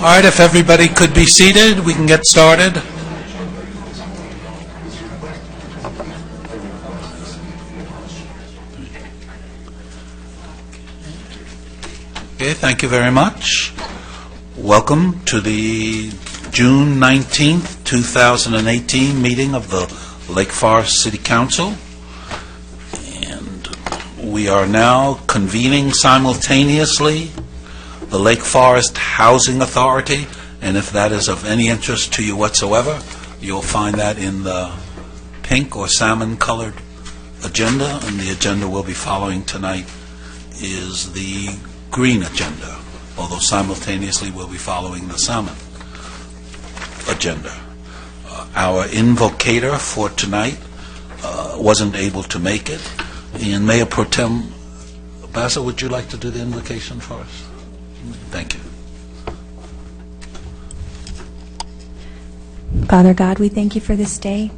All right, if everybody could be seated, we can get started. Okay, thank you very much. Welcome to the June 19th, 2018 meeting of the Lake Forest City Council. And we are now convening simultaneously the Lake Forest Housing Authority, and if that is of any interest to you whatsoever, you'll find that in the pink or salmon-colored agenda, and the agenda we'll be following tonight is the green agenda, although simultaneously we'll be following the salmon agenda. Our invocator for tonight wasn't able to make it, and Mayor Pro Tem Basil, would you like to do the invocation for us? Thank you. Father God, we thank you for this day.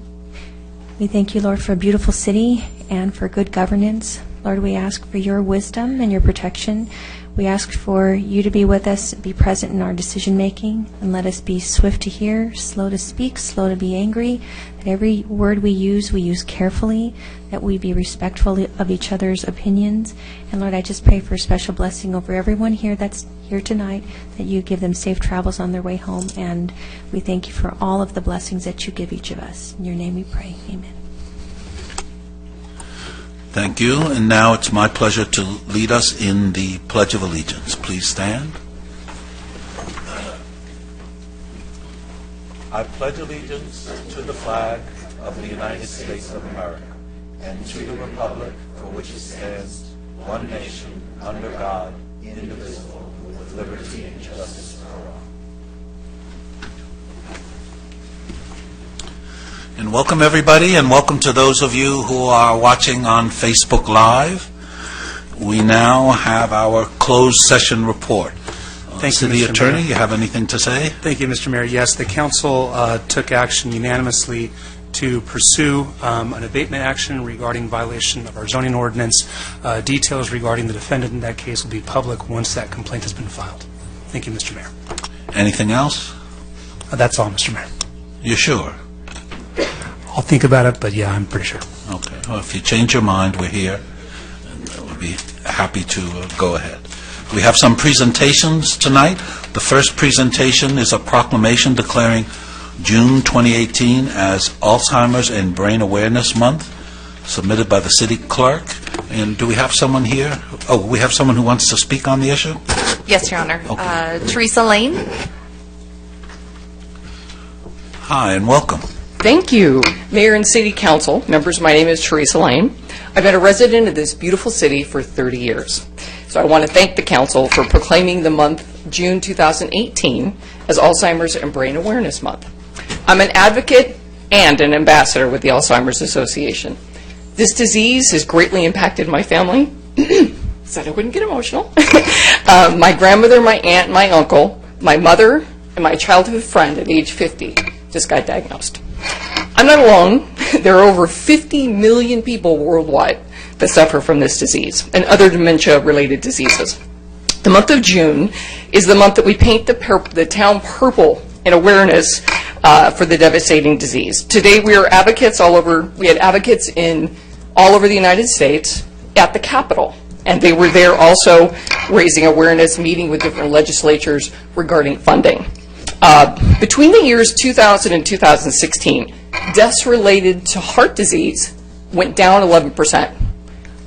We thank you, Lord, for a beautiful city and for good governance. Lord, we ask for your wisdom and your protection. We ask for you to be with us, be present in our decision-making, and let us be swift to hear, slow to speak, slow to be angry, that every word we use carefully, that we be respectful of each other's opinions. And Lord, I just pray for a special blessing over everyone here that's here tonight, that you give them safe travels on their way home, and we thank you for all of the blessings that you give each of us. In your name we pray. Amen. Thank you. And now it's my pleasure to lead us in the Pledge of Allegiance. Please stand. I pledge allegiance to the flag of the United States of America and to the republic for which it stands, one nation, under God, indivisible, with liberty and justice for all. And welcome everybody, and welcome to those of you who are watching on Facebook Live. We now have our closed session report. Thank you, City Mr. Attorney, Mayor. you have anything to say? Thank you, Mr. Mayor. Yes, the council took action unanimously to pursue an abatement action regarding violation of our zoning ordinance. Details regarding the defendant in that case will be public once that complaint has been filed. Thank you, Mr. Mayor. Anything else? That's all, Mr. Mayor. You sure? I'll think about it, but yeah, I'm pretty sure. Okay. Well, if you change your mind, we're here, and we'll be happy to go ahead. We have some presentations tonight. The first presentation is a proclamation declaring June 2018 as Alzheimer's and Brain Awareness Month, submitted by the city clerk. And do we have someone here? Oh, we have someone who wants to speak on the issue? Yes, Your Honor. Okay. Teresa Lane. Hi, and welcome. Thank you, Mayor and City Council members. My name is Teresa Lane. I've been a resident of this beautiful city for 30 years. So I want to thank the Council for proclaiming the month June 2018 as Alzheimer's and Brain Awareness Month. I'm an advocate and an ambassador with the Alzheimer's Association. This disease has greatly impacted my family. Said I wouldn't get emotional. My grandmother, my aunt, my uncle, my mother, and my childhood friend at age 50 just got diagnosed. I'm not alone. There are over 50 million people worldwide that suffer from this disease and other dementia-related diseases. The month of June is the month that we paint the town purple in awareness for the devastating disease. Today we are advocates we had advocates all over the United States at the Capitol, and they were there also raising awareness, meeting with different legislatures regarding funding. Between the years 2000 and 2016, deaths related to heart disease went down 11%.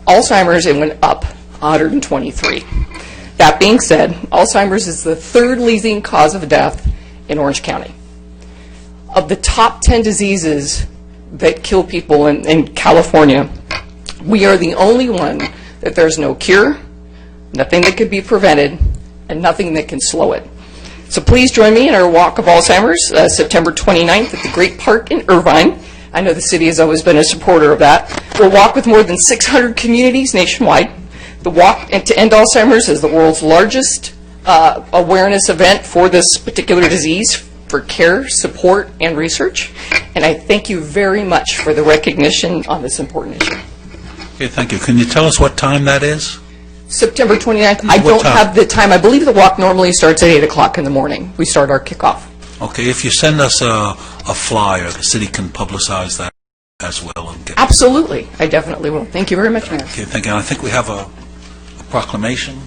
Alzheimer's, it went up 123. That being said, Alzheimer's is the third leading cause of death in Orange County. Of the top 10 diseases that kill people in California, we are the only one that there's no cure, nothing that could be prevented, and nothing that can slow it. So please join me in our walk of Alzheimer's, September 29th at the Great Park in Irvine. I know the city has always been a supporter of that. We'll walk with more than 600 communities nationwide. The Walk to End Alzheimer's is the world's largest awareness event for this particular disease, for care, support, and research. And I thank you very much for the recognition on this important issue. Okay, thank you. Can you tell us what time that is? September 29th, I What don't time? have the time. I believe the walk normally starts at 8 o'clock in the morning. We start our kickoff. Okay, if you send us a flyer, the city can publicize that as well. And get, Absolutely. I definitely will. Thank you very much, Mayor. okay, thank you. I think we have a proclamation.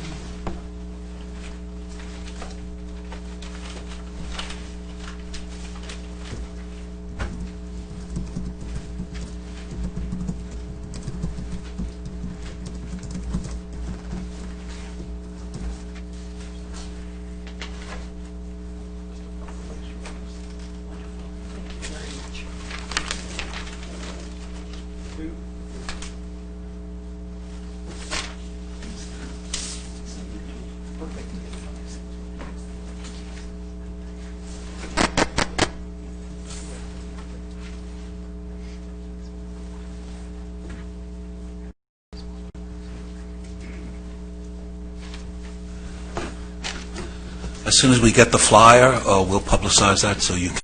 As soon as we get the flyer, we'll publicize that so you can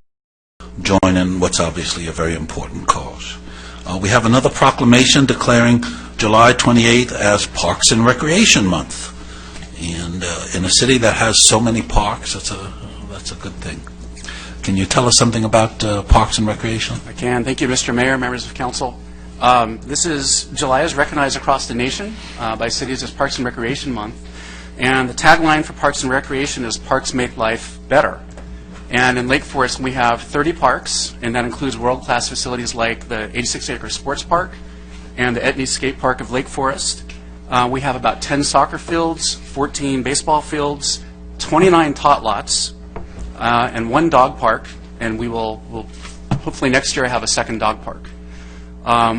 join in what's obviously a very important cause. We have another proclamation declaring July 28th as Parks and Recreation Month. And in a city that has so many parks, that's a good thing. Can you tell us something about Parks and Recreation? I can. Thank you, Mr. Mayor, members of council. July is recognized across the nation by cities as Parks and Recreation Month. And the tagline for Parks and Recreation is Parks Make Life Better. And in Lake Forest, we have 30 parks, and that includes world-class facilities like the 86-acre sports park and the Etnies Skate Park of Lake Forest. We have about 10 soccer fields, 14 baseball fields, 29 tot lots, and 1 dog park, and we'll hopefully next year have a second dog park.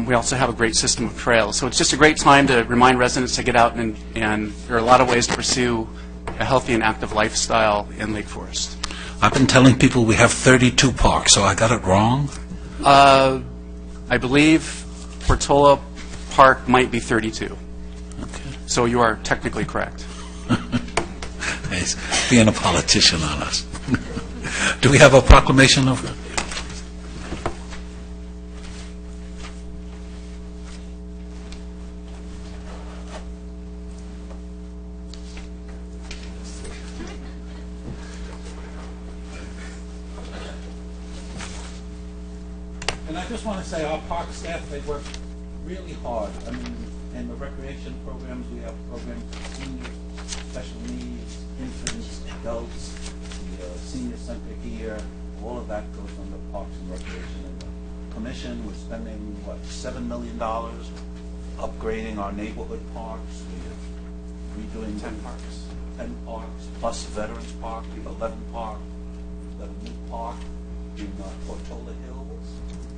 We also have a great system of trails. So it's just a great time to remind residents to get out, and there are a lot of ways to pursue a healthy and active lifestyle in Lake Forest. I've been telling people we have 32 parks, so I got it wrong? I believe Portola Park might be 32. Okay. So you are technically correct. He's being a politician on us. Do we have a proclamation of... And I just want to say our park staff, they work really hard. I mean, in the recreation programs, we have programs for seniors, special needs, infants, adults, the senior center here, all of that goes under Parks and Recreation. And the commission, we're spending, $7 million upgrading our neighborhood parks. We're redoing 10 parks. 10 parks, plus Veterans Park. We have 11 parks. We've got a new park in Portola Hills.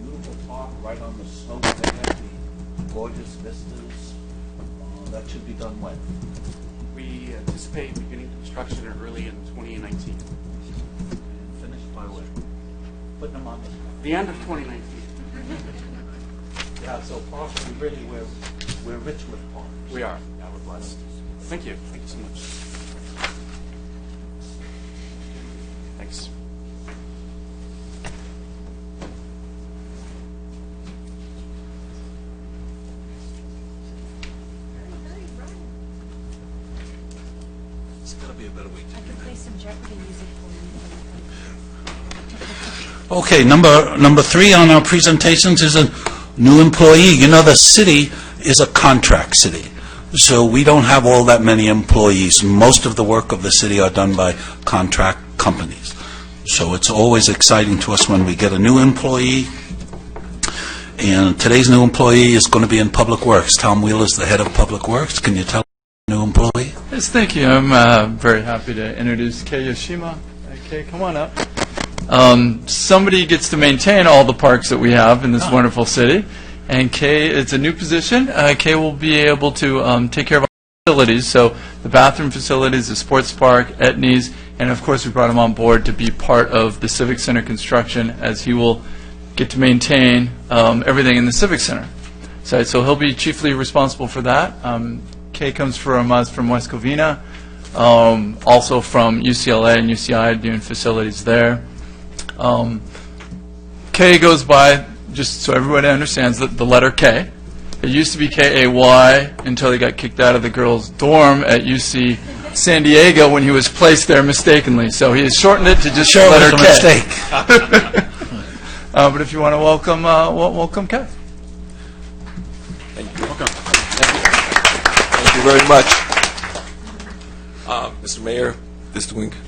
Beautiful park right on the slope there, the gorgeous vistas. That should be done when? We anticipate beginning construction early in 2019. And finished by when? Putting them on The end of 2019. Yeah, so parks, we're rich with parks. We are. Yeah, we're blessed. Thank you. Thank you so much. Thanks. It's got to be a better way to I do can that. play some Jeopardy music for Okay, number 3 on our presentations is a new employee. You know, the city is a contract city, so we don't have all that many employees. Most of the work of the city are done by contract companies. So it's always exciting to us when we get a new employee. And today's new employee is going to be in Public Works. Tom Wheeler is the head of Public Works. Can you tell the new employee? Yes, thank you. I'm very happy to introduce Kei Yoshima. Kei, come on up. Somebody gets to maintain all the parks that we have in this wonderful city, and Kei, it's a new position. Kei will be able to take care of our facilities, so the bathroom facilities, the sports park, Etnies, and of course we brought him on board to be part of the Civic Center construction, as he will get to maintain everything in the Civic Center. So he'll be chiefly responsible for that. Kei comes from us from West Covina, also from UCLA and UCI, doing facilities there. Kei goes by, just so everybody understands, the letter K. It used to be K-A-Y until he got kicked out of the girls' dorm at UC San Diego when he was placed there mistakenly. So he has shortened it to just Sure, letter it was K. a mistake. But if you want to welcome Kay. Thank you very much. Mr. Mayor,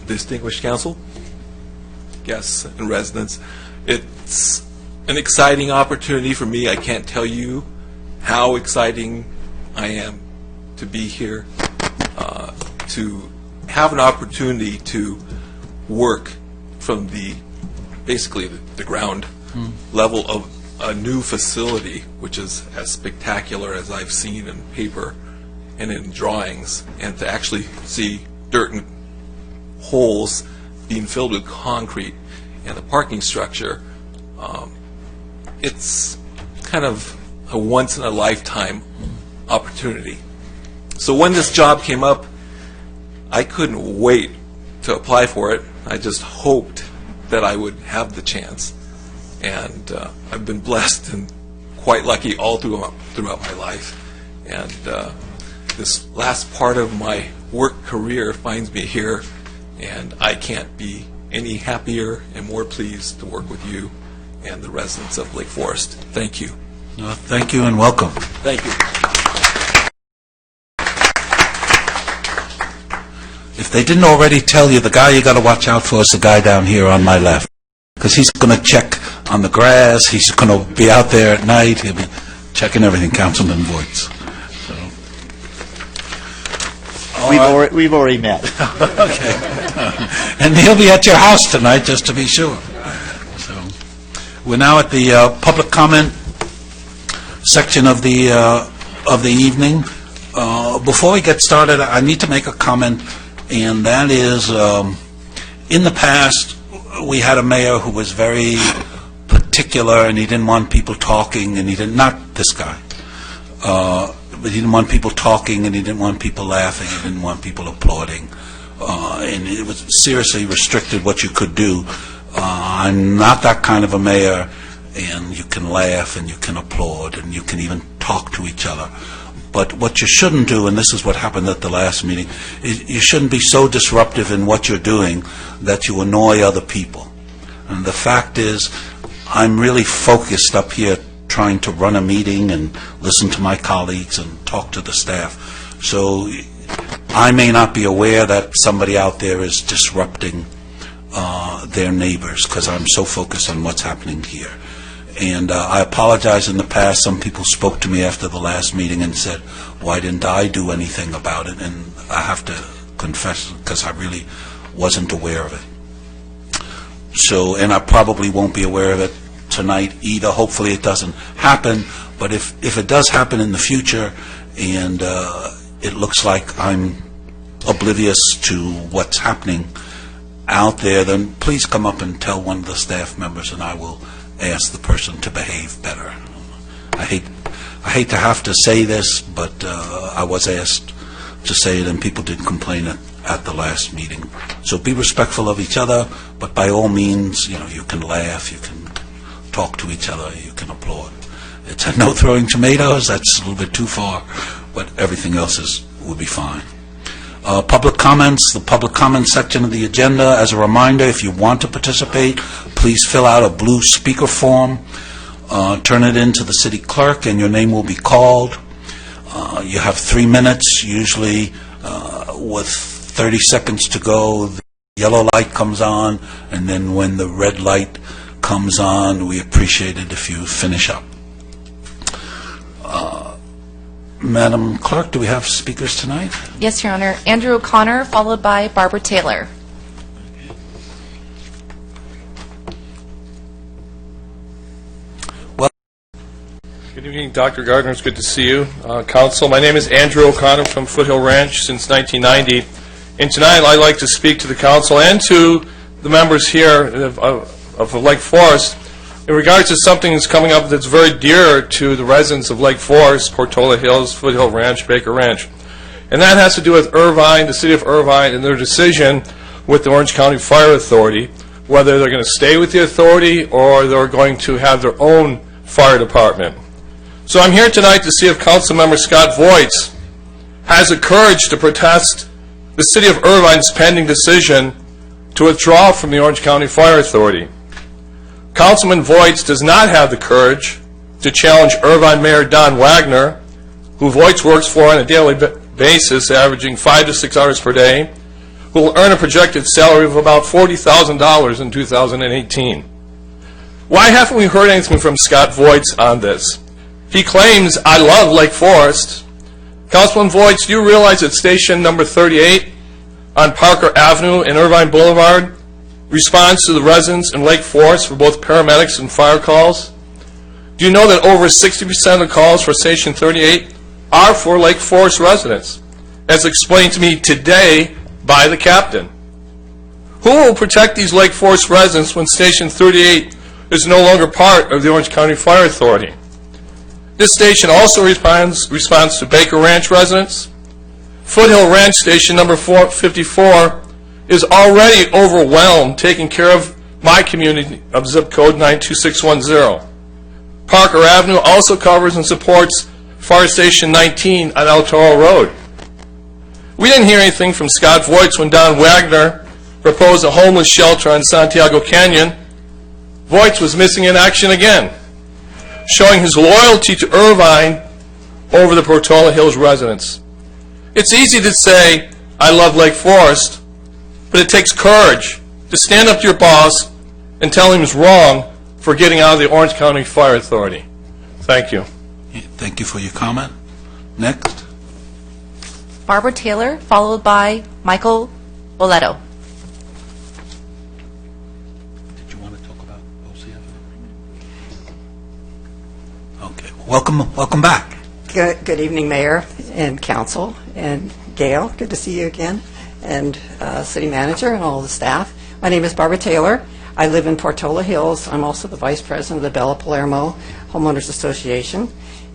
distinguished council, guests and residents, it's an exciting opportunity for me. I can't tell you how exciting I am to be here, to have an opportunity to work from basically the ground level of a new facility, which is as spectacular as I've seen in paper and in drawings, and to actually see dirt and holes being filled with concrete and the parking structure. It's kind of a once-in-a-lifetime opportunity. So when this job came up, I couldn't wait to apply for it. I just hoped that I would have the chance. And I've been blessed and quite lucky all throughout my life. And this last part of my work career finds me here, and I can't be any happier and more pleased to work with you and the residents of Lake Forest. Thank you. Thank you and welcome. Thank you. If they didn't already tell you, the guy you got to watch out for is the guy down here on my left, because he's going to check on the grass. He's going to be out there at night. He'll be checking everything, Councilman Voights. We've already met. Okay. And he'll be at your house tonight, just to be sure. So, we're now at the public comment section of the evening. Before we get started, I need to make a comment, and that is, in the past, we had a mayor who was very particular, and he didn't want people talking, and he didn't, not this guy, but he didn't want people talking, and he didn't want people laughing, he didn't want people applauding, and it was seriously restricted what you could do. I'm not that kind of a mayor, and you can laugh, and you can applaud, and you can even talk to each other. But what you shouldn't do, and this is what happened at the last meeting, is you shouldn't be so disruptive in what you're doing that you annoy other people. And the fact is, I'm really focused up here trying to run a meeting and listen to my colleagues and talk to the staff. So I may not be aware that somebody out there is disrupting their neighbors, because I'm so focused on what's happening here. And I apologize. In the past, some people spoke to me after the last meeting and said, why didn't I do anything about it? And I have to confess, because I really wasn't aware of it. So, and I probably won't be aware of it tonight either. Hopefully it doesn't happen, but if it does happen in the future, and it looks like I'm oblivious to what's happening out there, then please come up and tell one of the staff members, and I will ask the person to behave better. I hate to have to say this, but I was asked to say it, and people did complain at the last meeting. So be respectful of each other, but by all means, you can laugh, you can talk to each other, you can applaud. It's a no throwing tomatoes, that's a little bit too far, but everything else will be fine. Public comments, the public comment section of the agenda. As a reminder, if you want to participate, please fill out a blue speaker form, turn it in to the city clerk, and your name will be called. You have 3 minutes, usually with 30 seconds to go. The yellow light comes on, and then when the red light comes on, we appreciate it if you finish up. Madam Clerk, do we have speakers tonight? Yes, Your Honor. Andrew O'Connor, followed by Barbara Taylor. Good evening, Dr. Gardner. It's good to see you. Council, my name is Andrew O'Connor from Foothill Ranch since 1990. And tonight I'd like to speak to the council and to the members here of Lake Forest in regards to something that's coming up that's very dear to the residents of Lake Forest, Portola Hills, Foothill Ranch, Baker Ranch. And that has to do with Irvine, the city of Irvine, and their decision with the Orange County Fire Authority, whether they're going to stay with the authority or they're going to have their own fire department. So I'm here tonight to see if Councilmember Scott Voigt has the courage to protest the City of Irvine's pending decision to withdraw from the Orange County Fire Authority. Councilman Voigt does not have the courage to challenge Irvine Mayor Don Wagner, who Voigt works for on a daily basis, averaging 5 to 6 hours per day, who will earn a projected salary of about $40,000 in 2018. Why haven't we heard anything from Scott Voigt on this? He claims, I love Lake Forest. Councilman Voigt, do you realize that station number 38 on Parker Avenue and Irvine Boulevard responds to the residents in Lake Forest for both paramedics and fire calls? Do you know that over 60% of the calls for station 38 are for Lake Forest residents, as explained to me today by the captain? Who will protect these Lake Forest residents when station 38 is no longer part of the Orange County Fire Authority? This station also responds to Baker Ranch residents. Foothill Ranch Station number 454 is already overwhelmed, taking care of my community of zip code 92610. Parker Avenue also covers and supports Fire Station 19 on El Toro Road. We didn't hear anything from Scott Voigt when Don Wagner proposed a homeless shelter on Santiago Canyon. Voigt was missing in action again, showing his loyalty to Irvine over the Portola Hills residents. It's easy to say, I love Lake Forest, but it takes courage to stand up to your boss and tell him he's wrong for getting out of the Orange County Fire Authority. Thank you. Thank you for your comment. Next. Barbara Taylor, followed by Michael Baleto. Did you want to talk about OCF? Okay. Welcome back. Good evening, Mayor and Council and Gail. Good to see you again, and City Manager and all the staff. My name is Barbara Taylor. I live in Portola Hills. I'm also the Vice President of the Bella Palermo Homeowners Association.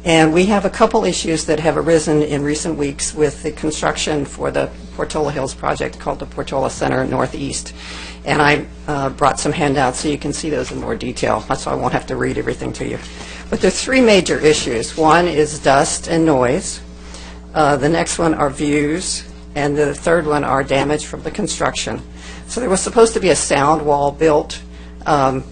And we have a couple issues that have arisen in recent weeks with the construction for the Portola Hills project called the Portola Center Northeast. And I brought some handouts so you can see those in more detail. That's why I won't have to read everything to you. But there are three major issues. One is dust and noise. The next one are views. And the third one are damage from the construction. So there was supposed to be a sound wall built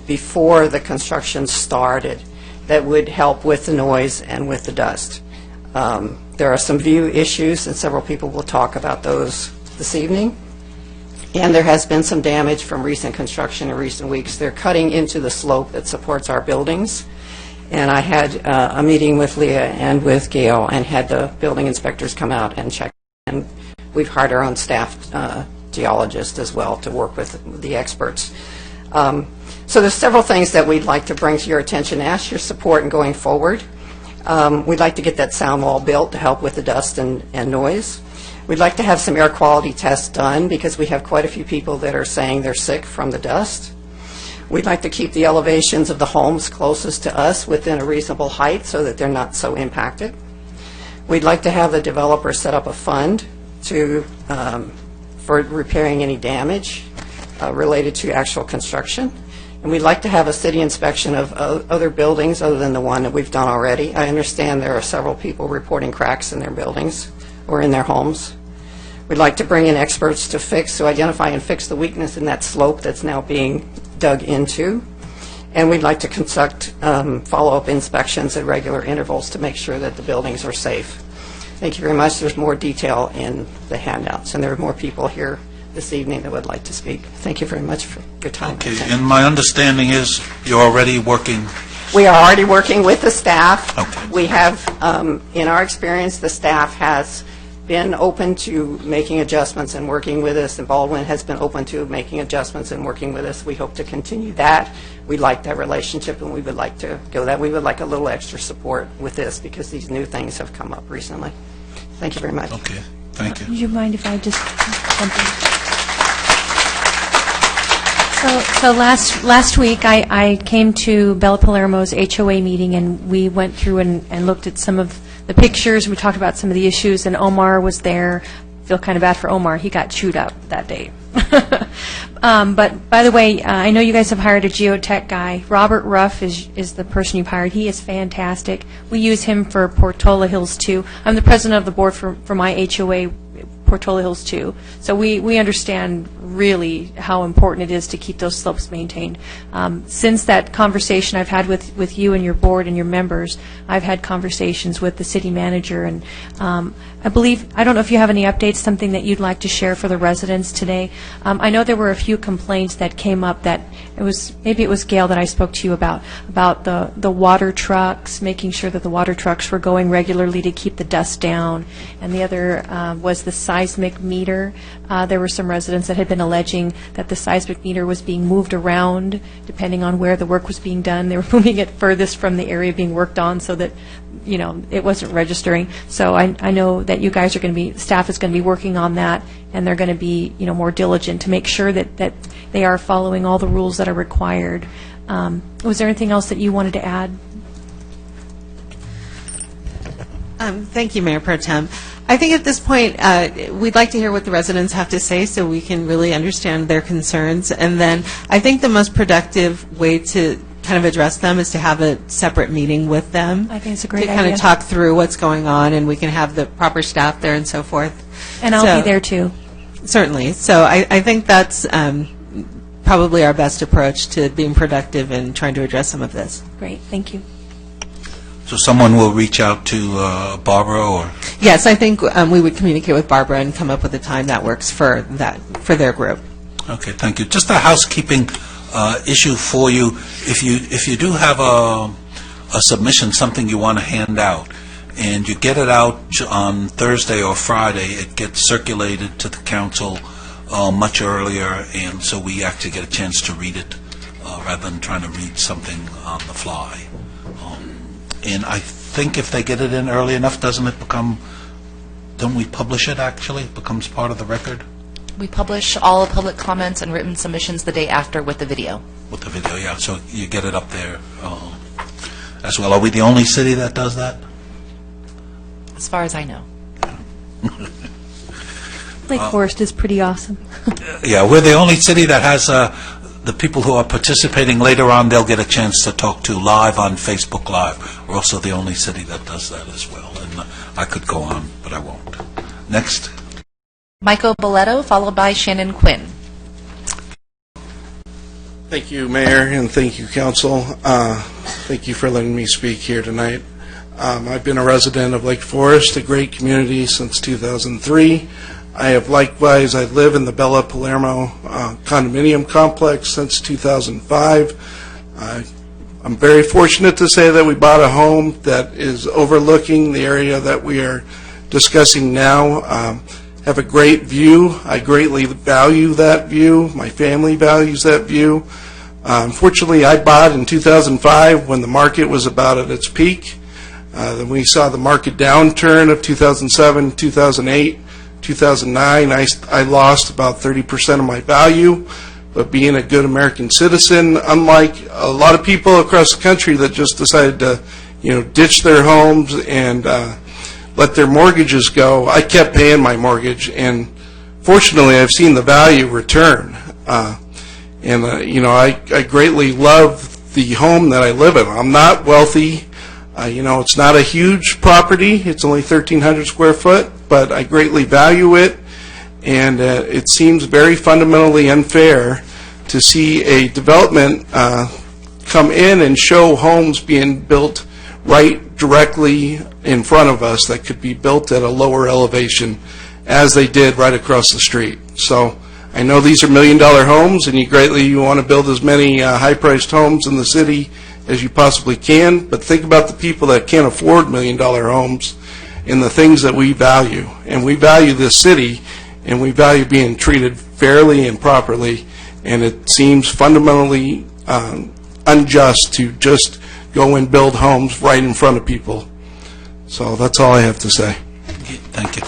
before the construction started that would help with the noise and with the dust. There are some view issues, and several people will talk about those this evening. And there has been some damage from recent construction in recent weeks. They're cutting into the slope that supports our buildings. And I had a meeting with Leah and with Gail and had the building inspectors come out and check. And we've hired our own staff geologist as well to work with the experts. So there's several things that we'd like to bring to your attention, ask your support in going forward. We'd like to get that sound wall built to help with the dust and noise. We'd like to have some air quality tests done because we have quite a few people that are saying they're sick from the dust. We'd like to keep the elevations of the homes closest to us within a reasonable height so that they're not so impacted. We'd like to have the developer set up a fund for repairing any damage related to actual construction. And we'd like to have a city inspection of other buildings other than the one that we've done already. I understand there are several people reporting cracks in their buildings or in their homes. We'd like to bring in experts to identify and fix the weakness in that slope that's now being dug into. And we'd like to conduct follow-up inspections at regular intervals to make sure that the buildings are safe. Thank you very much. There's more detail in the handouts, and there are more people here this evening that would like to speak. Thank you very much for your time. Okay, and my understanding is you're already working. We are already working with the staff. Okay. We have, in our experience, the staff has been open to making adjustments and working with us, and Baldwin has been open to making adjustments and working with us. We hope to continue that. We like that relationship, and we would like to go that. We would like a little extra support with this because these new things have come up recently. Thank you very much. Okay, thank you. Would you mind if I just jump in? So last week, I came to Bella Palermo's HOA meeting, and we went through and looked at some of the pictures. We talked about some of the issues, and Omar was there. I feel kind of bad for Omar. He got chewed up that day. But by the way, I know you guys have hired a geotech guy. Robert Ruff is the person you've hired. He is fantastic. We use him for Portola Hills too. I'm the president of the board for my HOA, Portola Hills too. So we understand really how important it is to keep those slopes maintained. Since that conversation I've had with you and your board and your members, I've had conversations with the city manager, and I don't know if you have any updates, something that you'd like to share for the residents today. I know there were a few complaints that came up that maybe it was Gail that I spoke to you about the water trucks, making sure that the water trucks were going regularly to keep the dust down, and the other was the seismic meter. There were some residents that had been alleging that the seismic meter was being moved around depending on where the work was being done. They were moving it furthest from the area being worked on so that it wasn't registering. So I know that you guys staff is going to be working on that, and they're going to be more diligent to make sure that they are following all the rules that are required. Was there anything else that you wanted to add? Thank you, Mayor Pro Tem. I think at this point, we'd like to hear what the residents have to say so we can really understand their concerns. And then I think the most productive way to kind of address them is to have a separate meeting with them. I think it's a great idea. To kind of talk through what's going on, and we can have the proper staff there and so forth. And I'll be there too. Certainly. So I think that's probably our best approach to being productive and trying to address some of this. Great. Thank you. So someone will reach out to Barbara, or? Yes, I think we would communicate with Barbara and come up with a time that works for their group. Okay, thank you. Just a housekeeping issue for you. If you do have a submission, something you want to hand out, and you get it out on Thursday or Friday, it gets circulated to the council much earlier, and so we actually get a chance to read it rather than trying to read something on the fly. And I think if they get it in early enough, don't we publish it actually? It becomes part of the record? We publish all public comments and written submissions the day after with the video. With the video, yeah. So you get it up there as well. Are we the only city that does that? As far as I know. Lake Forest is pretty awesome. Yeah, we're the only city that has the people who are participating later on, they'll get a chance to talk to live on Facebook Live. We're also the only city that does that as well. And I could go on, but I won't. Next. Michael Baleto, followed by Shannon Quinn. Thank you, Mayor, and thank you, Council. Thank you for letting me speak here tonight. I've been a resident of Lake Forest, a great community, since 2003. I live in the Bella Palermo condominium complex since 2005. I'm very fortunate to say that we bought a home that is overlooking the area that we are discussing now. Have a great view. I greatly value that view. My family values that view. Unfortunately, I bought in 2005 when the market was about at its peak. Then we saw the market downturn of 2007, 2008. 2009, I lost about 30% of my value, but being a good American citizen, unlike a lot of people across the country that just decided to, ditch their homes and let their mortgages go, I kept paying my mortgage, and fortunately, I've seen the value return. I greatly love the home that I live in. I'm not wealthy. It's not a huge property. It's only 1,300 square foot, but I greatly value it, and it seems very fundamentally unfair to see a development come in and show homes being built right directly in front of us that could be built at a lower elevation, as they did right across the street. So I know these are million-dollar homes, and you want to build as many high-priced homes in the city as you possibly can, but think about the people that can't afford million-dollar homes and the things that we value. And we value this city, and we value being treated fairly and properly, and it seems fundamentally unjust to just go and build homes right in front of people. So that's all I have to say. Thank you.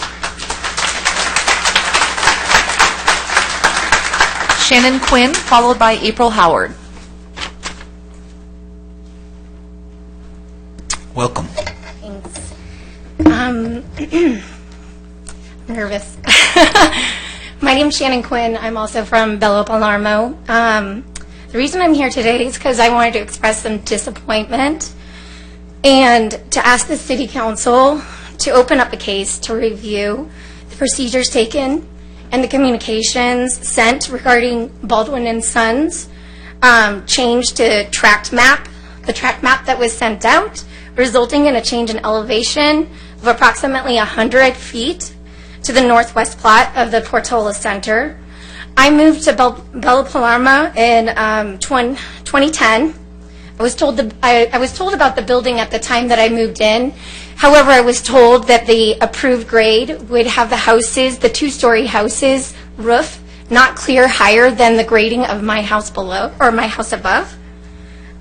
Shannon Quinn, followed by April Howard. Welcome. Thanks. Nervous. My name's Shannon Quinn. I'm also from Palermo. The reason I'm here today is because I wanted to express some disappointment and to ask the City Council to open up a case to review the procedures taken and the communications sent regarding Baldwin and Sons change to tract map, the tract map that was sent out, resulting in a change in elevation of approximately 100 feet to the northwest plot of the Portola Center. I moved to Bella Palermo in 2010. I was told about the building at the time that I moved in. However, I was told that the approved grade would have the houses, the two-story houses, roof not clear higher than the grading of my house below or my house above.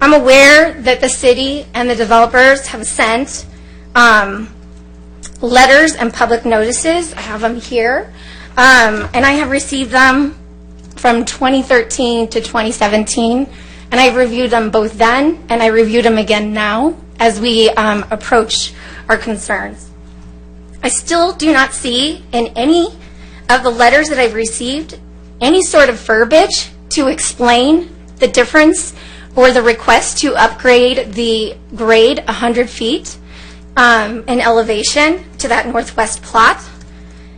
I'm aware that the city and the developers have sent letters and public notices. I have them here, and I have received them from 2013 to 2017, and I reviewed them both then, and I reviewed them again now as we approach our concerns. I still do not see in any of the letters that I've received any sort of verbiage to explain the difference or the request to upgrade the grade 100 feet in elevation to that northwest plot.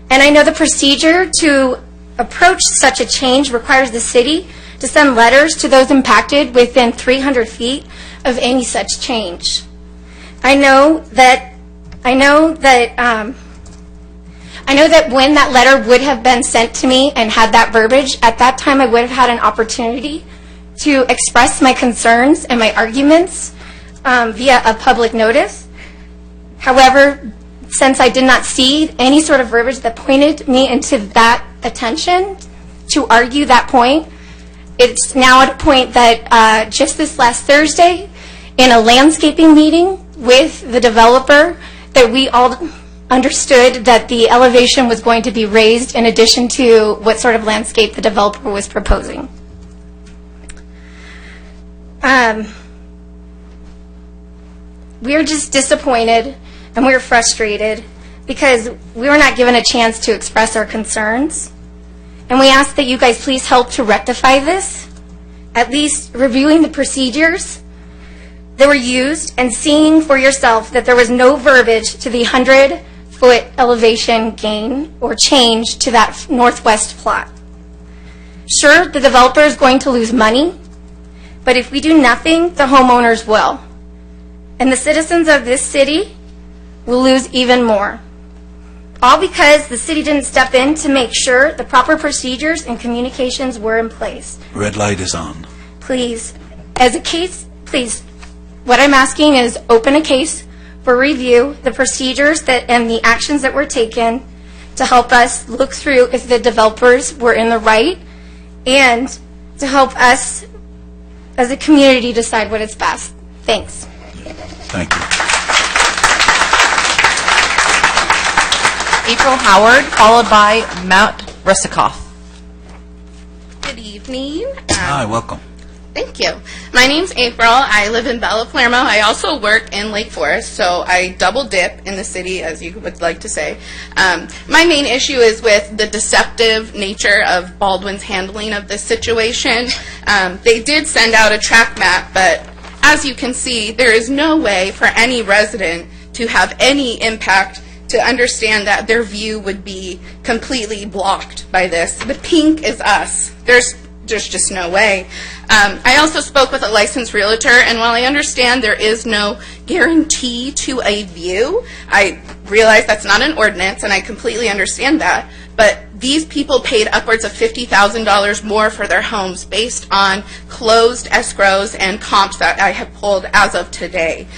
And I know the procedure to approach such a change requires the city to send letters to those impacted within 300 feet of any such change. I know that when that letter would have been sent to me and had that verbiage, at that time I would have had an opportunity to express my concerns and my arguments via a public notice. However, since I did not see any sort of verbiage that pointed me into that attention to argue that point, it's now at a point that just this last Thursday, in a landscaping meeting with the developer, that we all understood that the elevation was going to be raised in addition to what sort of landscape the developer was proposing. We're just disappointed and we're frustrated because we were not given a chance to express our concerns. And we ask that you guys please help to rectify this, at least reviewing the procedures that were used and seeing for yourself that there was no verbiage to the 100-foot elevation gain or change to that northwest plot. Sure, the developer is going to lose money, but if we do nothing, the homeowners will. And the citizens of this city will lose even more. All because the city didn't step in to make sure the proper procedures and communications were in place. Red light is on. Please, as a case, please, what I'm asking is open a case for review, the procedures that and the actions that were taken to help us look through if the developers were in the right and to help us as a community decide what is best. Thanks. Thank you. April Howard, followed by Matt Russokov. Good evening. Hi, welcome. Thank you. My name's April. I live in Bella Palermo. I also work in Lake Forest, so I double dip in the city, as you would like to say. My main issue is with the deceptive nature of Baldwin's handling of this situation. They did send out a track map, but as you can see, there is no way for any resident to have any impact to understand that their view would be completely blocked by this. The pink is us. There's just no way. I also spoke with a licensed realtor, and while I understand there is no guarantee to a view, I realize that's not an ordinance, and I completely understand that. But these people paid upwards of $50,000 more for their homes based on closed escrows and comps that I have pulled as of today.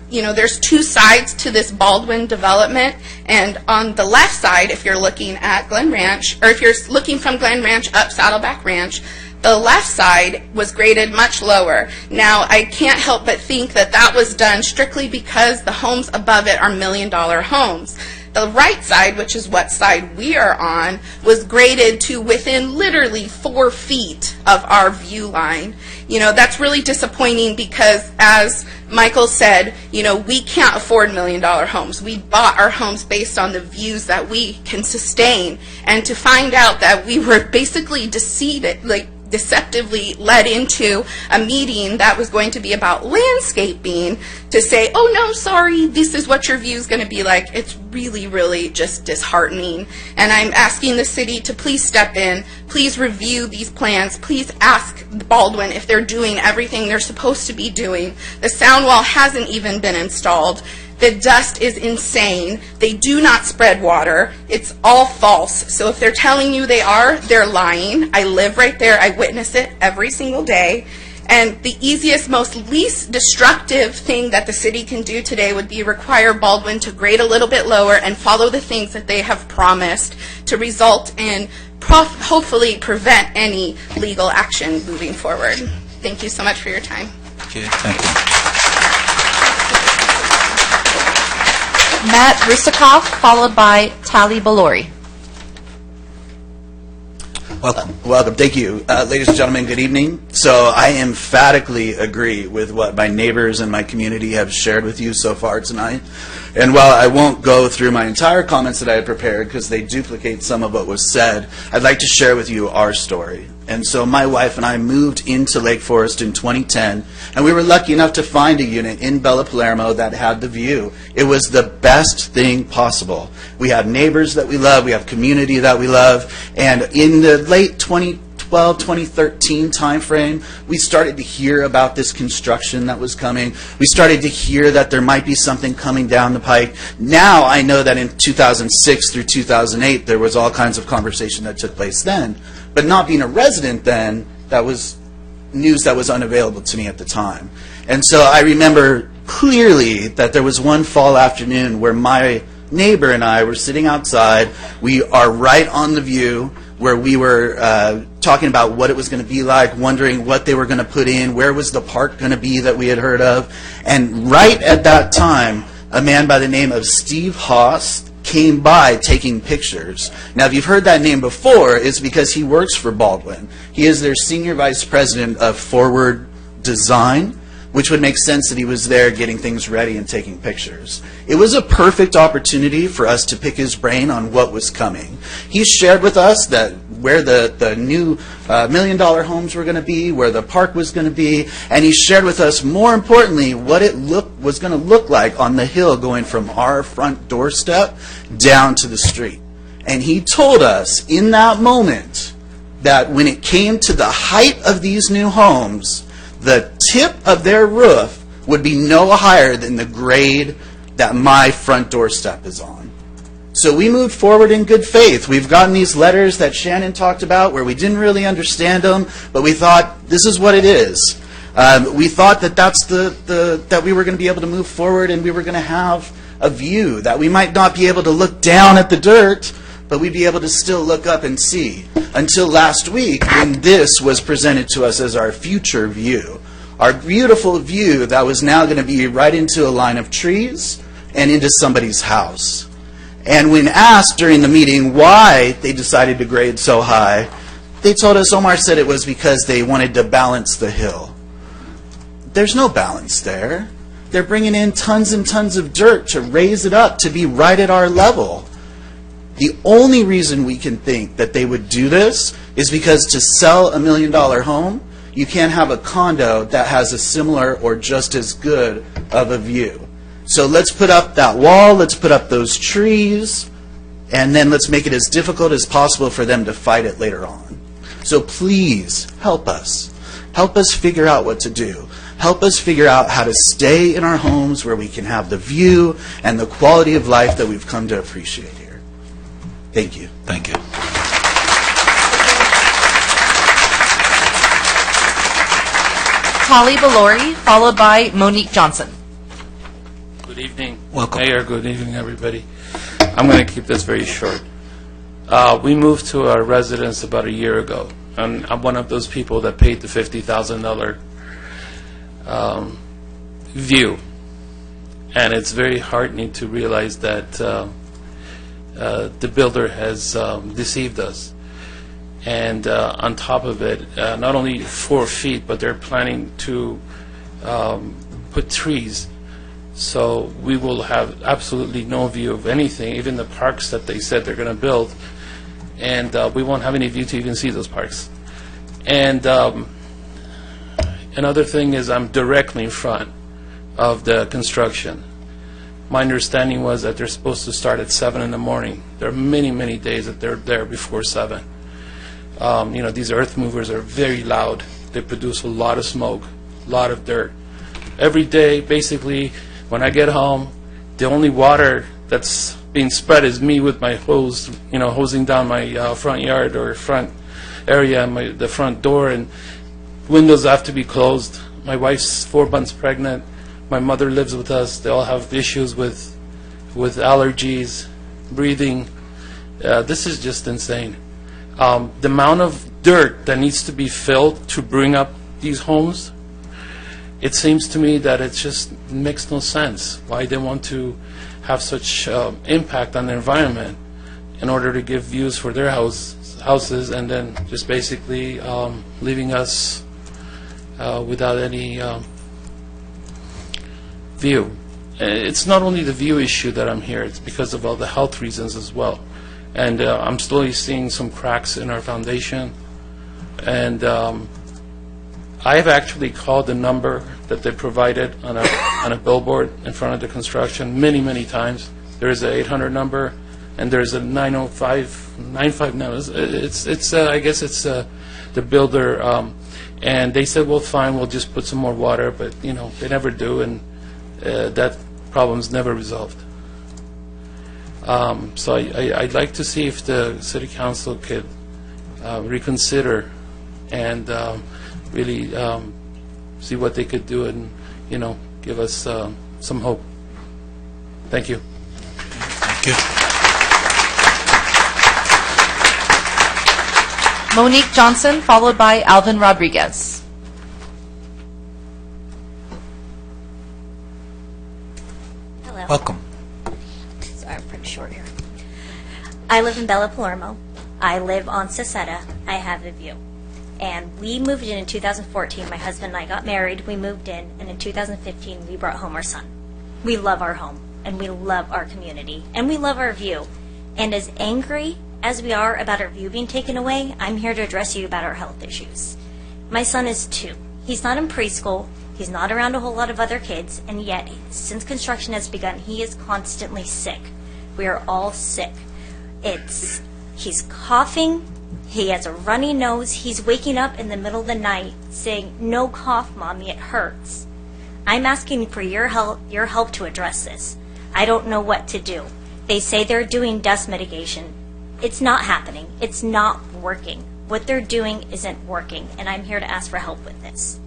There's two sides to this Baldwin development, and on the left side, if you're looking at Glen Ranch, or if you're looking from Glen Ranch up Saddleback Ranch, the left side was graded much lower. Now, I can't help but think that that was done strictly because the homes above it are $1 million homes. The right side, which is what side we are on, was graded to within literally 4 feet of our view line. That's really disappointing because, as Michael said, we can't afford $1 million homes. We bought our homes based on the views that we can sustain. And to find out that we were basically deceptively led into a meeting that was going to be about landscaping to say, oh no, sorry, this is what your view is going to be like. It's really, really just disheartening. And I'm asking the city to please step in, please review these plans, please ask Baldwin if they're doing everything they're supposed to be doing. The sound wall hasn't even been installed. The dust is insane. They do not spread water. It's all false. So if they're telling you they are, they're lying. I live right there. I witness it every single day. And the easiest, least destructive thing that the city can do today would be require Baldwin to grade a little bit lower and follow the things that they have promised to result in hopefully prevent any legal action moving forward. Thank you so much for your time. Okay, thank you. Matt Russokov, followed by Tali Balori. Welcome. Thank you. Ladies and gentlemen, good evening. So I emphatically agree with what my neighbors and my community have shared with you so far tonight. And while I won't go through my entire comments that I had prepared because they duplicate some of what was said, I'd like to share with you our story. And so my wife and I moved into Lake Forest in 2010, and we were lucky enough to find a unit in Bella Palermo that had the view. It was the best thing possible. We have neighbors that we love, we have community that we love, and in the late 2012, 2013 timeframe, we started to hear about this construction that was coming. We started to hear that there might be something coming down the pike. Now I know that in 2006 through 2008, there was all kinds of conversation that took place then. But not being a resident then, that was news that was unavailable to me at the time. And so I remember clearly that there was one fall afternoon where my neighbor and I were sitting outside. We are right on the view where we were talking about what it was going to be like, wondering what they were going to put in, where was the park going to be that we had heard of. And right at that time, a man by the name of Steve Haas came by taking pictures. Now, if you've heard that name before, it's because he works for Baldwin. He is their Senior Vice President of Forward Design, which would make sense that he was there getting things ready and taking pictures. It was a perfect opportunity for us to pick his brain on what was coming. He shared with us that where the new $1 million homes were going to be, where the park was going to be, and he shared with us, more importantly, what it was going to look like on the hill going from our front doorstep down to the street. And he told us in that moment that when it came to the height of these new homes, the tip of their roof would be no higher than the grade that my front doorstep is on. So we moved forward in good faith. We've gotten these letters that Shannon talked about where we didn't really understand them, but we thought this is what it is. We thought that that's that we were going to be able to move forward and we were going to have a view, that we might not be able to look down at the dirt, but we'd be able to still look up and see. Until last week when this was presented to us as our future view. Our beautiful view that was now going to be right into a line of trees and into somebody's house. And when asked during the meeting why they decided to grade so high, they told us, Omar said it was because they wanted to balance the hill. There's no balance there. They're bringing in tons and tons of dirt to raise it up to be right at our level. The only reason we can think that they would do this is because to sell $1 million home, you can't have a condo that has a similar or just as good of a view. So let's put up that wall, let's put up those trees, and then let's make it as difficult as possible for them to fight it later on. So please help us. Help us figure out what to do. Help us figure out how to stay in our homes where we can have the view and the quality of life that we've come to appreciate here. Thank you. Thank you. Tali Balori, followed by Monique Johnson. Good evening. Welcome. Mayor, good evening, everybody. I'm going to keep this very short. We moved to our residence about a year ago, and I'm one of those people that paid the $50,000 view. And it's very heartening to realize that the builder has deceived us. And on top of it, not only 4 feet, but they're planning to put trees. So we will have absolutely no view of anything, even the parks that they said they're going to build. And we won't have any view to even see those parks. And another thing is I'm directly in front of the construction. My understanding was that they're supposed to start at 7 in the morning. There are many, many days that they're there before 7. These earth movers are very loud. They produce a lot of smoke, a lot of dirt. Every day, basically, when I get home, the only water that's being spread is me with my hose, hosing down my front yard or front area, the front door, and windows have to be closed. My wife's 4 months pregnant. My mother lives with us. They all have issues with allergies, breathing. This is just insane. The amount of dirt that needs to be filled to bring up these homes, it seems to me that it just makes no sense why they want to have such impact on the environment in order to give views for their houses and then just basically leaving us without any view. It's not only the view issue that I'm here, it's because of all the health reasons as well. And I'm slowly seeing some cracks in our foundation. And I've actually called the number that they provided on a billboard in front of the construction many, many times. There is an 800 number, and there's a 905 now. It's I guess it's the builder. And they said, well, fine, we'll just put some more water, but they never do, and that problem's never resolved. So I'd like to see if the City Council could reconsider and really see what they could do and, give us some hope. Thank you. Thank you. Monique Johnson, followed by Alvin Rodriguez. Hello. Welcome. Sorry, I'm pretty short here. I live in Bella Palermo. I live on Sacetta. I have a view. And we moved in 2014. My husband and I got married. We moved in, and in 2015, we brought home our son. We love our home, and we love our community, and we love our view. And as angry as we are about our view being taken away, I'm here to address you about our health issues. My son is 2. He's not in preschool. He's not around a whole lot of other kids, and yet, since construction has begun, he is constantly sick. We are all sick. He's coughing. He has a runny nose. He's waking up in the middle of the night saying, "No cough, Mommy, it hurts." I'm asking for your help to address this. I don't know what to do. They say they're doing dust mitigation. It's not happening. It's not working. What they're doing isn't working, and I'm here to ask for help with this.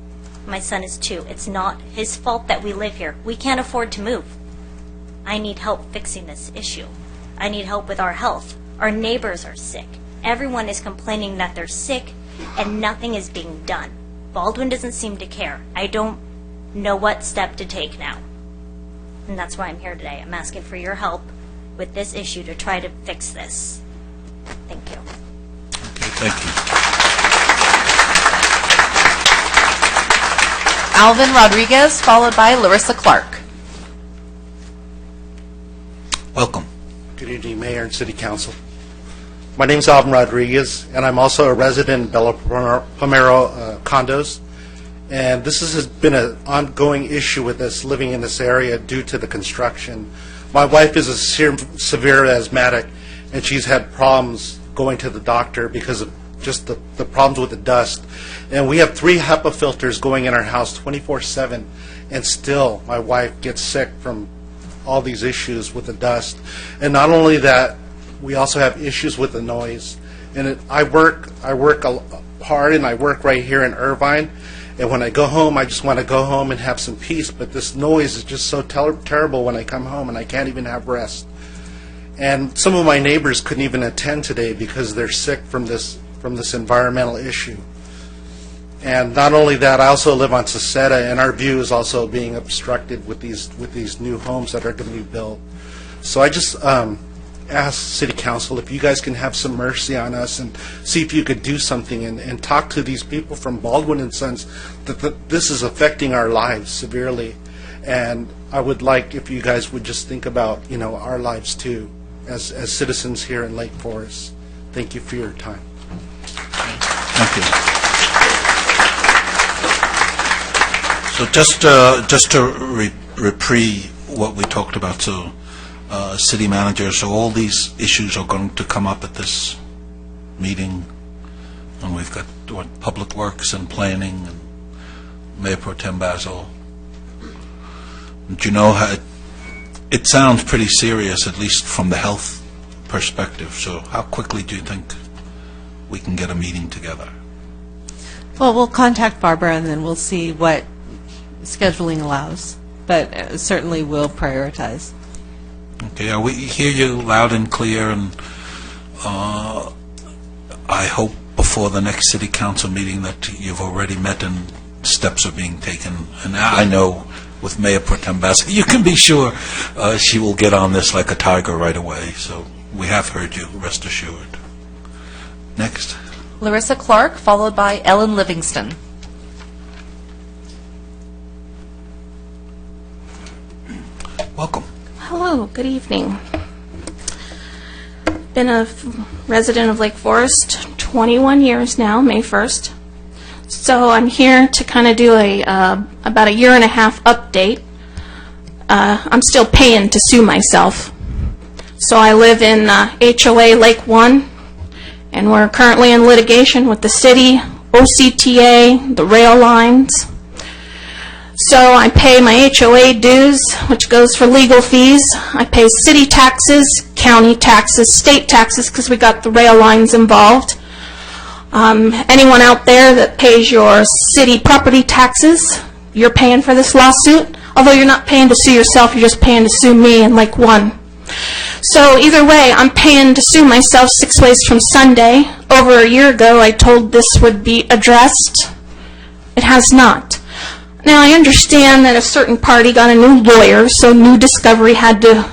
My son is 2. It's not his fault that we live here. We can't afford to move. I need help fixing this issue. I need help with our health. Our neighbors are sick. Everyone is complaining that they're sick, and nothing is being done. Baldwin doesn't seem to care. I don't know what step to take now. And that's why I'm here today. I'm asking for your help with this issue to try to fix this. Thank you. Okay, thank you. Alvin Rodriguez, followed by Larissa Clark. Welcome. Good evening, Mayor and City Council. My name is Alvin Rodriguez, and I'm also a resident in Bella Palmero condos. And this has been an ongoing issue with us living in this area due to the construction. My wife is a severe asthmatic, and she's had problems going to the doctor because of just the problems with the dust. And we have 3 HEPA filters going in our house 24/7, and still my wife gets sick from all these issues with the dust. And not only that, we also have issues with the noise. And I work hard, and I work right here in Irvine. And when I go home, I just want to go home and have some peace. But this noise is just so terrible when I come home, and I can't even have rest. And some of my neighbors couldn't even attend today because they're sick from this environmental issue. And not only that, I also live on Sacetta, and our view is also being obstructed with these new homes that are going to be built. So I just ask City Council if you guys can have some mercy on us and see if you could do something and talk to these people from Baldwin and Sons that this is affecting our lives severely. And I would like if you guys would just think about, our lives too as citizens here in Lake Forest. Thank you for your time. Thank you. So just to reprieve what we talked about, so city manager, so all these issues are going to come up at this meeting, and we've got Public Works and Planning and Mayor Pro Tem Basil. Do you know how it sounds pretty serious, at least from the health perspective, so how quickly do you think we can get a meeting together? Well, we'll contact Barbara, and then we'll see what scheduling allows, but certainly we'll prioritize. Okay, we hear you loud and clear, and I hope before the next city council meeting that you've already met and steps are being taken. And I know with Mayor Pro Tem Basil, you can be sure she will get on this like a tiger right away. So we have heard you, rest assured. Next. Larissa Clark, followed by Ellen Livingston. Welcome. Hello, good evening. Been a resident of Lake Forest 21 years now, May 1st. So I'm here to kind of do about a year and a half update. I'm still paying to sue myself. So I live in HOA Lake 1, and we're currently in litigation with the city, OCTA, the rail lines. So I pay my HOA dues, which goes for legal fees. I pay city taxes, county taxes, state taxes, because we got the rail lines involved. Anyone out there that pays your city property taxes, you're paying for this lawsuit. Although you're not paying to sue yourself, you're just paying to sue me in Lake 1. So either way, I'm paying to sue myself 6 ways from Sunday. Over a year ago, I told this would be addressed. It has not. Now, I understand that a certain party got a new lawyer, so new discovery had to,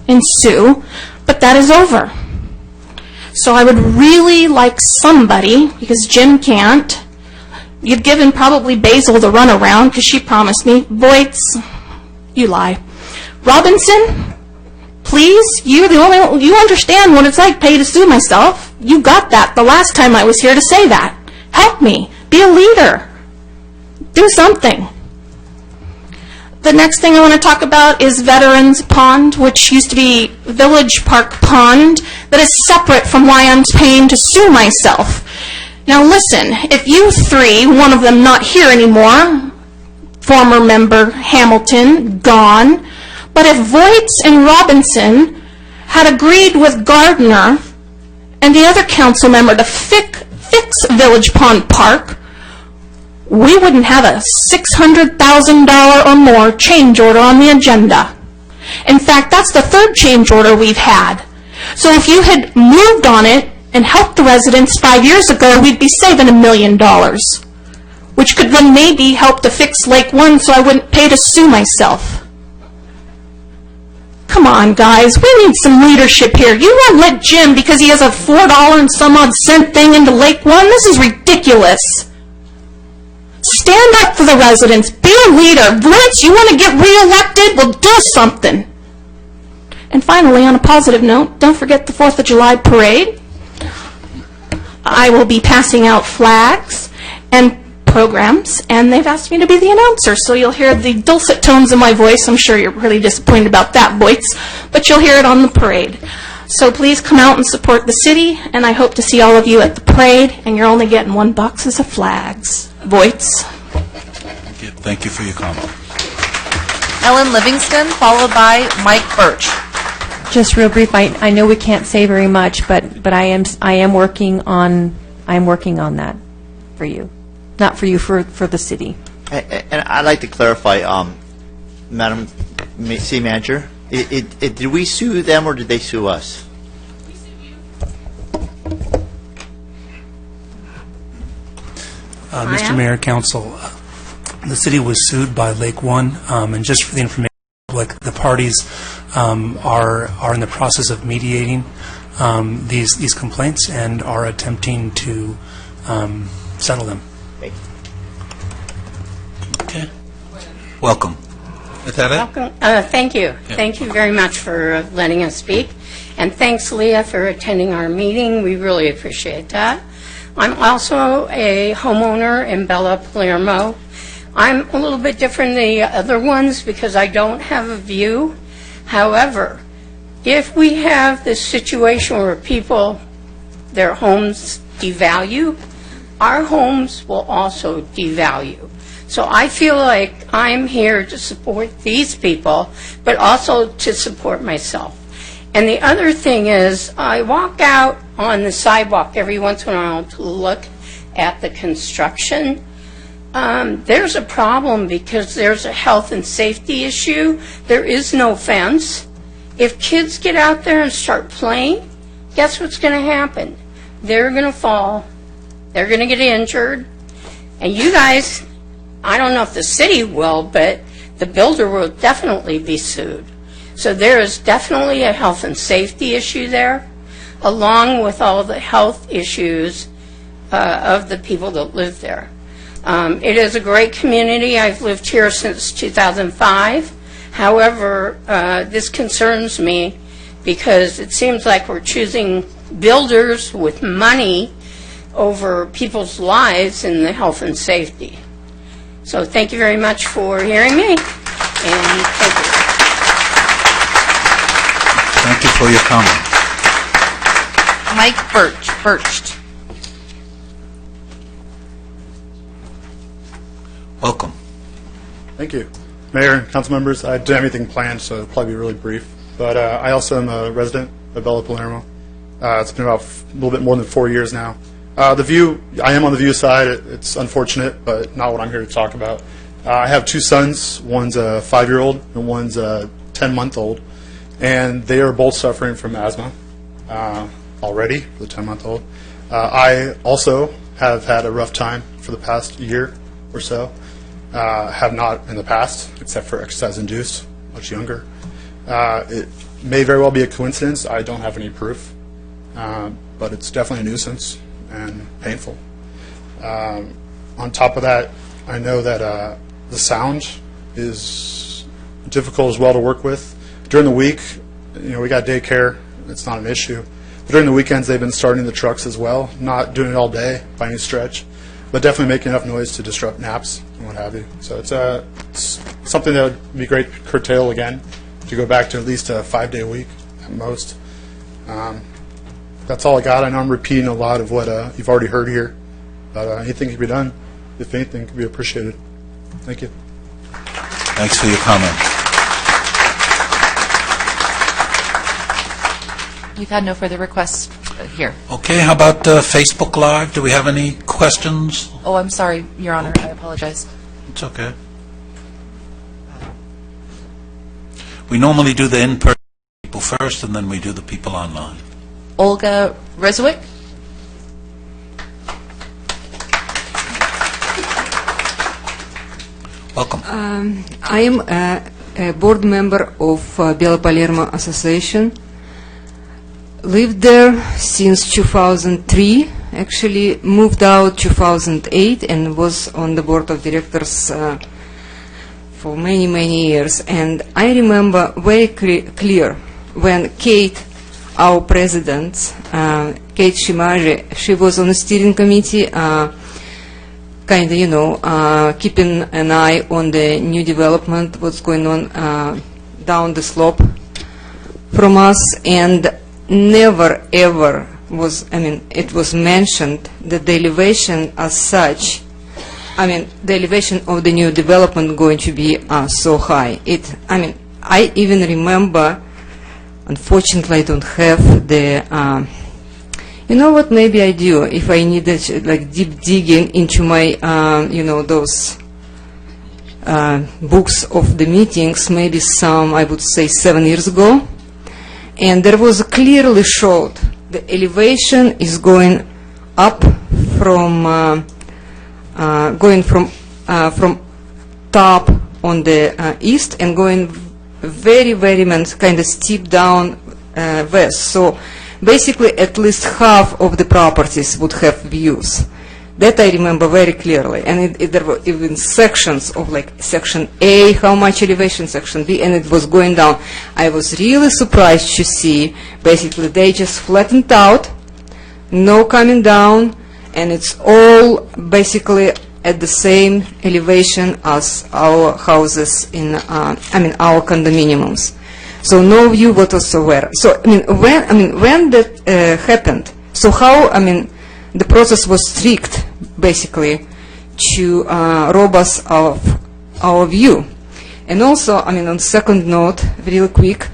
ensue, but that is over. So I would really like somebody, because Jim can't, you've given probably Basil the runaround, because she promised me, Voights, you lie. Robinson, please, you're the only one, you understand what it's like, pay to sue myself. You got that the last time I was here to say that. Help me, be a leader. Do something. The next thing I want to talk about is Veterans Pond, which used to be Village Park Pond, that is separate from why I'm paying to sue myself. Now listen, if you three, one of them not here anymore, former member Hamilton, gone, but if Voights and Robinson had agreed with Gardner and the other council member to fix Village Pond Park, we wouldn't have a $600,000 or more change order on the agenda. In fact, that's the third change order we've had. So if you had moved on it and helped the residents 5 years ago, we'd be saving $1 million, which could then maybe help to fix Lake 1 so I wouldn't pay to sue myself. Come on, guys, we need some leadership here. You won't let Jim, because he has a $4 and some odd cent thing into Lake 1? This is ridiculous. Stand up for the residents. Be a leader. Voights, you want to get reelected? Well, do something. And finally, on a positive note, don't forget the 4th of July parade. I will be passing out flags and programs, and they've asked me to be the announcer, so you'll hear the dulcet tones of my voice. I'm sure you're really disappointed about that, Voights, but you'll hear it on the parade. So please come out and support the city, and I hope to see all of you at the parade, and you're only getting 1 box of flags. Voights. Thank you for your comment. Ellen Livingston, followed by Mike Birch. Just real brief, I know we can't say very much, but I am working on that for you. Not for you, for the city. And I'd like to clarify, Madam City Manager, did we sue them or did they sue us? Mr. Mayor, Council, the city was sued by Lake 1, and just for the information, The parties are in the process of mediating these complaints and are attempting to settle them. Okay. Welcome. Is that it? Welcome. Thank you. Thank you very much for letting us speak. And thanks, Leah, for attending our meeting. We really appreciate that. I'm also a homeowner in Bella Palermo. I'm a little bit different than the other ones because I don't have a view. However, if we have this situation where people, their homes devalue, our homes will also devalue. So I feel like I'm here to support these people, but also to support myself. And the other thing is, I walk out on the sidewalk every once in a while to look at the construction. There's a problem because there's a health and safety issue. There is no fence. If kids get out there and start playing, guess what's going to happen? They're going to fall. They're going to get injured. And you guys, I don't know if the city will, but the builder will definitely be sued. So there is definitely a health and safety issue there, along with all the health issues of the people that live there. It is a great community. I've lived here since 2005. However, this concerns me because it seems like we're choosing builders with money over people's lives and the health and safety. So thank you very much for hearing me, and thank you. Thank you for your comment. Mike Birch. Welcome. Thank you. Mayor and council members, I don't have anything planned, so it'll probably be really brief. But I also am a resident of Bella Palermo. It's been about a little bit more than 4 years now. The view, I am on the view side. It's unfortunate, but not what I'm here to talk about. I have two sons. One's a 5-year-old and one's a 10-month-old. And they are both suffering from asthma already for the 10-month-old. I also have had a rough time for the past year or so. Have not in the past, except for exercise-induced, much younger. It may very well be a coincidence. I don't have any proof, but it's definitely a nuisance and painful. On top of that, I know that the sound is difficult as well to work with. During the week, we got daycare. It's not an issue. But during the weekends, they've been starting the trucks as well, not doing it all day by any stretch, but definitely making enough noise to disrupt naps and what have you. So it's something that would be great to curtail again, to go back to at least a 5-day week at most. That's all I got. I know I'm repeating a lot of what you've already heard here, but anything can be done. If anything, can be appreciated. Thank you. Thanks for your comment. We've had no further requests here. Okay, how about Facebook Live? Do we have any questions? Oh, I'm sorry, Your Honor. I apologize. It's okay. We normally do the in-person people first, and then we do the people online. Olga Reswick? Welcome. I am a board member of Bella Palermo Association. Lived there since 2003, actually moved out 2008 and was on the board of directors for many, many years. And I remember very clear when Kate, our president, Kate Shimaji, she was on the steering committee, keeping an eye on the new development, what's going on down the slope from us, and never ever was, it was mentioned that the elevation as such, the elevation of the new development going to be so high. I even remember, unfortunately I don't have the, you know what, maybe I do, if I needed like deep digging into my, those books of the meetings, maybe some, I would say 7 years ago. And there was clearly showed the elevation is going up from from top on the east and going very, very kind of steep down west. So basically, at least half of the properties would have views. That I remember very clearly. And there were even sections of like section A, how much elevation, section B, and it was going down. I was really surprised to see, basically, they just flattened out, no coming down, and it's all basically at the same elevation as our houses in, our condominiums. So no view whatsoever. So, when that happened, so how, the process was strict, basically, to rob us of our view. And also, on second note, real quick,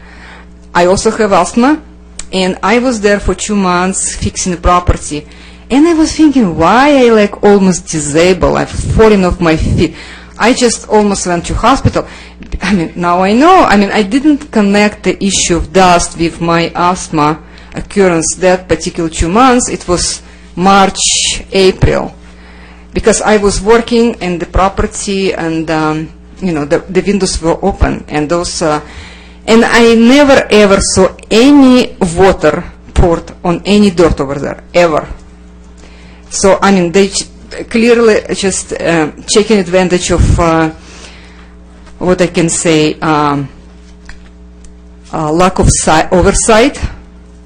I also have asthma, and I was there for 2 months fixing the property. And I was thinking, why I like almost disabled, I've fallen off my feet. I just almost went to hospital. Now I know, I didn't connect the issue of dust with my asthma occurrence that particular 2 months. It was March, April, because I was working in the property and, the windows were open and those, and I never ever saw any water poured on any dirt over there, ever. So, they clearly just taking advantage of what I can say, lack of oversight.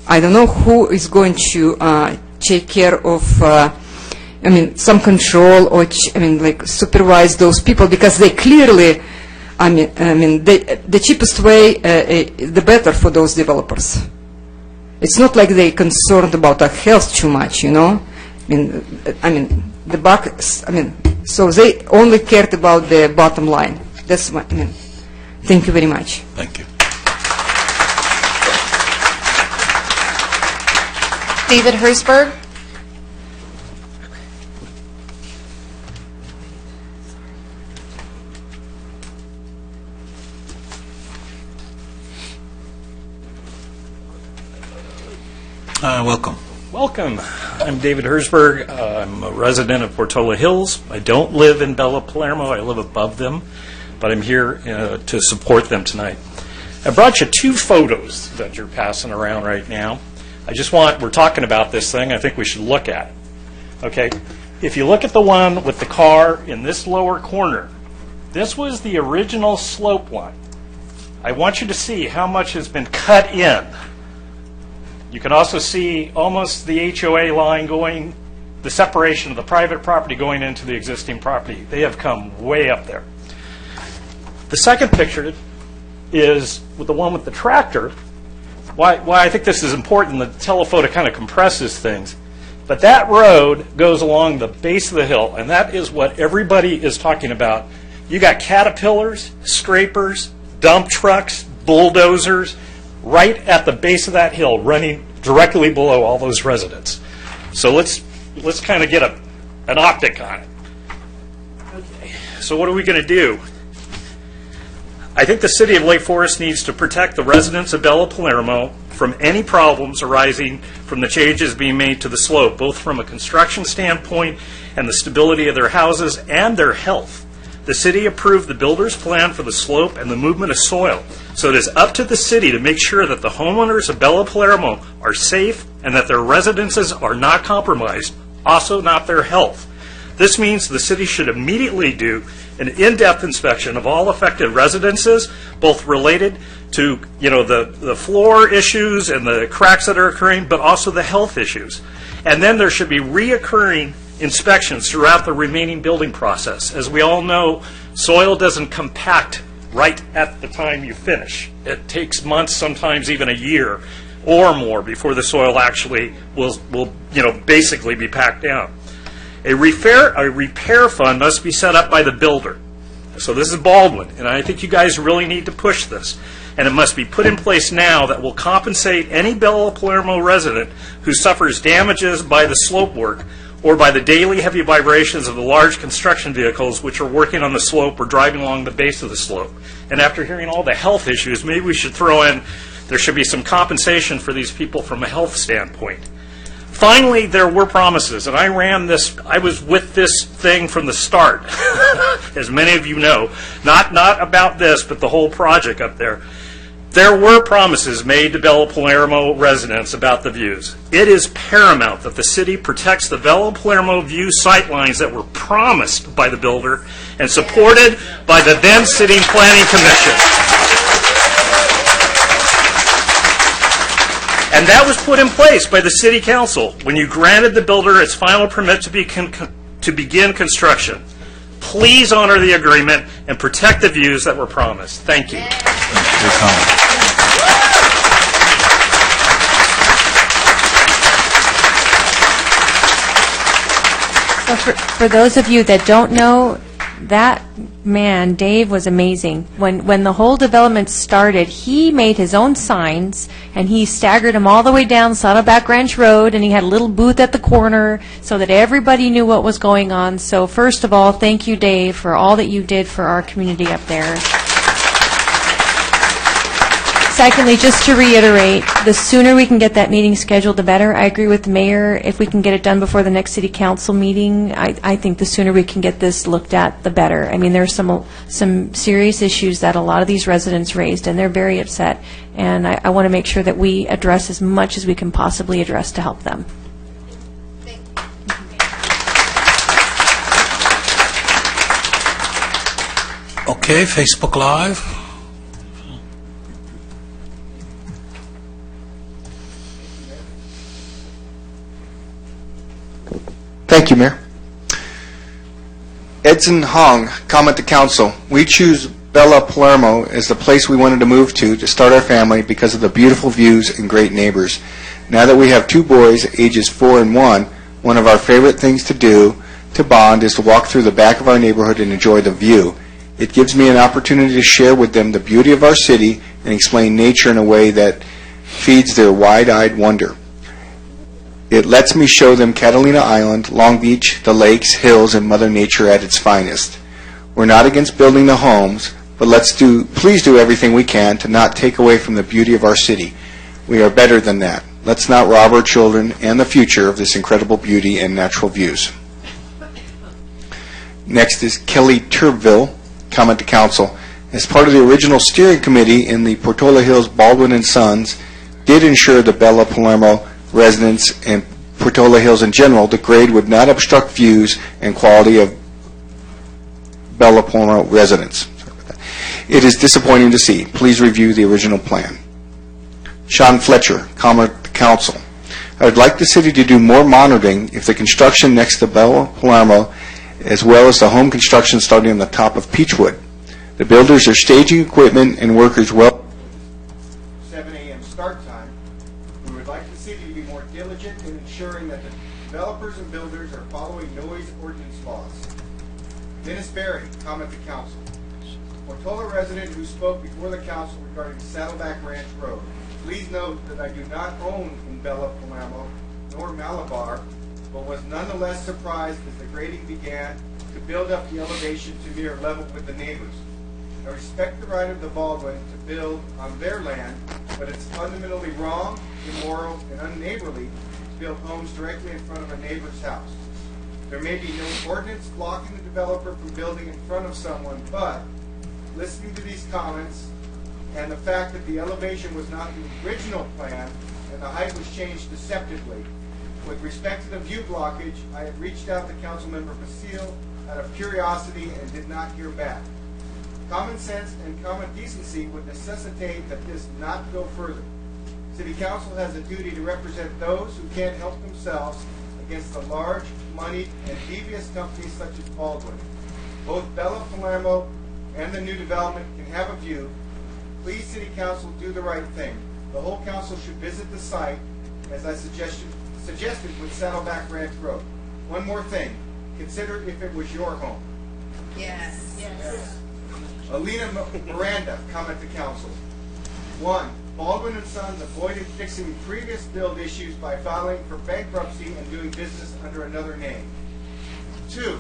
I don't know who is going to take care of, some control or, supervise those people, because they clearly, the cheapest way, the better for those developers. It's not like they're concerned about our health too much, the back, so they only cared about the bottom line. That's what, thank you very much. Thank you. David Hersberg. Welcome. Welcome. I'm David Hersberg. I'm a resident of Portola Hills. I don't live in Bella Palermo. I live above them, but I'm here to support them tonight. I brought you 2 photos that you're passing around right now. We're talking about this thing, I think we should look at it. Okay, if you look at the one with the car in this lower corner, this was the original slope line. I want you to see how much has been cut in. You can also see almost the HOA line going, the separation of the private property going into the existing property. They have come way up there. The second picture is with the one with the tractor. Why I think this is important, the telephoto kind of compresses things. But that road goes along the base of the hill, and that is what everybody is talking about. You got caterpillars, scrapers, dump trucks, bulldozers, right at the base of that hill, running directly below all those residents. So let's kind of get an optic on it. Okay. So what are we going to do? I think the city of Lake Forest needs to protect the residents of Bella Palermo from any problems arising from the changes being made to the slope, both from a construction standpoint and the stability of their houses and their health. The city approved the builder's plan for the slope and the movement of soil, so it is up to the city to make sure that the homeowners of Bella Palermo are safe and that their residences are not compromised, also not their health. This means the city should immediately do an in-depth inspection of all affected residences, both related to the floor issues and the cracks that are occurring, but also the health issues. And then there should be reoccurring inspections throughout the remaining building process. As we all know, soil doesn't compact right at the time you finish. It takes months, sometimes even a year or more before the soil actually will basically be packed down. A repair fund must be set up by the builder. So this is Baldwin, and I think you guys really need to push this. And it must be put in place now that will compensate any Bella Palermo resident who suffers damages by the slope work or by the daily heavy vibrations of the large construction vehicles which are working on the slope or driving along the base of the slope. And after hearing all the health issues, maybe we should throw in there should be some compensation for these people from a health standpoint. Finally, there were promises, and I was with this thing from the start, as many of you know, not about this, but the whole project up there. There were promises made to Bella Palermo residents about the views. It is paramount that the city protects the Bella Palermo view sightlines that were promised by the builder and supported by the then sitting Planning Commission. And that was put in place by the City Council when you granted the builder its final permit to begin construction. Please honor the agreement and protect the views that were promised. Thank you. So for those of you that don't know, that man, Dave, was amazing. When the whole development started, he made his own signs, and he staggered them all the way down Saddleback Ranch Road, and he had a little booth at the corner so that everybody knew what was going on. So first of all, thank you, Dave, for all that you did for our community up there. Secondly, just to reiterate, the sooner we can get that meeting scheduled, the better. I agree with the mayor. If we can get it done before the next city council meeting, I think the sooner we can get this looked at, the better. I mean, there's some serious issues that a lot of these residents raised, and they're very upset. And I want to make sure that we address as much as we can possibly address to help them. Okay, Facebook Live. Thank you, Mayor. Edson Hong, comment to council. We choose Bella Palermo as the place we wanted to move to start our family because of the beautiful views and great neighbors. Now that we have two boys, ages 4 and 1, one of our favorite things to do to bond is to walk through the back of our neighborhood and enjoy the view. It gives me an opportunity to share with them the beauty of our city and explain nature in a way that feeds their wide-eyed wonder. It lets me show them Catalina Island, Long Beach, the lakes, hills, and Mother Nature at its finest. We're not against building the homes, but please do everything we can to not take away from the beauty of our city. We are better than that. Let's not rob our children and the future of this incredible beauty and natural views. Next is Kelly Turbeville, comment to council. As part of the original steering committee in the Portola Hills Baldwin and Sons, did ensure the Bella Palermo residents and Portola Hills in general, the grade would not obstruct views and quality of Bella Palermo residents. It is disappointing to see. Please review the original plan. Sean Fletcher, comment to council. I would like the city to do more monitoring if the construction next to Bella Palermo, as well as the home construction starting on the top of Peachwood. The builders are staging equipment and workers well. 7 a.m. start time. We would like the city to be more diligent in ensuring that the developers and builders are following noise ordinance laws. Dennis Berry, comment to council. Portola resident who spoke before the council regarding Saddleback Ranch Road. Please note that I do not own in Bella Palermo nor Malabar, but was nonetheless surprised as the grading began to build up the elevation to near level with the neighbors. I respect the right of the Baldwin to build on their land, but it's fundamentally wrong, immoral, and unneighborly to build homes directly in front of a neighbor's house. There may be no ordinance blocking the developer from building in front of someone, but listening to these comments and the fact that the elevation was not the original plan and the height was changed deceptively, with respect to the view blockage, I had reached out to Councilmember Basile out of curiosity and did not hear back. Common sense and common decency would necessitate that this not go further. City Council has a duty to represent those who can't help themselves against the large, moneyed, and devious companies such as Baldwin. Both Bella Palermo and the new development can have a view. Please, City Council, do the right thing. The whole council should visit the site, as I suggested with Saddleback Ranch Road. One more thing. Consider if it was your home. Yes. Yes. Alina Miranda, comment to council. 1. Baldwin and Sons avoided fixing previous build issues by filing for bankruptcy and doing business under another name. 2.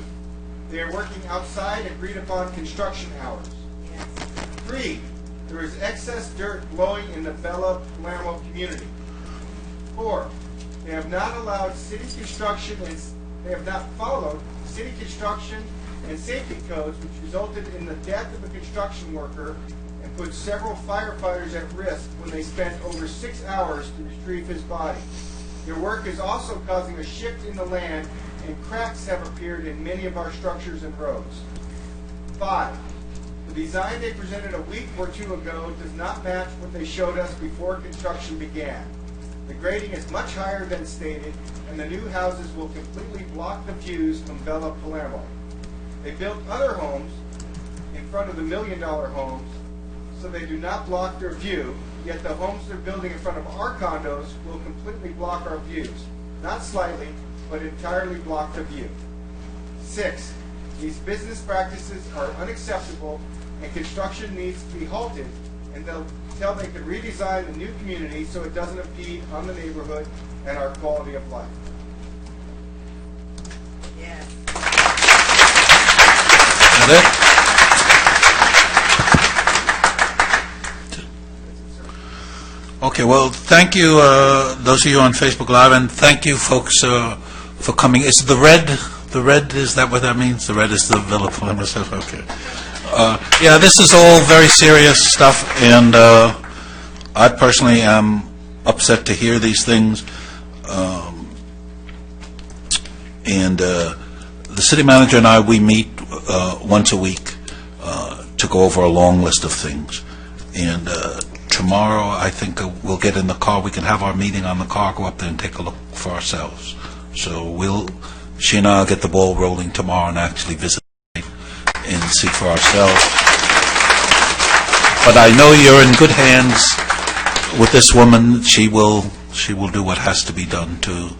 They are working outside agreed upon construction hours. 3. There is excess dirt blowing in the Bella Palermo community. 4. They have not allowed city construction and they have not followed city construction and safety codes, which resulted in the death of a construction worker and put several firefighters at risk when they spent over 6 hours to retrieve his body. Their work is also causing a shift in the land, and cracks have appeared in many of our structures and roads. 5, the design they presented a week or two ago does not match what they showed us before construction began. The grading is much higher than stated, and the new houses will completely block the views from Bella Palermo. They built other homes in front of the $1 million homes, so they do not block their view, yet the homes they're building in front of our condos will completely block our views. Not slightly, but entirely block the view. 6, these business practices are unacceptable and construction needs to be halted until they can redesign the new community so it doesn't impede on the neighborhood and our quality of life. Yes. Is that it? Okay, well, thank you, those of you on Facebook Live, and thank you, folks, for coming. Is the red, is that what that means? The red is the Villa Palermo stuff? Okay. Yeah, this is all very serious stuff, and I personally am upset to hear these things. And the city manager and I, we meet once a week to go over a long list of things. And tomorrow, I think we'll get in the car. We can have our meeting on the car, go up there and take a look for ourselves. So she and I will get the ball rolling tomorrow and actually visit and see for ourselves. But I know you're in good hands with this woman. She will do what has to be done to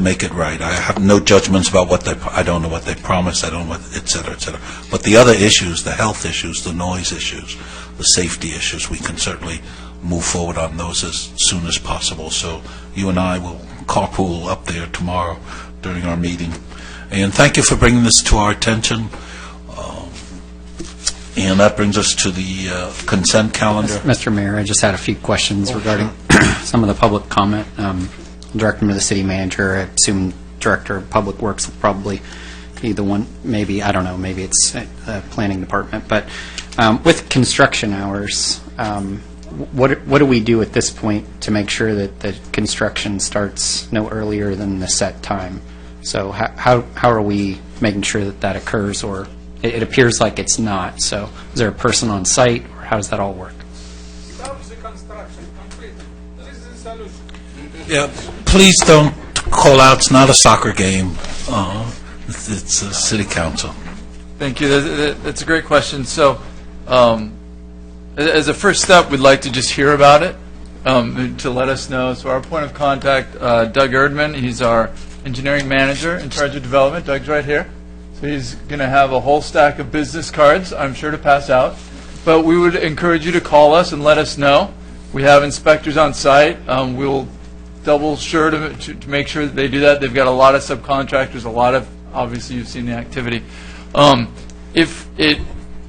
make it right. I have no judgments about I don't know what they promised, I don't know what, et cetera, et cetera. But the other issues, the health issues, the noise issues, the safety issues, we can certainly move forward on those as soon as possible. So you and I will carpool up there tomorrow during our meeting. And thank you for bringing this to our attention. And that brings us to the consent calendar. Mr. Mayor, I just had a few questions regarding some of the public comment. Directing to the city manager, I assume Director of Public Works will probably be the one, maybe, I don't know, maybe it's the planning department. But with construction hours, what do we do at this point to make sure that the construction starts no earlier than the set time? So how are we making sure that that occurs, or it appears like it's not? So is there a person on site, or how does that all work? Yeah, please don't call out. It's not a soccer game. It's a city council. Thank you. That's a great question. So as a first step, we'd like to just hear about it to let us know. So our point of contact, Doug Erdman, he's our engineering manager in charge of development. Doug's right here. So he's going to have a whole stack of business cards, I'm sure, to pass out. But we would encourage you to call us and let us know. We have inspectors on site. We'll double sure to make sure that they do that. They've got a lot of subcontractors, obviously you've seen the activity. If it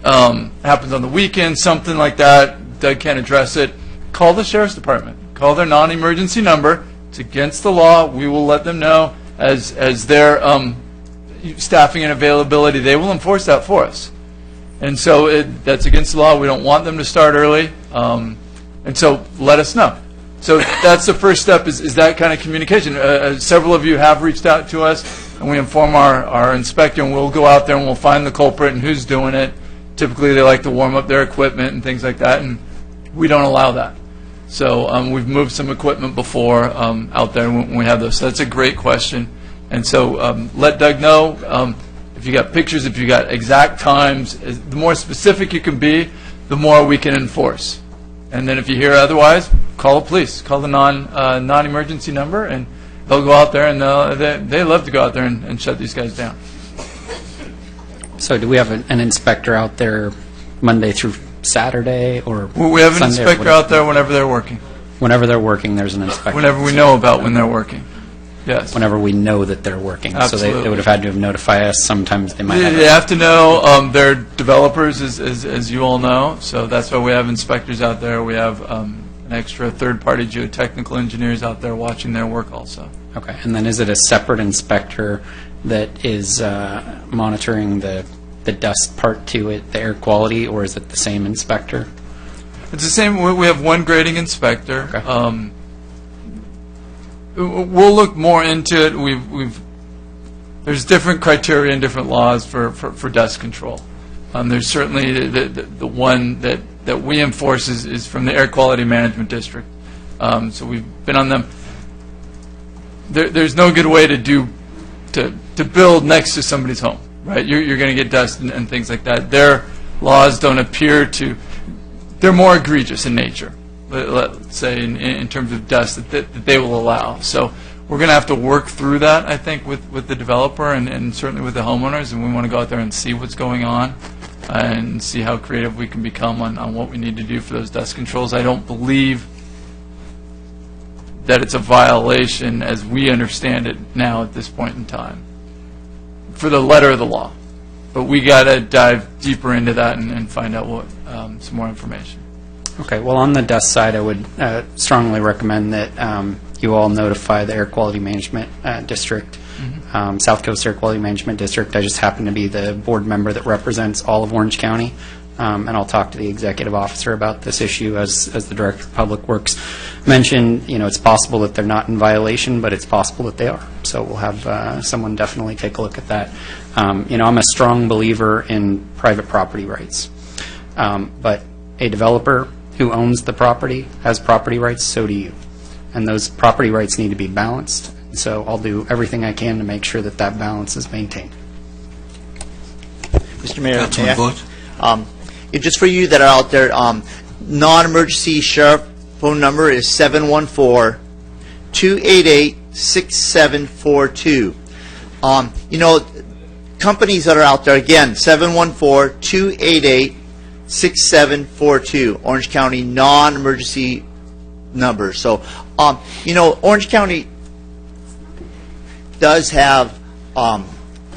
happens on the weekend, something like that, Doug can't address it, call the Sheriff's Department. Call their non-emergency number. It's against the law. We will let them know as their staffing and availability. They will enforce that for us. And so that's against the law. We don't want them to start early. And so let us know. So that's the first step, is that kind of communication. Several of you have reached out to us, and we inform our inspector, and we'll go out there and we'll find the culprit and who's doing it. Typically, they like to warm up their equipment and things like that, and we don't allow that. So we've moved some equipment before out there when we have those. So that's a great question. And so let Doug know. If you got pictures, if you got exact times, the more specific you can be, the more we can enforce. And then if you hear otherwise, call the police. Call the non-emergency number, and they'll go out there, and they love to go out there and shut these guys down. So do we have an inspector out there Monday through Saturday, or we have an Sunday, inspector out there whenever they're working. Whenever they're working, there's an inspector. Whenever we know about when they're working. Yes. Whenever we know that they're working. Absolutely. So they would have had to have notified us. Sometimes they might They have to know. They're developers, as you all know, so that's why we have inspectors out there. We have an extra third-party geotechnical engineers out there watching their work also. Okay, and then is it a separate inspector that is monitoring the dust part to it, the air quality, or is it the same inspector? It's the same. We have one grading inspector. Okay. We'll look more into it. There's different criteria and different laws for dust control. There's certainly the one that we enforce is from the Air Quality Management District. So we've been on them. There's no good way to build next to somebody's home, right? You're going to get dust and things like that. Their laws don't appear to. They're more egregious in nature, let's say, in terms of dust that they will allow. So we're going to have to work through that, I think, with the developer and certainly with the homeowners, and we want to go out there and see what's going on and see how creative we can become on what we need to do for those dust controls. I don't believe that it's a violation as we understand it now at this point in time for the letter of the law. But we got to dive deeper into that and find out what some more information. Okay, well, on the dust side, I would strongly recommend that you all notify the Air Quality Management District, South Coast Air Quality Management District. I just happen to be the board member that represents all of Orange County, and I'll talk to the executive officer about this issue. As the Director of Public Works mentioned, it's possible that they're not in violation, but it's possible that they are. So we'll have someone definitely take a look at that. I'm a strong believer in private property rights, but a developer who owns the property has property rights, so do you. And those property rights need to be balanced. So I'll do everything I can to make sure that that balance is maintained. Mr. Mayor, Councilman Vogt. Just for you that are out there, non-emergency sheriff phone number is 714-288-6742. Companies that are out there, again, 714-288-6742, Orange County non-emergency number. So, Orange County does have a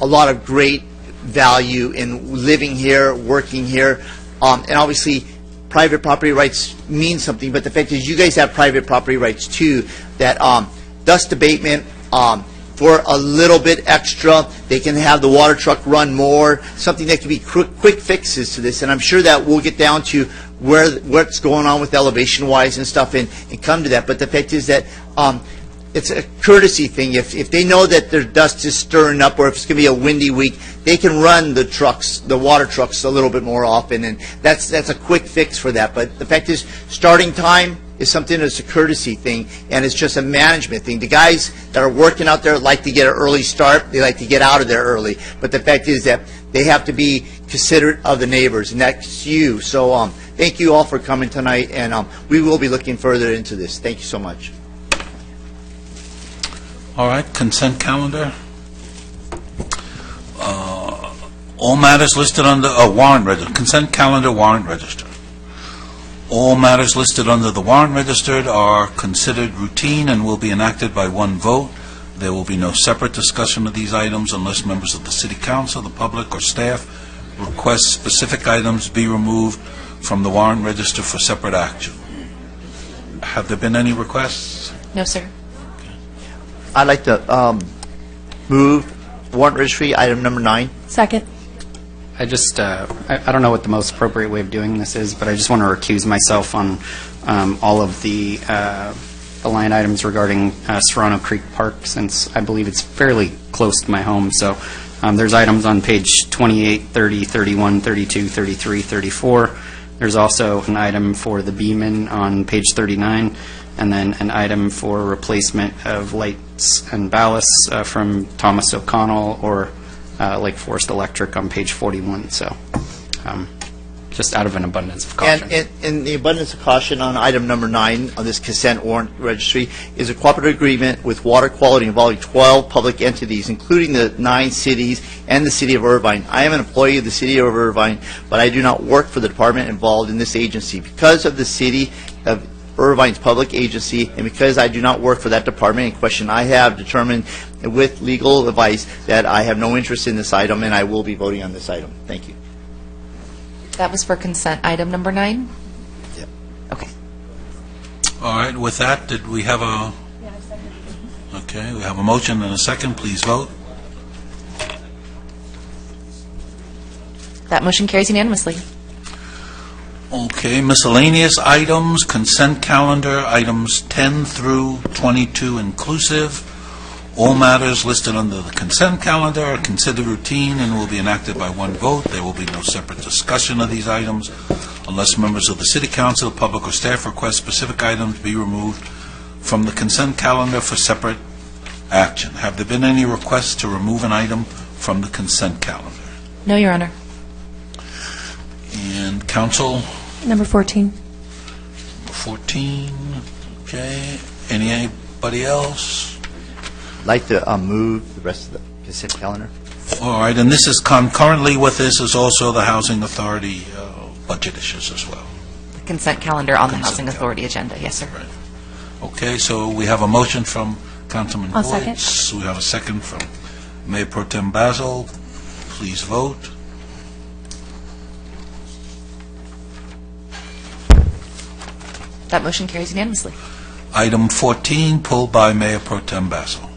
lot of great value in living here, working here, and obviously private property rights mean something, but the fact is you guys have private property rights too, that dust abatement, for a little bit extra, they can have the water truck run more, something that can be quick fixes to this, and I'm sure that we'll get down to what's going on with elevation-wise and stuff and come to that, but the fact is that it's a courtesy thing. If they know that their dust is stirring up or if it's going to be a windy week, they can run the trucks, the water trucks, a little bit more often, and that's a quick fix for that. But the fact is, starting time is something that's a courtesy thing, and it's just a management thing. The guys that are working out there like to get an early start. They like to get out of there early. But the fact is that they have to be considerate of the neighbors, and that's you. So thank you all for coming tonight, and we will be looking further into this. Thank you so much. All right, consent calendar. All matters listed under warrant register. Consent calendar, warrant register. All matters listed under the warrant registered are considered routine and will be enacted by one vote. There will be no separate discussion of these items unless members of the City Council, the public, or staff request specific items be removed from the warrant register for separate action. Have there been any requests? No, sir. I'd like to move warrant registry item number 9. Second. I just, I don't know what the most appropriate way of doing this is, but I just want to recuse myself on all of the line items regarding Serrano Creek Park, since I believe it's fairly close to my home. So there's items on page 28, 30, 31, 32, 33, 34. There's also an item for the Beeman on page 39, and then an item for replacement of lights and ballasts from Thomas O'Connell or Lake Forest Electric on page 41. So just out of an abundance of caution. And in the abundance of caution on item number 9 on this consent warrant registry is a cooperative agreement with water quality involving 12 public entities, including the 9 cities and the City of Irvine. I am an employee of the City of Irvine, but I do not work for the department involved in this agency. Because of the City of Irvine's public agency, and because I do not work for that department in question, I have determined with legal advice that I have no interest in this item, and I will be voting on this item. Thank you. That was for consent item number 9? Yep. Okay. All right, with that, did we have a... Okay. Okay, we have a motion and a second. Please vote. That motion carries unanimously. Okay, miscellaneous items, consent calendar, items 10 through 22 inclusive. All matters listed under the consent calendar are considered routine and will be enacted by one vote. There will be no separate discussion of these items unless members of the City Council, public, or staff request specific items be removed from the consent calendar for separate action. Have there been any requests to remove an item from the consent calendar? No, Your Honor. And Council? Number 14. 14, okay. Anybody else? Like to move the rest of the consent calendar. All right, and this is concurrently with this is also the Housing Authority budget issues as well. The consent calendar on the Housing Authority agenda. Yes, sir. Right. Okay, so we have a motion from Councilman I'll Boyd. second. We have a second from Mayor Pro Tem Basil. Please vote. That motion carries unanimously. Item 14, pulled by Mayor Pro Tem Basil.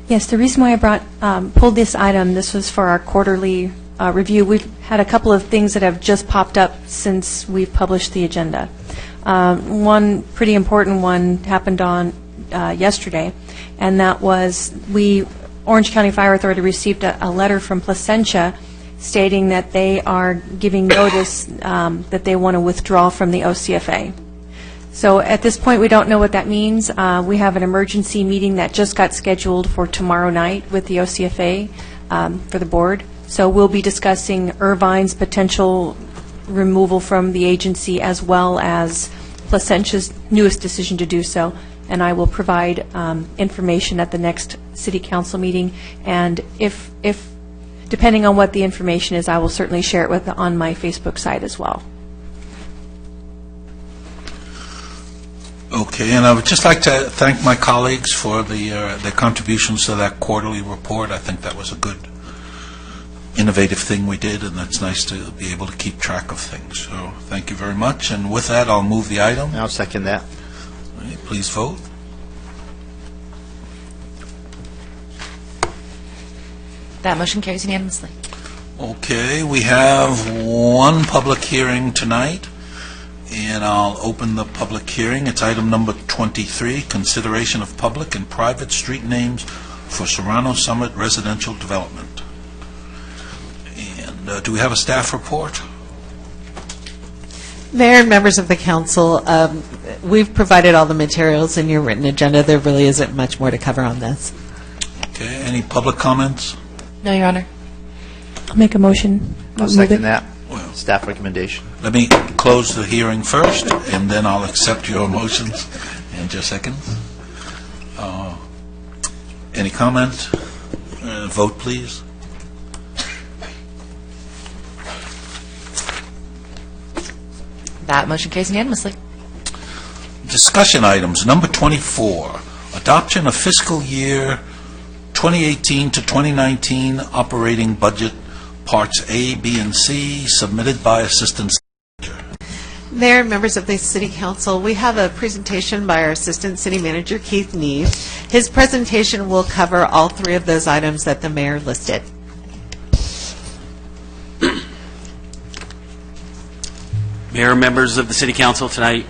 Yes, the reason why I pulled this item, this was for our quarterly review. We've had a couple of things that have just popped up since we've published the agenda. One pretty important one happened on yesterday, and that was Orange County Fire Authority received a letter from Placentia stating that they are giving notice that they want to withdraw from the OCFA. So at this point, we don't know what that means. We have an emergency meeting that just got scheduled for tomorrow night with the OCFA for the board. So we'll be discussing Irvine's potential removal from the agency as well as Placentia's newest decision to do so. And I will provide information at the next City Council meeting. And if depending on what the information is, I will certainly share it on my Facebook site as well. Okay, and I would just like to thank my colleagues for their contributions to that quarterly report. I think that was a good, innovative thing we did, and it's nice to be able to keep track of things. So thank you very much. And with that, I'll move the item. I'll second that. All right, please vote. That motion carries unanimously. Okay, we have one public hearing tonight, and I'll open the public hearing. It's item number 23, consideration of public and private street names for Serrano Summit Residential Development. And do we have a staff report? Mayor and members of the council, we've provided all the materials in your written agenda. There really isn't much more to cover on this. Okay, any public comments? No, Your Honor. I'll make a motion. I'll second that. Staff recommendation. Let me close the hearing first, and then I'll accept your motions in just a second. Any comment? Vote, please. That motion carries unanimously. Discussion items, number 24, adoption of fiscal year 2018 to 2019 operating budget parts A, B, and C, submitted by Assistant Mayor and members of the City Council, we have a presentation by our Assistant City Manager, Keith Neve. His presentation will cover all three of those items that the mayor listed. Mayor, members of the City Council, tonight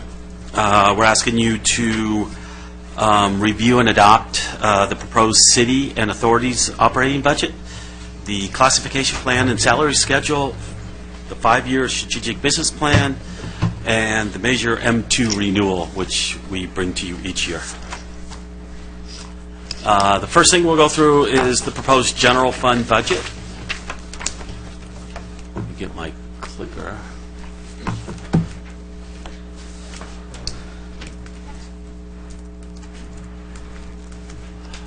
we're asking you to review and adopt the proposed city and authorities operating budget, the classification plan and salary schedule, the 5-year strategic business plan, and the Measure M2 renewal, which we bring to you each year. The first thing we'll go through is the proposed general fund budget. Let me get my clicker.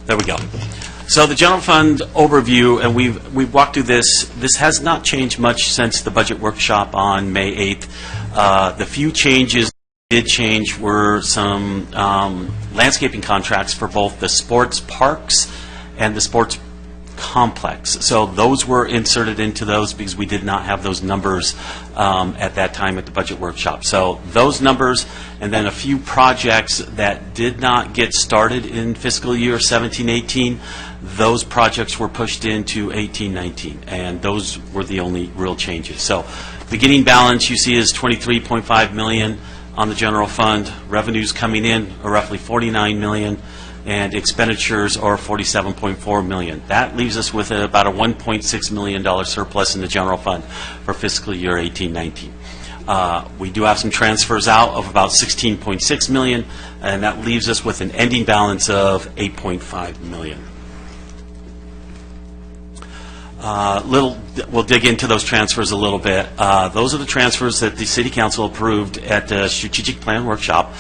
There we go. So the general fund overview, and we've walked through this. This has not changed much since the budget workshop on May 8th. The few changes did change were some landscaping contracts for both the sports parks and the sports complex. So those were inserted into those because we did not have those numbers at that time at the budget workshop. So those numbers, and then a few projects that did not get started in fiscal year 17-18, those projects were pushed into 18-19, and those were the only real changes. So beginning balance you see is $23.5 million on the general fund. Revenues coming in are roughly $49 million, and expenditures are $47.4 million. That leaves us with about a $1.6 million surplus in the general fund for fiscal year 18-19. We do have some transfers out of about $16.6 million, and that leaves us with an ending balance of $8.5 million. We'll dig into those transfers a little bit. Those are the transfers that the City Council approved at the Strategic Plan Workshop.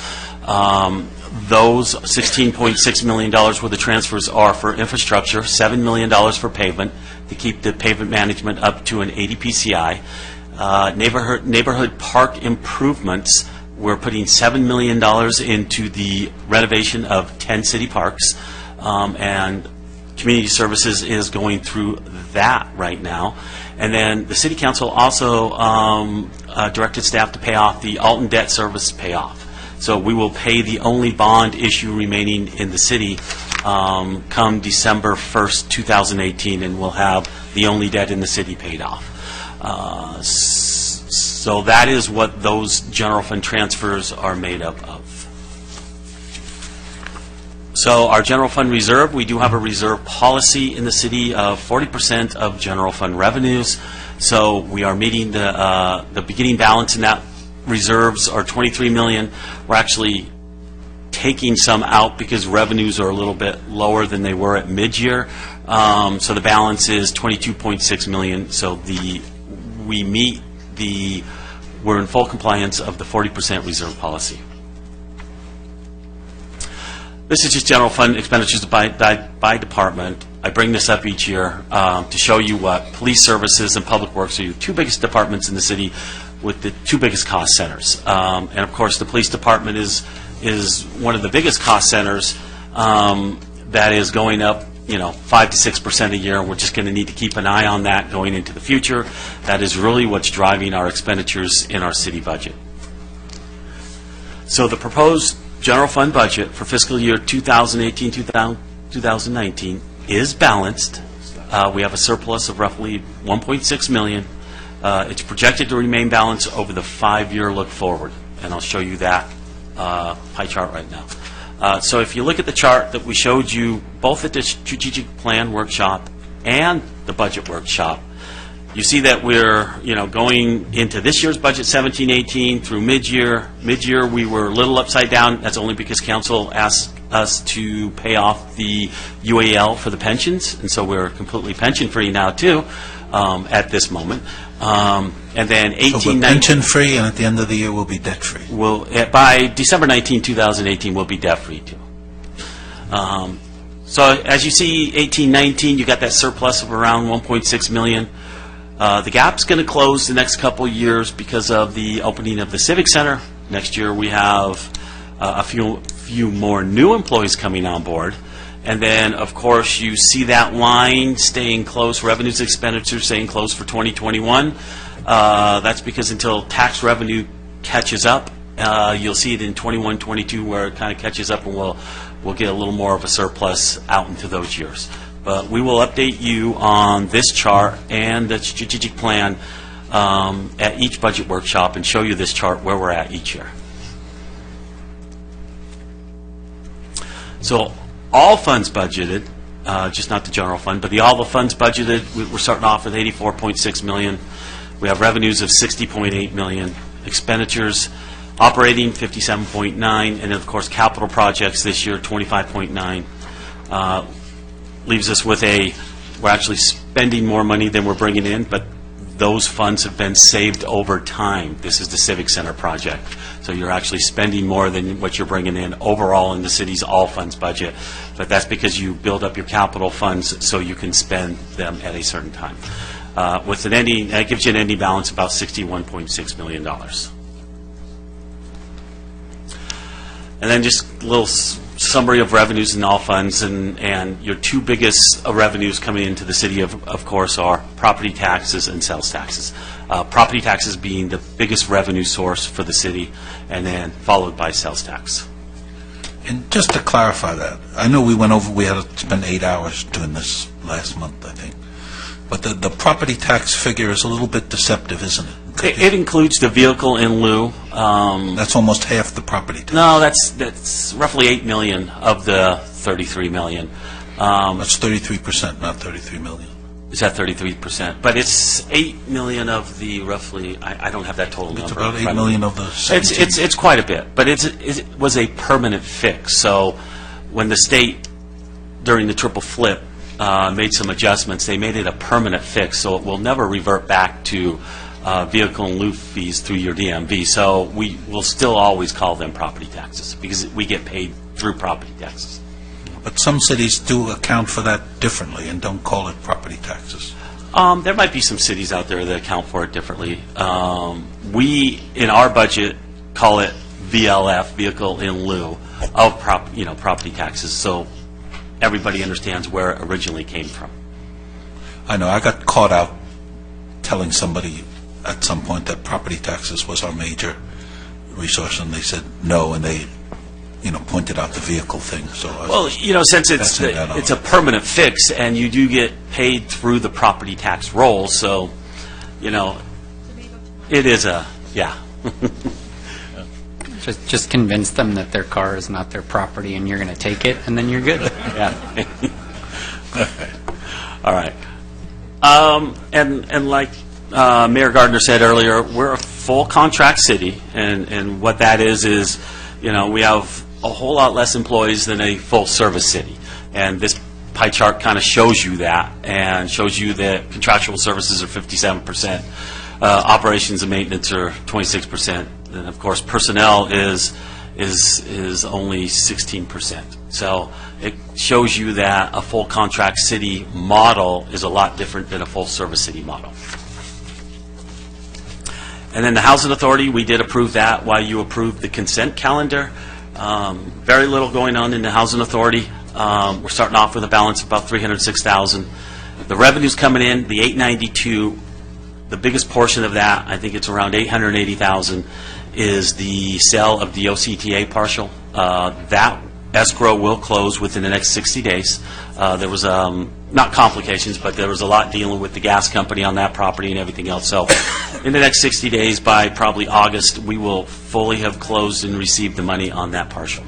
Those $16.6 million worth of transfers are for infrastructure, $7 million for pavement to keep the pavement management up to an 80 PCI. Neighborhood park improvements, we're putting $7 million into the renovation of 10 city parks, and Community Services is going through that right now. And then the City Council also directed staff to pay off the Alton debt service payoff. So we will pay the only bond issue remaining in the city come December 1st, 2018, and we'll have the only debt in the city paid off. So that is what those general fund transfers are made up of. So our general fund reserve, we do have a reserve policy in the city of 40% of general fund revenues. So we are meeting the beginning balance in that. Reserves are $23 million. We're actually taking some out because revenues are a little bit lower than they were at mid-year. So the balance is $22.6 million. So we're in full compliance of the 40% reserve policy. This is just general fund expenditures by department. I bring this up each year to show you what police services and public works are your two biggest departments in the city with the two biggest cost centers. And of course, the police department is one of the biggest cost centers that is going up 5 to 6% a year. We're just going to need to keep an eye on that going into the future. That is really what's driving our expenditures in our city budget. So the proposed general fund budget for fiscal year 2018-2019 is balanced. We have a surplus of roughly $1.6 million. It's projected to remain balanced over the 5-year look forward, and I'll show you that pie chart right now. So if you look at the chart that we showed you both at the Strategic Plan Workshop and the Budget Workshop, you see that we're going into this year's budget 17-18 through mid-year. Mid-year we were a little upside down. That's only because Council asked us to pay off the UAL for the pensions, and so we're completely pension-free now too at this moment. And then 18-19... So we're pension-free, and at the end of the year we'll be debt-free. By December 19, 2018, we'll be debt-free too. So as you see, 18-19, you got that surplus of around $1.6 million. The gap's going to close the next couple of years because of the opening of the Civic Center. Next year we have a few more new employees coming on board. And then, of course, you see that line staying close, revenues expenditures staying close for 2021. That's because until tax revenue catches up, you'll see it in 21-22 where it kind of catches up, and we'll get a little more of a surplus out into those years. But we will update you on this chart and the strategic plan at each budget workshop and show you this chart where we're at each year. So all funds budgeted, just not the general fund, but all the funds budgeted, we're starting off with $84.6 million. We have revenues of $60.8 million, expenditures operating $57.9 million, and of course capital projects this year $25.9 million. Leaves us with we're actually spending more money than we're bringing in, but those funds have been saved over time. This is the Civic Center project. So you're actually spending more than what you're bringing in overall in the city's all funds budget. But that's because you build up your capital funds so you can spend them at a certain time. With an ending, that gives you an ending balance of about $61.6 million. And then just a little summary of revenues in all funds, and your two biggest revenues coming into the city, of course, are property taxes and sales taxes. Property taxes being the biggest revenue source for the city, and then followed by sales tax. And just to clarify that, I know we had to spend 8 hours doing this last month, I think. But the property tax figure is a little bit deceptive, isn't it? It includes the vehicle in lieu. That's almost half the property tax. No, that's roughly $8 million of the $33 million. That's 33%, not $33 million. Is that 33%? But it's $8 million of the roughly, I don't have that total number. It's about $8 million of the 17. It's quite a bit, but it was a permanent fix. So when the state, during the triple flip, made some adjustments, they made it a permanent fix, so it will never revert back to vehicle in lieu fees through your DMV. So we will still always call them property taxes because we get paid through property taxes. But some cities do account for that differently and don't call it property taxes. There might be some cities out there that account for it differently. We, in our budget, call it VLF, vehicle in lieu of property taxes. So everybody understands where it originally came from. I know. I got caught out telling somebody at some point that property taxes was our major resource, and they said no, and they, pointed out the vehicle thing. So since it's a permanent fix, and you do get paid through the property tax roll, so it is yeah. Just convince them that their car is not their property and you're going to take it, and then you're good. Yeah. All right. And like Mayor Gardner said earlier, we're a full contract city, and what that is we have a whole lot less employees than a full service city. And this pie chart kind of shows you that, and shows you that contractual services are 57%, operations and maintenance are 26%, and of course personnel is only 16%. So it shows you that a full contract city model is a lot different than a full service city model. And then the Housing Authority, we did approve that while you approved the consent calendar. Very little going on in the Housing Authority. We're starting off with a balance of about $306,000. The revenue's coming in, the $892,000. The biggest portion of that, I think it's around $880,000, is the sale of the OCTA partial. That escrow will close within the next 60 days. There was not complications, but there was a lot dealing with the gas company on that property and everything else. So in the next 60 days, by probably August, we will fully have closed and received the money on that partial.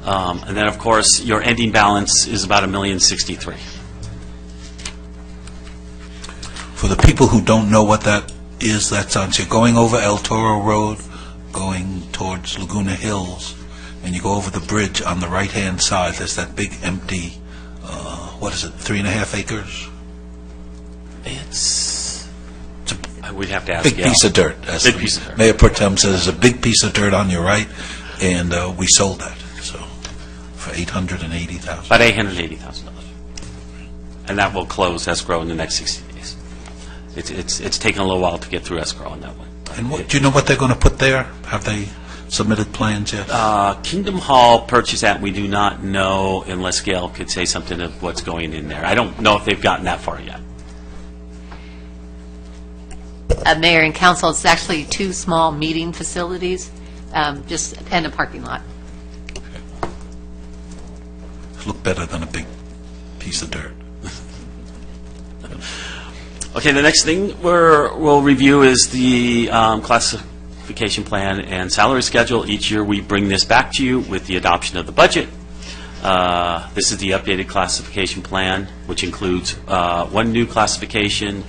And then, of course, your ending balance is about $1,063,000. For the people who don't know what that is, that's on, so you're going over El Toro Road, going towards Laguna Hills, and you go over the bridge on the right-hand side. There's that big empty, 3.5 acres? We'd have to ask big piece of dirt. As big piece of dirt. Mayor Pro Tem says there's a big piece of dirt on your right, and we sold that for $880,000. About $880,000. And that will close escrow in the next 60 days. It's taken a little while to get through escrow on that one. And do you know what they're going to put there? Have they submitted plans yet? Kingdom Hall purchased that. We do not know unless Gail could say something of what's going in there. I don't know if they've gotten that far yet. Mayor and Council, it's actually two small meeting facilities, and a parking lot. Look better than a big piece of dirt. Okay, the next thing we'll review is the classification plan and salary schedule. Each year we bring this back to you with the adoption of the budget. This is the updated classification plan, which includes one new classification,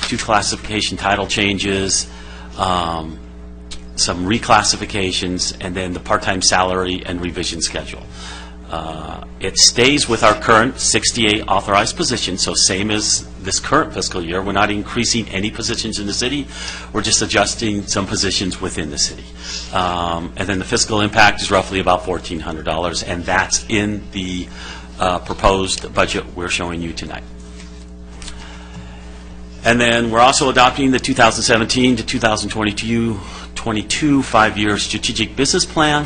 2 classification title changes, some reclassifications, and then the part-time salary and revision schedule. It stays with our current 68 authorized positions, so same as this current fiscal year. We're not increasing any positions in the city. We're just adjusting some positions within the city. And then the fiscal impact is roughly about $1,400, and that's in the proposed budget we're showing you tonight. And then we're also adopting the 2017 to 2022 5-year strategic business plan.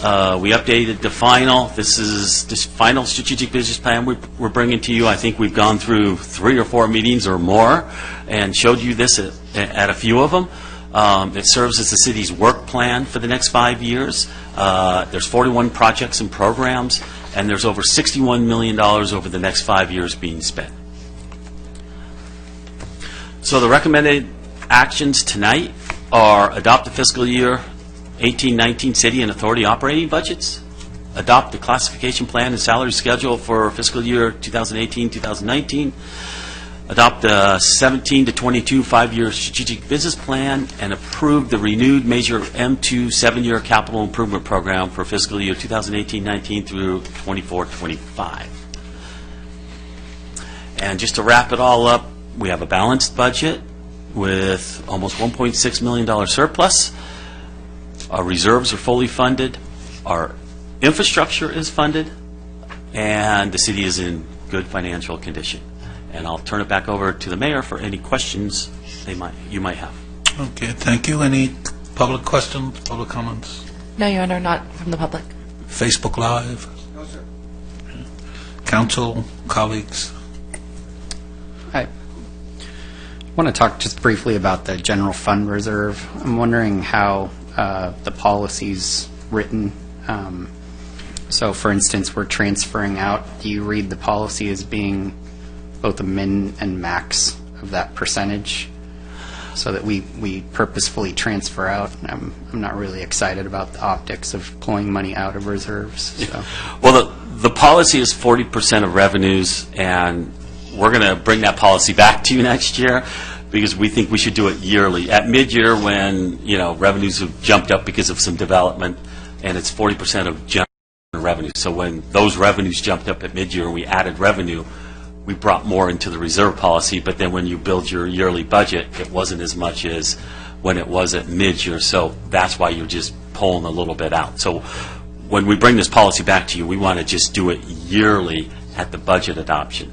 We updated the final. This is the final strategic business plan we're bringing to you. I think we've gone through 3 or 4 meetings or more and showed you this at a few of them. It serves as the city's work plan for the next 5 years. There's 41 projects and programs, and there's over $61 million over the next 5 years being spent. So the recommended actions tonight are adopt the fiscal year 18-19 city and authority operating budgets, adopt the classification plan and salary schedule for fiscal year 2018-2019, adopt the 17 to 22 5-year strategic business plan, and approve the renewed major M2 7-year capital improvement program for fiscal year 2018-19 through 24-25. And just to wrap it all up, we have a balanced budget with almost $1.6 million surplus. Our reserves are fully funded. Our infrastructure is funded. And the city is in good financial condition. And I'll turn it back over to the mayor for any questions you might have. Okay, thank you. Any public questions, public comments? No, Your Honor, not from the public. Facebook Live? No, sir. Council, colleagues? I want to talk just briefly about the general fund reserve. I'm wondering how the policy's written. So, for instance, we're transferring out. Do you read the policy as being both a min and max of that percentage, so that we purposefully transfer out? I'm not really excited about the optics of pulling money out of reserves. So. Well, the policy is 40% of revenues, and we're going to bring that policy back to you next year because we think we should do it yearly. At mid-year, when revenues have jumped up because of some development, and it's 40% of general revenue. So when those revenues jumped up at mid-year and we added revenue, we brought more into the reserve policy. But then when you build your yearly budget, it wasn't as much as when it was at mid-year. So that's why you're just pulling a little bit out. So when we bring this policy back to you, we want to just do it yearly at the budget adoption.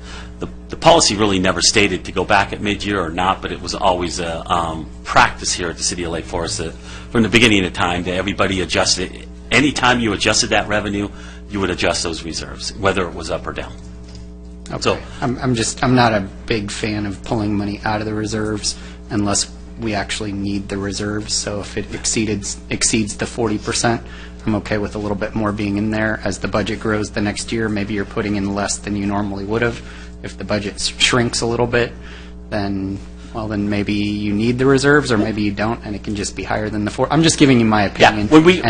The policy really never stated to go back at mid-year or not, but it was always a practice here at the City of Lake Forest that from the beginning of time that everybody adjusted. Any time you adjusted that revenue, you would adjust those reserves, whether it was up or down. Okay. So I'm not a big fan of pulling money out of the reserves unless we actually need the reserves. So if it exceeds the 40%, I'm okay with a little bit more being in there. As the budget grows the next year, maybe you're putting in less than you normally would have. If the budget shrinks a little bit, then maybe you need the reserves, or maybe you don't, and it can just be higher than the 4. I'm just giving you my opinion. Yeah, we'll bring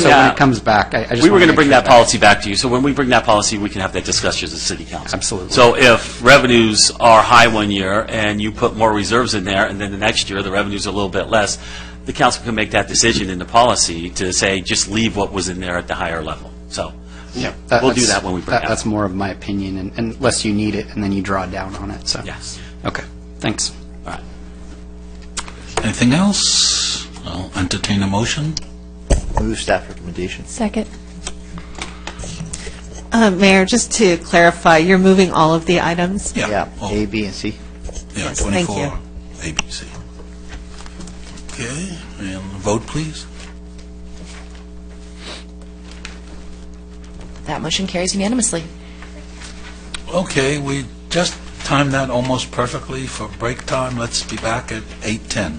so that. when it comes back, I just we were going to bring that that policy back to you. So when we bring that policy, we can have that discussion as a city council. Absolutely. So if revenues are high one year and you put more reserves in there, and then the next year the revenues are a little bit less, the council can make that decision in the policy to say just leave what was in there at the higher level. So yeah, we'll do that when we bring that. That's more of my opinion, and unless you need it, and then you draw down on it. So yes. Okay. Thanks. All right. Anything else? I'll entertain a motion. Move staff recommendation. Second. Mayor, just to clarify, you're moving all of the items? Yeah. A, B, and C. Yeah, Yes, thank 24, you. A, B, C. Okay, and vote, please. That motion carries unanimously. Okay, we just timed that almost perfectly for break time. Let's be back at 8:10.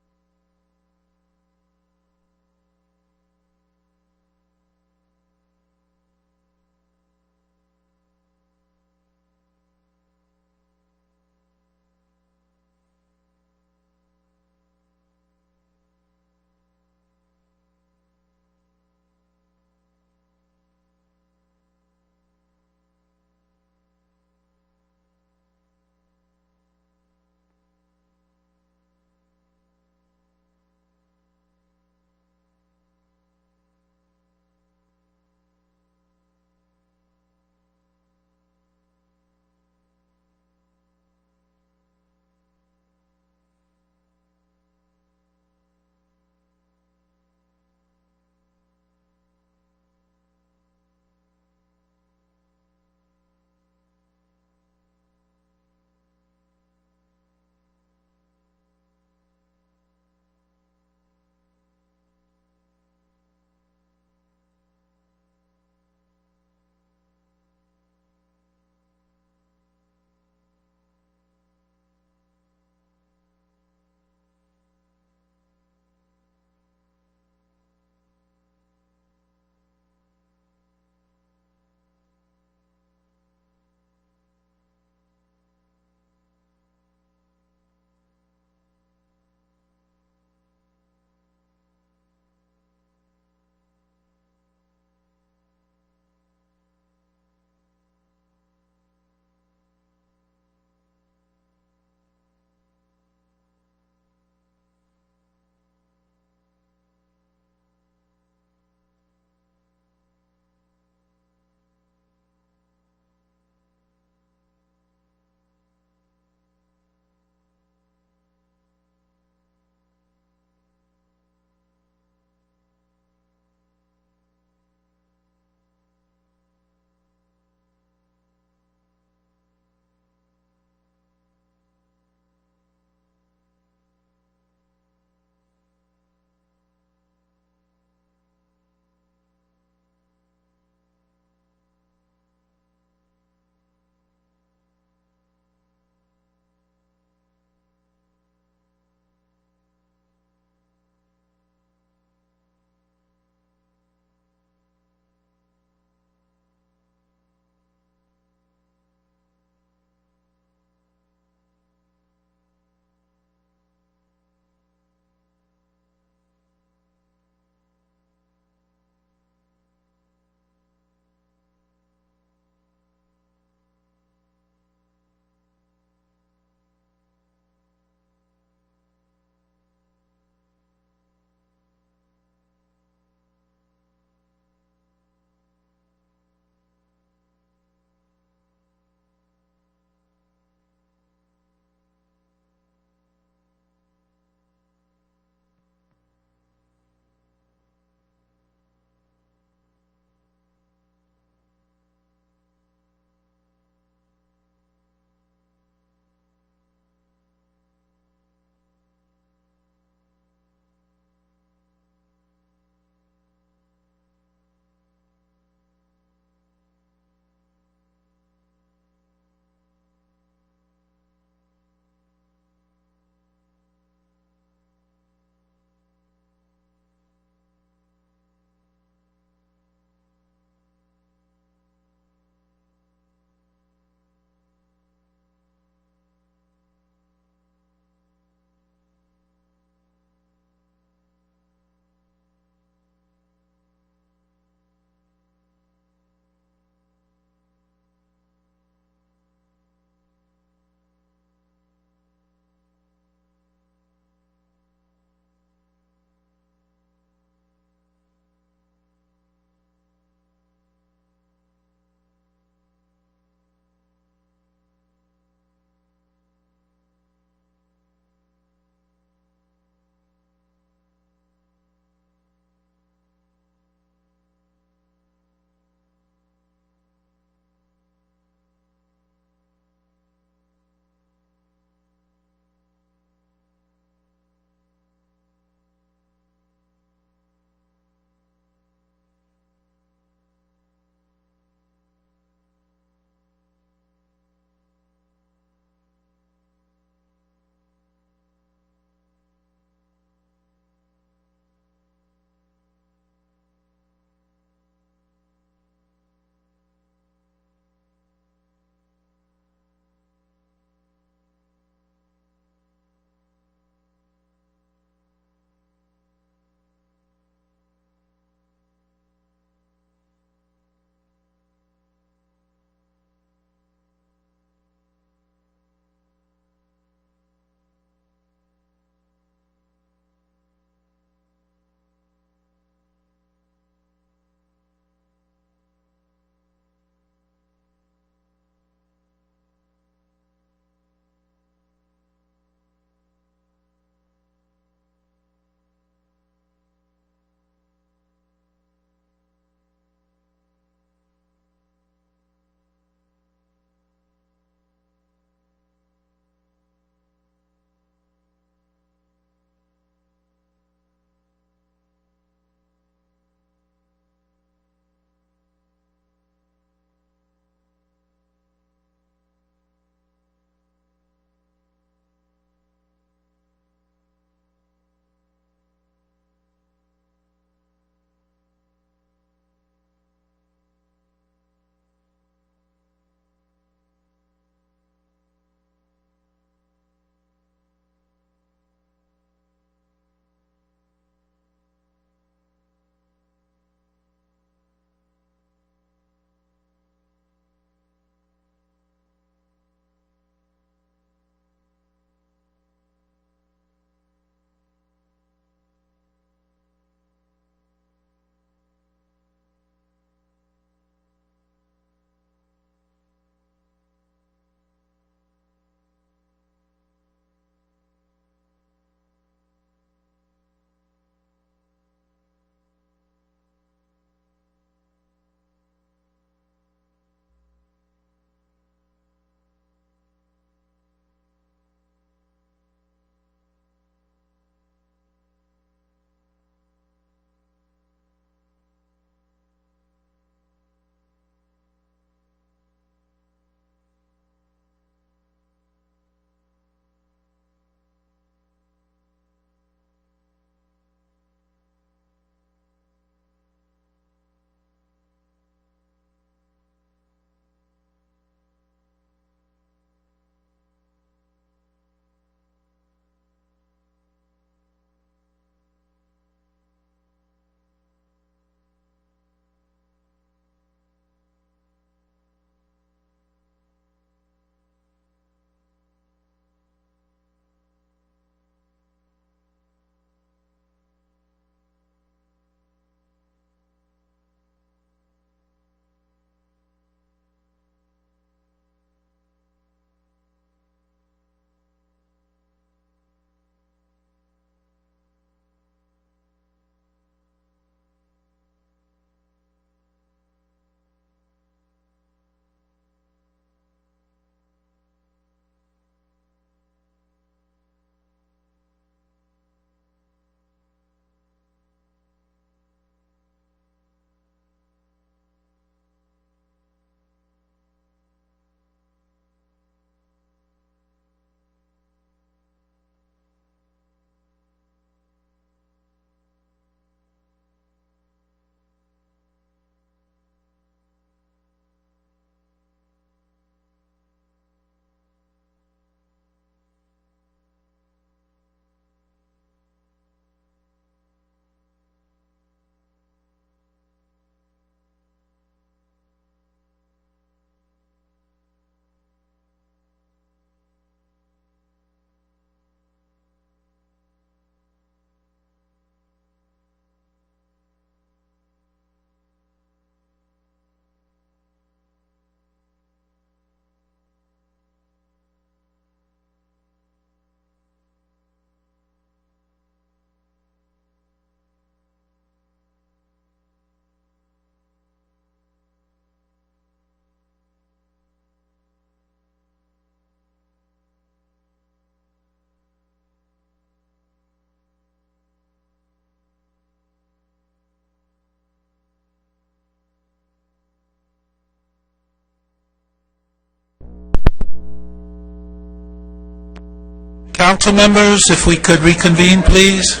Council members, if we could reconvene, please.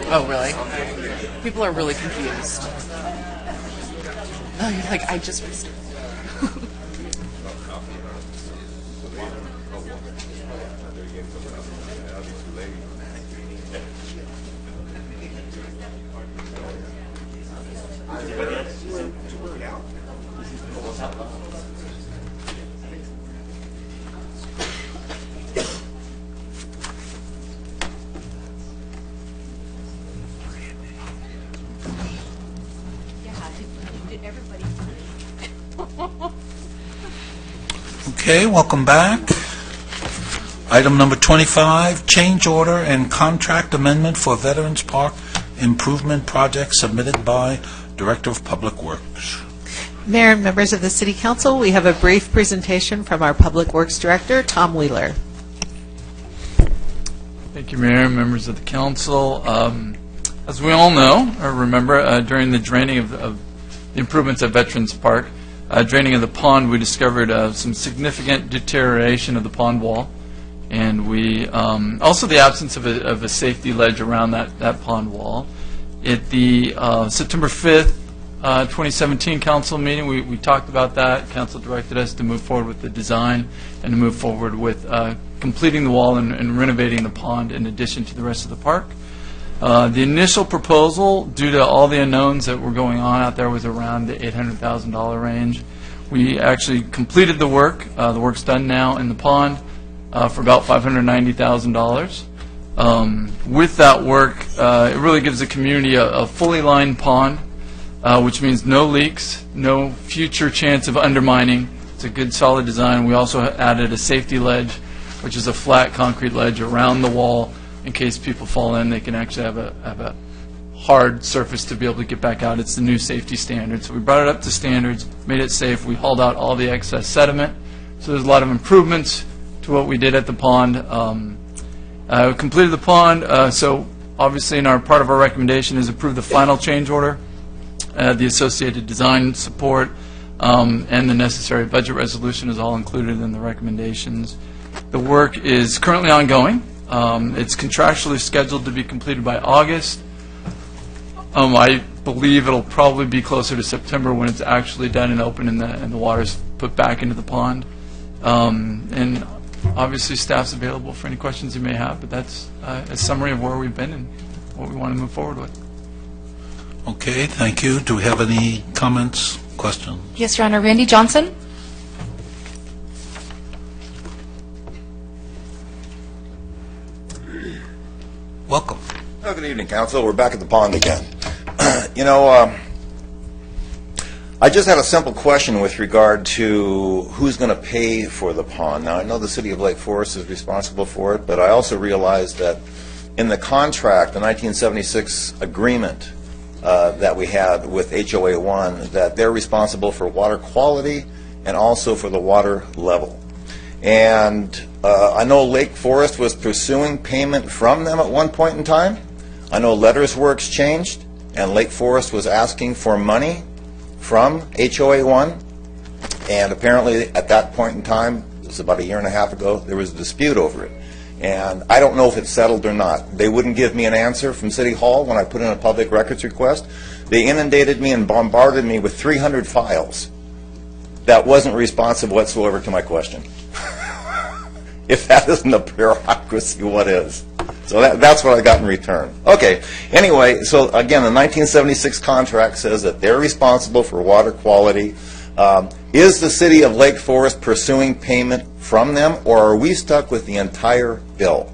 Oh, really? People are really confused. Oh, you're like, I just missed it. Okay, welcome back. Item number 25, change order and contract amendment for Veterans Park Improvement Project submitted by Director of Public Works. Mayor and members of the City Council, we have a brief presentation from our Public Works Director, Tom Wheeler. Thank you, Mayor, members of the council. As we all know, or remember, during the draining of the improvements at Veterans Park, draining of the pond, we discovered some significant deterioration of the pond wall, and we also the absence of a safety ledge around that pond wall. At the September 5th, 2017 council meeting, we talked about that. Council directed us to move forward with the design and to move forward with completing the wall and renovating the pond in addition to the rest of the park. The initial proposal, due to all the unknowns that were going on out there, was around the $800,000 range. We actually completed the work. The work's done now in the pond for about $590,000. With that work, it really gives the community a fully lined pond, which means no leaks, no future chance of undermining. It's a good, solid design. We also added a safety ledge, which is a flat concrete ledge around the wall. In case people fall in, they can actually have a hard surface to be able to get back out. It's the new safety standard. So we brought it up to standards, made it safe. We hauled out all the excess sediment. So there's a lot of improvements to what we did at the pond. We completed the pond. So obviously, in part of our recommendation is approve the final change order, the associated design support, and the necessary budget resolution is all included in the recommendations. The work is currently ongoing. It's contractually scheduled to be completed by August. I believe it'll probably be closer to September when it's actually done and open and the water's put back into the pond. And obviously, staff's available for any questions you may have, but that's a summary of where we've been and what we want to move forward with. Okay, thank you. Do we have any comments, questions? Yes, Your Honor. Randy Johnson? Welcome. Oh, good evening, Council. We're back at the pond again. You know, I just had a simple question with regard to who's going to pay for the pond. Now, I know the City of Lake Forest is responsible for it, but I also realized that in the contract, the 1976 agreement that we had with HOA 1, that they're responsible for water quality and also for the water level. And I know Lake Forest was pursuing payment from them at one point in time. I know letters were exchanged, and Lake Forest was asking for money from HOA 1. And apparently at that point in time, it was about a year and a half ago, there was a dispute over it. And I don't know if it's settled or not. They wouldn't give me an answer from City Hall when I put in a public records request. They inundated me and bombarded me with 300 files. That wasn't responsive whatsoever to my question. If that isn't a bureaucracy, what is? So that's what I got in return. Okay. Anyway, so again, the 1976 contract says that they're responsible for water quality. Is the City of Lake Forest pursuing payment from them, or are we stuck with the entire bill,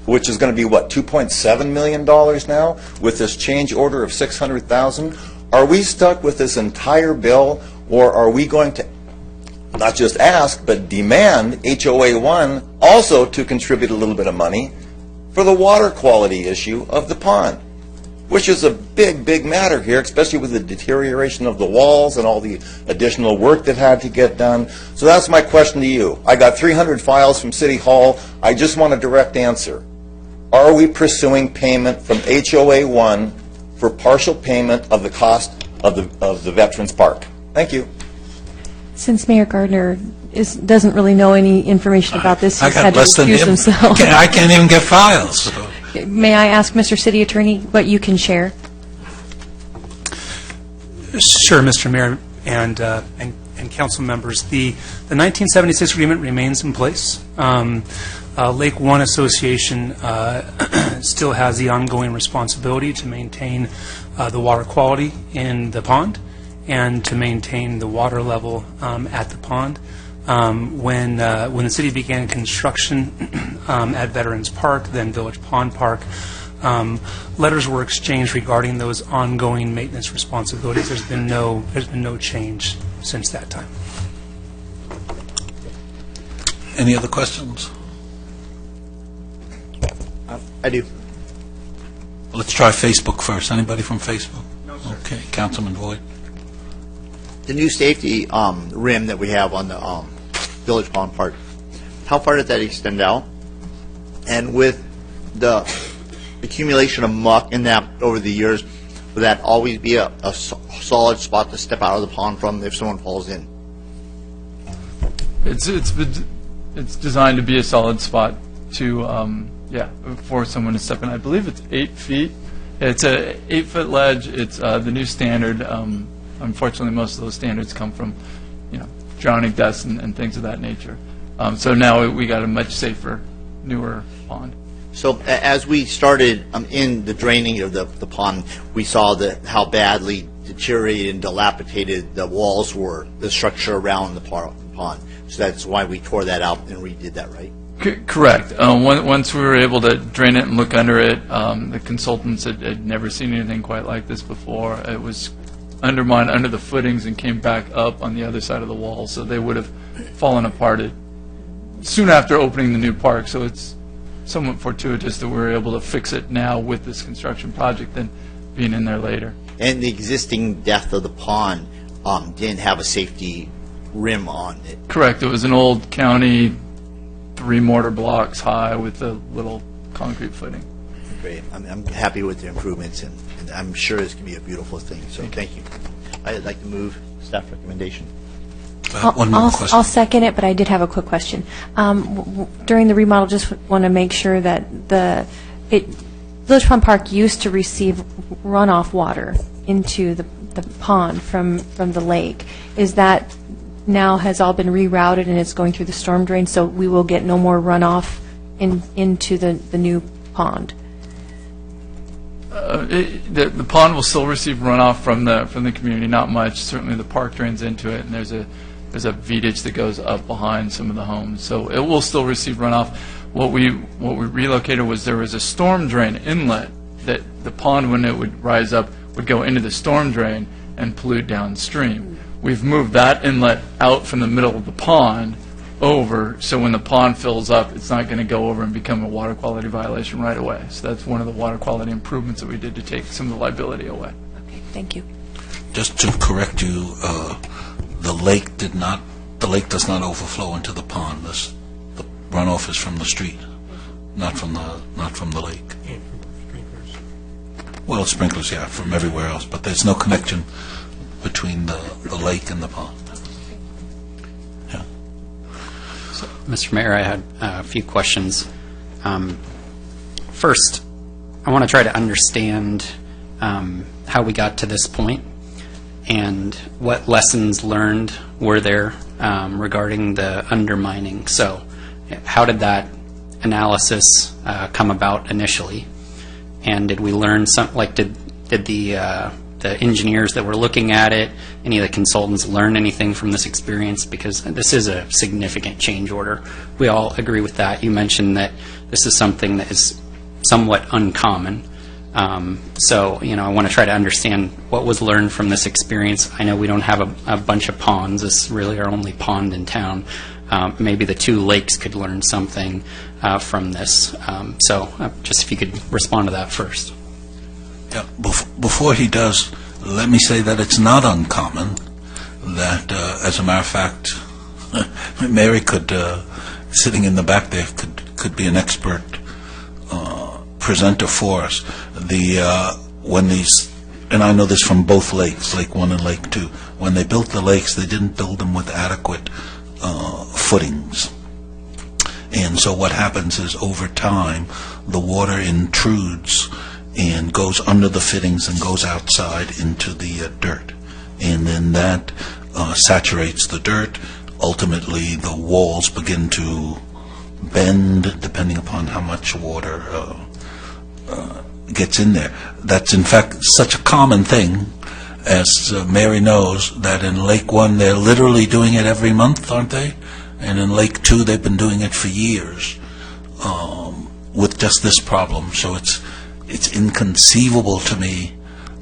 which is going to be, what, $2.7 million now with this change order of $600,000? Are we stuck with this entire bill, or are we going to not just ask, but demand HOA 1 also to contribute a little bit of money for the water quality issue of the pond, which is a big, big matter here, especially with the deterioration of the walls and all the additional work that had to get done. So that's my question to you. I got 300 files from City Hall. I just want a direct answer. Are we pursuing payment from HOA 1 for partial payment of the cost of the Veterans Park? Thank you. Since Mayor Gardner doesn't really know any information about this. I He's got had to less than recuse him. himself. I can't even get files. So. May I ask, Mr. City Attorney, what you can share? Sure, Mr. Mayor and council members. The 1976 agreement remains in place. Lake One Association still has the ongoing responsibility to maintain the water quality in the pond and to maintain the water level at the pond. When the city began construction at Veterans Park, then Village Pond Park, letters were exchanged regarding those ongoing maintenance responsibilities. There's been no change since that time. Any other questions? I do. Let's try Facebook first. Anybody from Facebook? No, sir. Okay, Councilman Boyd. The new safety rim that we have on the Village Pond Park, how far does that extend out? And with the accumulation of muck in that over the years, would that always be a solid spot to step out of the pond from if someone falls in? It's designed to be a solid spot to for someone to step in. I believe it's 8 feet. It's a 8-foot ledge. It's the new standard. Unfortunately, most of those standards come from drowning deaths and things of that nature. So now we got a much safer, newer pond. So as we started in the draining of the pond, we saw how badly deteriorated and dilapidated the walls were, the structure around the pond. So that's why we tore that out and redid that, right? Correct. Once we were able to drain it and look under it, the consultants had never seen anything quite like this before. It was undermined under the footings and came back up on the other side of the wall, so they would have fallen apart soon after opening the new park. So it's somewhat fortuitous that we were able to fix it now with this construction project than being in there later. And the existing depth of the pond didn't have a safety rim on it. Correct. It was an old county 3 mortar blocks high with a little concrete footing. Great. I'm happy with the improvements, and I'm sure it's going to be a beautiful thing. So thank you. I'd like to move staff recommendation. One more question. I'll second it, but I did have a quick question. During the remodel, just want to make sure that Village Pond Park used to receive runoff water into the pond from the lake. Is that now has all been rerouted and it's going through the storm drain, so we will get no more runoff into the new pond? The pond will still receive runoff from the community, not much. Certainly the park drains into it, and there's a V-ditch that goes up behind some of the homes. So it will still receive runoff. What we relocated was there was a storm drain inlet that the pond, when it would rise up, would go into the storm drain and pollute downstream. We've moved that inlet out from the middle of the pond over, so when the pond fills up, it's not going to go over and become a water quality violation right away. So that's one of the water quality improvements that we did to take some of the liability away. Okay, thank you. Just to correct you, the lake does not overflow into the pond. The runoff is from the street, not from the lake. Well, sprinklers, yeah, from everywhere else, but there's no connection between the lake and the pond. Yeah. So, Mr. Mayor, I had a few questions. First, I want to try to understand how we got to this point and what lessons learned were there regarding the undermining. So, how did that analysis come about initially? And did we learn something, like did the engineers that were looking at it, any of the consultants learn anything from this experience? Because this is a significant change order. We all agree with that. You mentioned that this is something that is somewhat uncommon. So, I want to try to understand what was learned from this experience. I know we don't have a bunch of ponds. This is really our only pond in town. Maybe the 2 lakes could learn something from this. So just if you could respond to that first. Yeah. Before he does, let me say that it's not uncommon that, as a matter of fact, Mary could, sitting in the back there, could be an expert presenter for us. When these, and I know this from both lakes, Lake 1 and Lake 2, when they built the lakes, they didn't build them with adequate footings. And so what happens is, over time, the water intrudes and goes under the fittings and goes outside into the dirt. And then that saturates the dirt. Ultimately, the walls begin to bend, depending upon how much water gets in there. That's, in fact, such a common thing, as Mary knows, that in Lake 1, they're literally doing it every month, aren't they? And in Lake 2, they've been doing it for years with just this problem. So it's inconceivable to me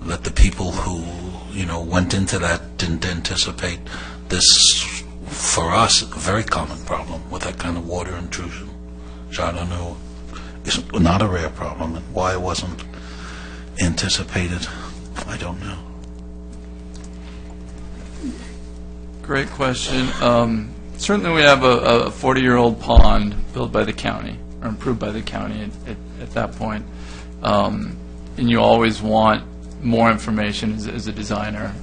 that the people who, went into that didn't anticipate this, for us, a very common problem with that kind of water intrusion. So I don't know. It's not a rare problem, and why it wasn't anticipated, I don't know. Great question. Certainly we have a 40-year-old pond built by the county, or improved by the county at that point. And you always want more information as a designer.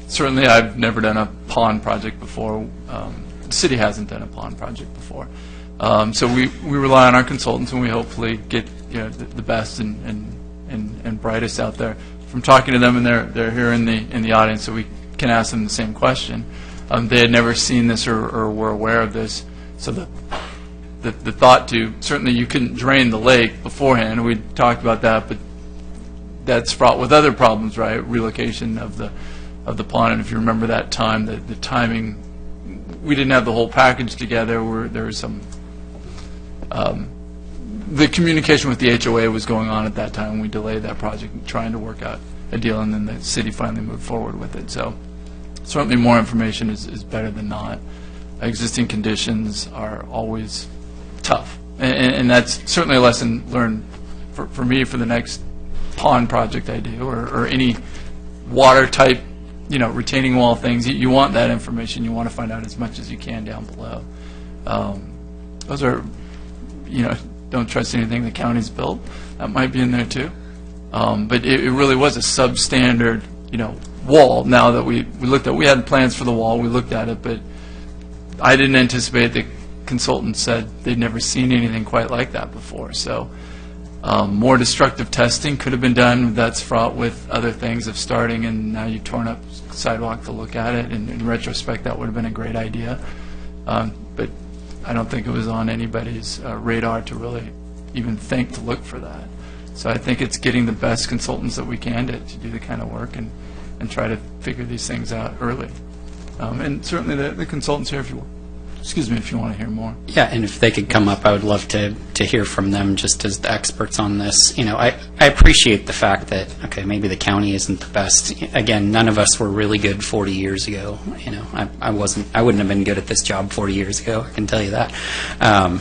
Certainly I've never done a pond project before. The city hasn't done a pond project before. So we rely on our consultants, and we hopefully get the best and brightest out there. From talking to them, and they're here in the audience, so we can ask them the same question. They had never seen this or were aware of this. So the thought to, certainly you couldn't drain the lake beforehand. We talked about that, but that's fraught with other problems, right? Relocation of the pond. And if you remember that time, the timing, we didn't have the whole package together. There was some the communication with the HOA was going on at that time. We delayed that project, trying to work out a deal, and then the city finally moved forward with it. So certainly more information is better than not. Existing conditions are always tough, and that's certainly a lesson learned for me for the next pond project I do, or any water type, retaining wall things. You want that information. You want to find out as much as you can down below. Those are, don't trust anything the county's built. That might be in there too. But it really was a substandard, wall. Now that we looked at, we had plans for the wall. We looked at it, but I didn't anticipate. The consultant said they'd never seen anything quite like that before. So more destructive testing could have been done. That's fraught with other things of starting, and now you've torn up sidewalk to look at it. And in retrospect, that would have been a great idea. But I don't think it was on anybody's radar to really even think to look for that. So I think it's getting the best consultants that we can to do the kind of work and try to figure these things out early. And certainly the consultants here, if you want to hear more. Yeah, and if they could come up, I would love to hear from them just as the experts on this. I appreciate the fact that, okay, maybe the county isn't the best. Again, none of us were really good 40 years ago. I wouldn't have been good at this job 40 years ago, I can tell you that.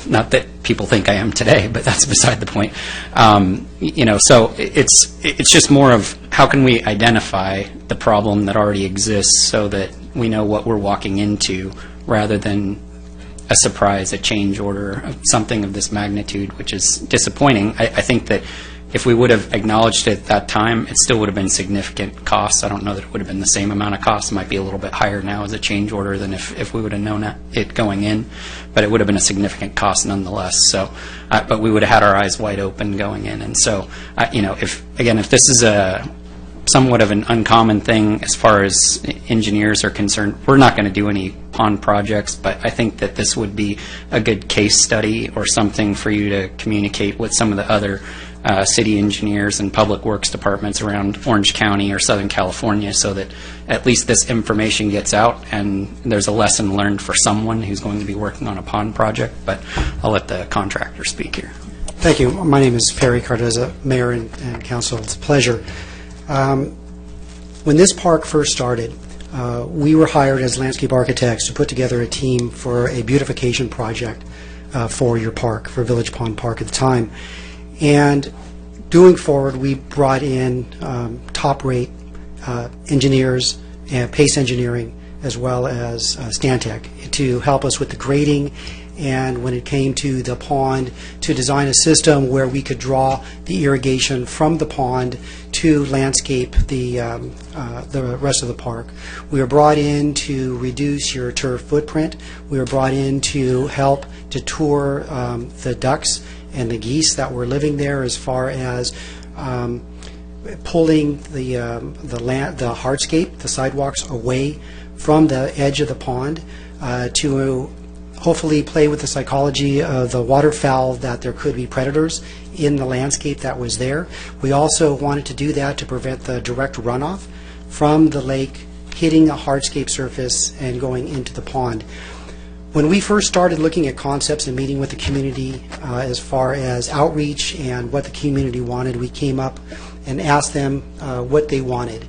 Not that people think I am today, but that's beside the point. So it's just more of how can we identify the problem that already exists so that we know what we're walking into, rather than a surprise, a change order, something of this magnitude, which is disappointing. I think that if we would have acknowledged it at that time, it still would have been significant costs. I don't know that it would have been the same amount of costs. It might be a little bit higher now as a change order than if we would have known it going in, but it would have been a significant cost nonetheless. So, but we would have had our eyes wide open going in. And so, if this is somewhat of an uncommon thing as far as engineers are concerned, we're not going to do any pond projects, but I think that this would be a good case study or something for you to communicate with some of the other city engineers and public works departments around Orange County or Southern California, so that at least this information gets out and there's a lesson learned for someone who's going to be working on a pond project. But I'll let the contractor speak here. Thank you. My name is Perry Cardoza, Mayor and Council. It's a pleasure. When this park first started, we were hired as landscape architects to put together a team for a beautification project for your park, for Village Pond Park at the time. And doing forward, we brought in top-rate engineers, Pace Engineering, as well as Stantec, to help us with the grading, and when it came to the pond, to design a system where we could draw the irrigation from the pond to landscape the rest of the park. We were brought in to reduce your turf footprint. We were brought in to help to tour the ducks and the geese that were living there, as far as pulling the hardscape, the sidewalks, away from the edge of the pond to hopefully play with the psychology of the waterfowl, that there could be predators in the landscape that was there. We also wanted to do that to prevent the direct runoff from the lake hitting the hardscape surface and going into the pond. When we first started looking at concepts and meeting with the community as far as outreach and what the community wanted, we came up and asked them what they wanted.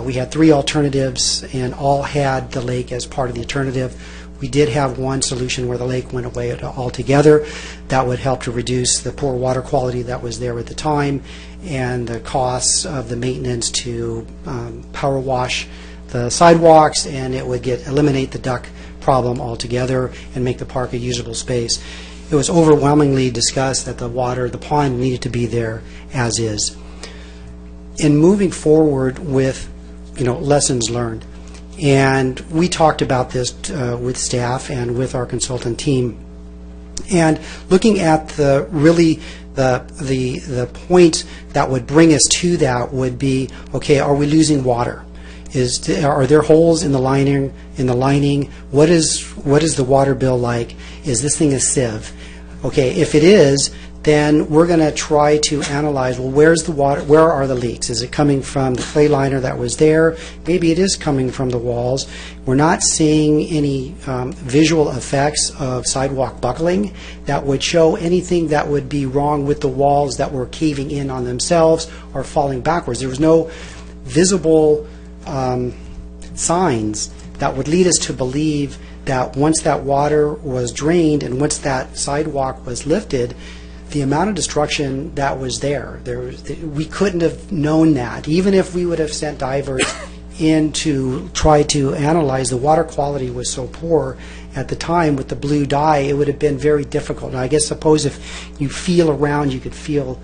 We had 3 alternatives, and all had the lake as part of the alternative. We did have one solution where the lake went away altogether. That would help to reduce the poor water quality that was there at the time and the costs of the maintenance to power wash the sidewalks, and it would eliminate the duck problem altogether and make the park a usable space. It was overwhelmingly discussed that the pond needed to be there as is. In moving forward with, lessons learned, and we talked about this with staff and with our consultant team, and looking at the point that would bring us to that would be, okay, are we losing water? Are there holes in the lining? What is the water bill like? Is this thing a sieve? Okay, if it is, then we're going to try to analyze, well, where's the water? Where are the leaks? Is it coming from the clay liner that was there? Maybe it is coming from the walls. We're not seeing any visual effects of sidewalk buckling that would show anything that would be wrong with the walls that were caving in on themselves or falling backwards. There was no visible signs that would lead us to believe that once that water was drained and once that sidewalk was lifted, the amount of destruction that was there, we couldn't have known that. Even if we would have sent divers in to try to analyze, the water quality was so poor at the time with the blue dye, it would have been very difficult. Now, I guess suppose if you feel around, you could feel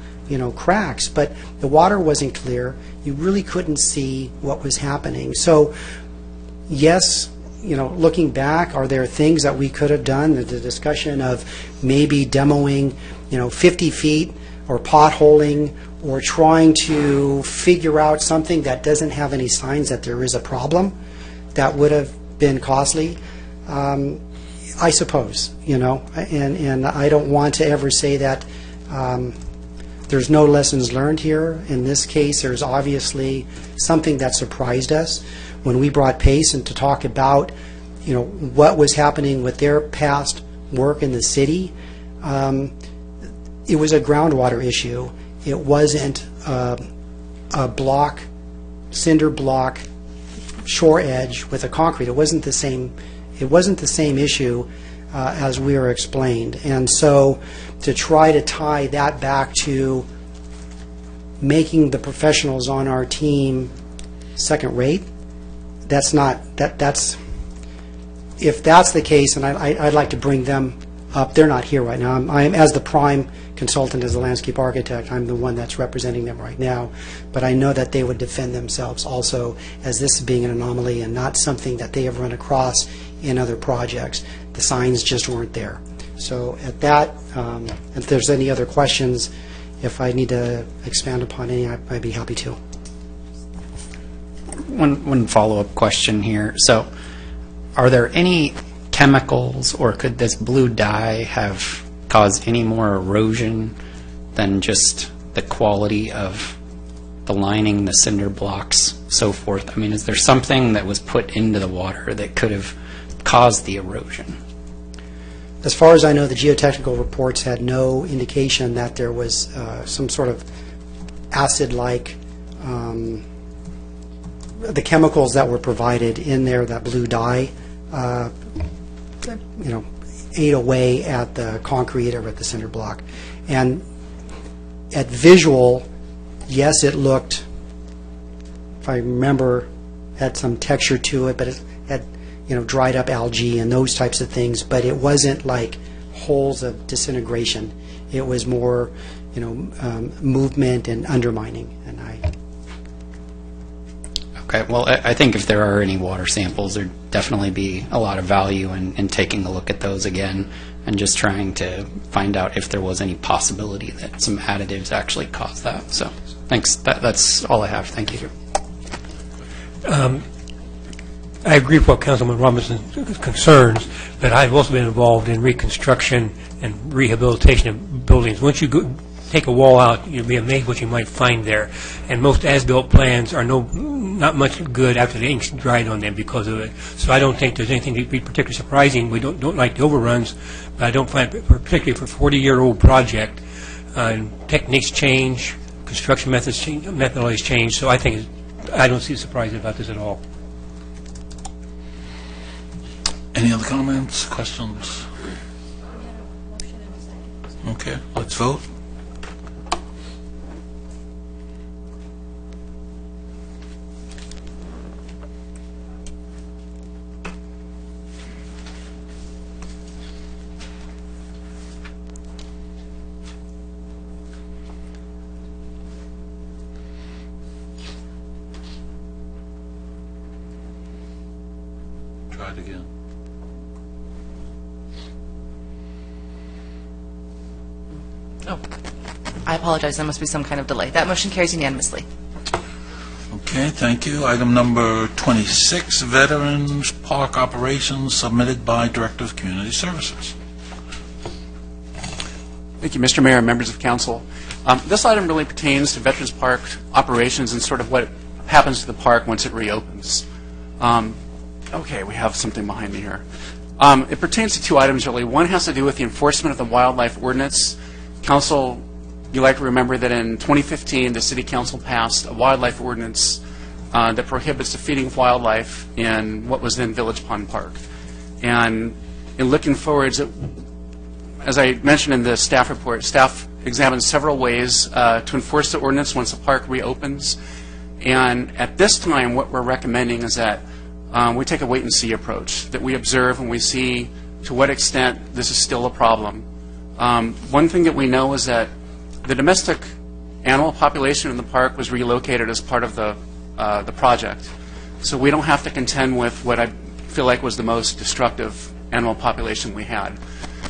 cracks, but the water wasn't clear. You really couldn't see what was happening. So, yes, looking back, are there things that we could have done? The discussion of maybe demoing 50 feet or potholing or trying to figure out something that doesn't have any signs that there is a problem, that would have been costly, I suppose, and I don't want to ever say that there's no lessons learned here. In this case, there's obviously something that surprised us when we brought Pace and to talk about what was happening with their past work in the city. It was a groundwater issue. It wasn't a block, cinder block, shore edge with a concrete. It wasn't the same. It wasn't the same issue as we were explained. And so, to try to tie that back to making the professionals on our team second rate, that's not that's. If that's the case, and I'd like to bring them up. They're not here right now. I'm as the prime consultant, as a landscape architect, I'm the one that's representing them right now. But I know that they would defend themselves also as this being an anomaly and not something that they have run across in other projects. The signs just weren't there. So at that, if there's any other questions, if I need to expand upon any, I'd be happy to. One follow-up question here. So, are there any chemicals, or could this blue dye have caused any more erosion than just the quality of the lining, the cinder blocks, so forth? I mean, is there something that was put into the water that could have caused the erosion? As far as I know, the geotechnical reports had no indication that there was some sort of acid-like, the chemicals that were provided in there, that blue dye, ate away at the concrete or at the cinder block. And at visual, yes, it looked, if I remember, had some texture to it, but it had dried up algae and those types of things, but it wasn't like holes of disintegration. It was more movement and undermining. And Okay, well, I think if there are any water samples, there'd definitely be a lot of value in taking a look at those again and just trying to find out if there was any possibility that some additives actually caused that. So, thanks. That's all I have. Thank you. I agree with what Councilman Robinson's concerns, but I've also been involved in reconstruction and rehabilitation of buildings. Once you take a wall out, you'll be amazed what you might find there. And most as-built plans are not much good after the ink's dried on them because of it. So I don't think there's anything to be particularly surprising. We don't like the overruns, but I don't find, particularly for a 40-year-old project, techniques change, construction methods change, methodologies change. So I don't see surprise about this at all. Any other comments, questions? Okay, let's vote. Try it again. Oh, I apologize. There must be some kind of delay. That motion carries unanimously. Okay, thank you. Item number 26, Veterans Park Operations, submitted by Director of Community Services. Thank you, Mr. Mayor and members of council. This item really pertains to Veterans Park operations and sort of what happens to the park once it reopens. Okay, we have something behind me here. It pertains to two items, really. One has to do with the enforcement of the wildlife ordinance. Council, you like to remember that in 2015, the City Council passed a wildlife ordinance that prohibits the feeding of wildlife in what was then Village Pond Park. And in looking forwards, as I mentioned in the staff report, staff examined several ways to enforce the ordinance once the park reopens. And at this time, what we're recommending is that we take a wait-and-see approach, that we observe and we see to what extent this is still a problem. One thing that we know is that the domestic animal population in the park was relocated as part of the project. So we don't have to contend with what I feel like was the most destructive animal population we had.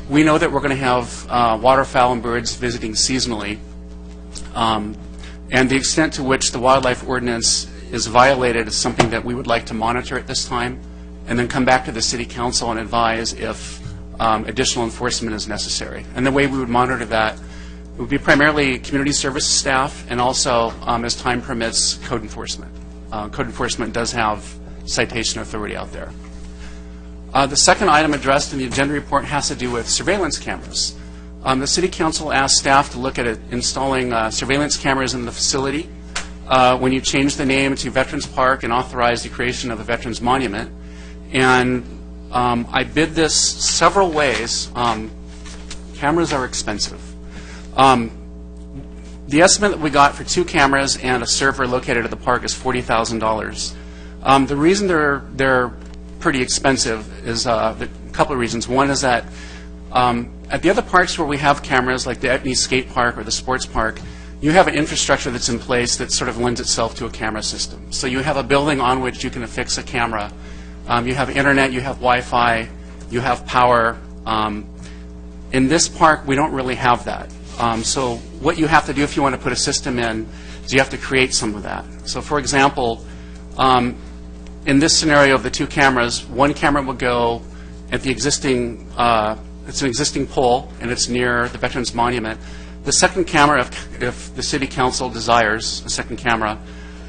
We know that we're going to have waterfowl and birds visiting seasonally. And the extent to which the wildlife ordinance is violated is something that we would like to monitor at this time and then come back to the City Council and advise if additional enforcement is necessary. And the way we would monitor that would be primarily community services staff and also, as time permits, code enforcement. Code enforcement does have citation authority out there. The second item addressed in the agenda report has to do with surveillance cameras. The City Council asked staff to look at installing surveillance cameras in the facility when you change the name to Veterans Park and authorize the creation of a Veterans Monument. And I bid this several ways. Cameras are expensive. The estimate that we got for 2 cameras and a server located at the park is $40,000. The reason they're pretty expensive is a couple of reasons. One is that at the other parks where we have cameras, like the Etnies Skate Park or the Sports Park, you have an infrastructure that's in place that sort of lends itself to a camera system. So you have a building on which you can affix a camera. You have internet, you have Wi-Fi, you have power. In this park, we don't really have that. So what you have to do if you want to put a system in is you have to create some of that. So for example, in this scenario of the 2 cameras, one camera will go at the existing, it's an existing pole and it's near the Veterans Monument. The second camera, if the City Council desires a second camera,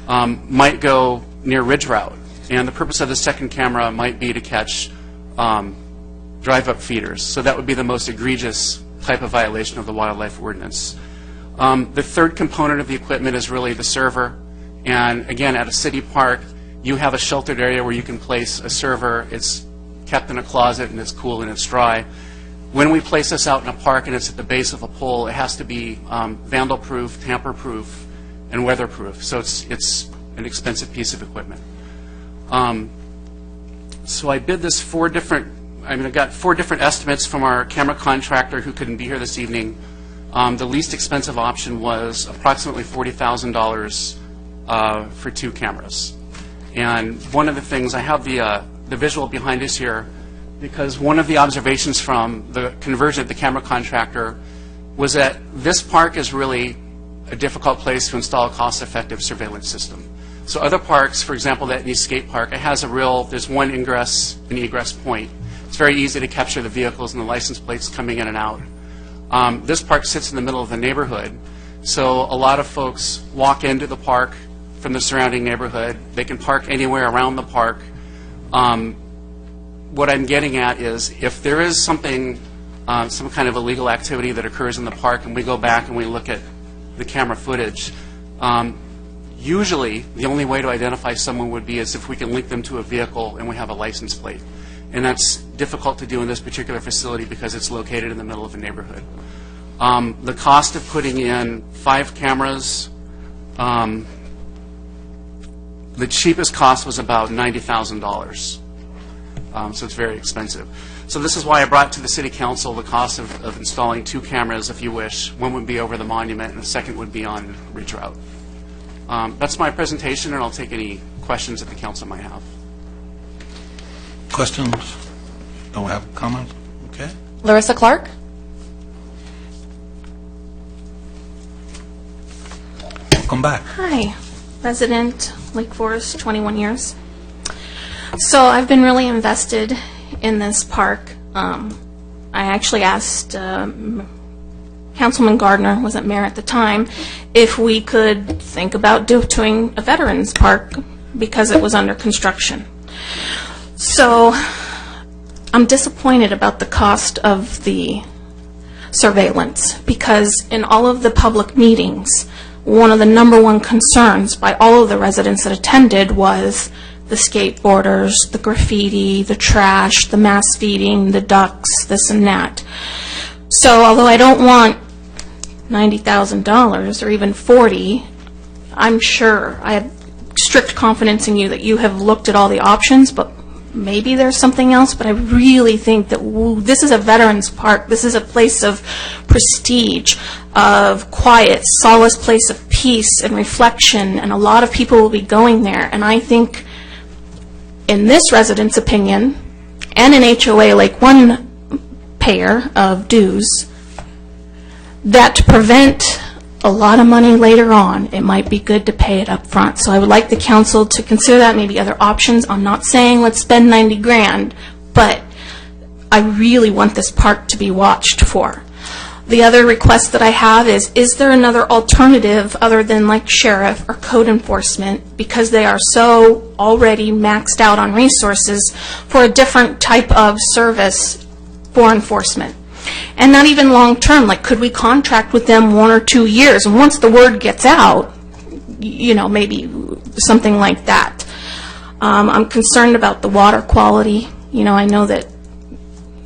might go near Ridge Route. And the purpose of the second camera might be to catch drive-up feeders. So that would be the most egregious type of violation of the wildlife ordinance. The third component of the equipment is really the server. And again, at a city park, you have a sheltered area where you can place a server. It's kept in a closet and it's cool and it's dry. When we place this out in a park and it's at the base of a pole, it has to be vandal-proof, tamper-proof, and weather-proof. So it's an expensive piece of equipment. So I bid this I got 4 different estimates from our camera contractor who couldn't be here this evening. The least expensive option was approximately $40,000 for 2 cameras. And one of the things, I have the visual behind us here, because one of the observations from the conversion, the camera contractor, was that this park is really a difficult place to install a cost-effective surveillance system. So other parks, for example, that East Skate Park, it has there's one ingress and egress point. It's very easy to capture the vehicles and the license plates coming in and out. This park sits in the middle of the neighborhood, so a lot of folks walk into the park from the surrounding neighborhood. They can park anywhere around the park. What I'm getting at is if there is something, some kind of illegal activity that occurs in the park and we go back and we look at the camera footage, usually the only way to identify someone would be as if we can link them to a vehicle and we have a license plate. And that's difficult to do in this particular facility because it's located in the middle of a neighborhood. The cost of putting in 5 cameras, the cheapest cost was about $90,000. So it's very expensive. So this is why I brought to the City Council the cost of installing 2 cameras, if you wish. One would be over the monument, and the second would be on Ridge Route. That's my presentation, and I'll take any questions that the council might have. Questions? Don't have comments? Okay. Larissa Clark. Welcome back. Hi, resident, Lake Forest, 21 years. So I've been really invested in this park. I actually asked Councilman Gardner, wasn't mayor at the time, if we could think about doing a veterans park because it was under construction. So I'm disappointed about the cost of the surveillance because in all of the public meetings, one of the #1 concerns by all of the residents that attended was the skateboarders, the graffiti, the trash, the mass feeding, the ducks, this and that. So although I don't want $90,000 or even $40,000, I'm sure I have strict confidence in you that you have looked at all the options, but maybe there's something else. But I really think that this is a veterans park. This is a place of prestige, of quiet, solace, place of peace and reflection, and a lot of people will be going there. And I think, in this resident's opinion, and an HOA like one payer of dues, that to prevent a lot of money later on, it might be good to pay it up front. So I would like the council to consider that, maybe other options. I'm not saying let's spend $90,000, but I really want this park to be watched for. The other request that I have is there another alternative other than like sheriff or code enforcement, because they are so already maxed out on resources, for a different type of service for enforcement? And not even long-term, like could we contract with them 1 or 2 years, and once the word gets out, you know, maybe something like that. I'm concerned about the water quality. You know, I know that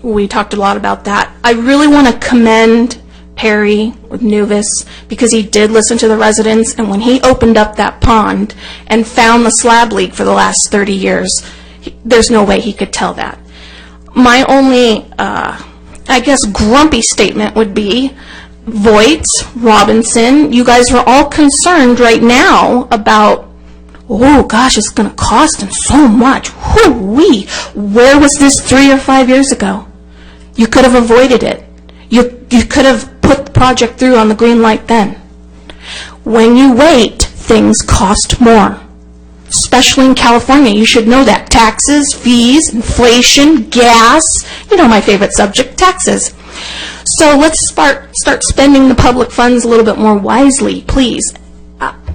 we talked a lot about that. I really want to commend Perry with Nuvis because he did listen to the residents, and when he opened up that pond and found the slab leak for the last 30 years, there's no way he could tell that. My only, I guess, grumpy statement would be, Voight, Robinson, you guys are all concerned right now about, oh gosh, it's going to cost them so much. Whoo-wee. Where was this 3 or 5 years ago? You could have avoided it. You could have put the project through on the green light then. When you wait, things cost more. Especially in California, you should know that. Taxes, fees, inflation, gas, you know my favorite subject, taxes. So let's start spending the public funds a little bit more wisely, please.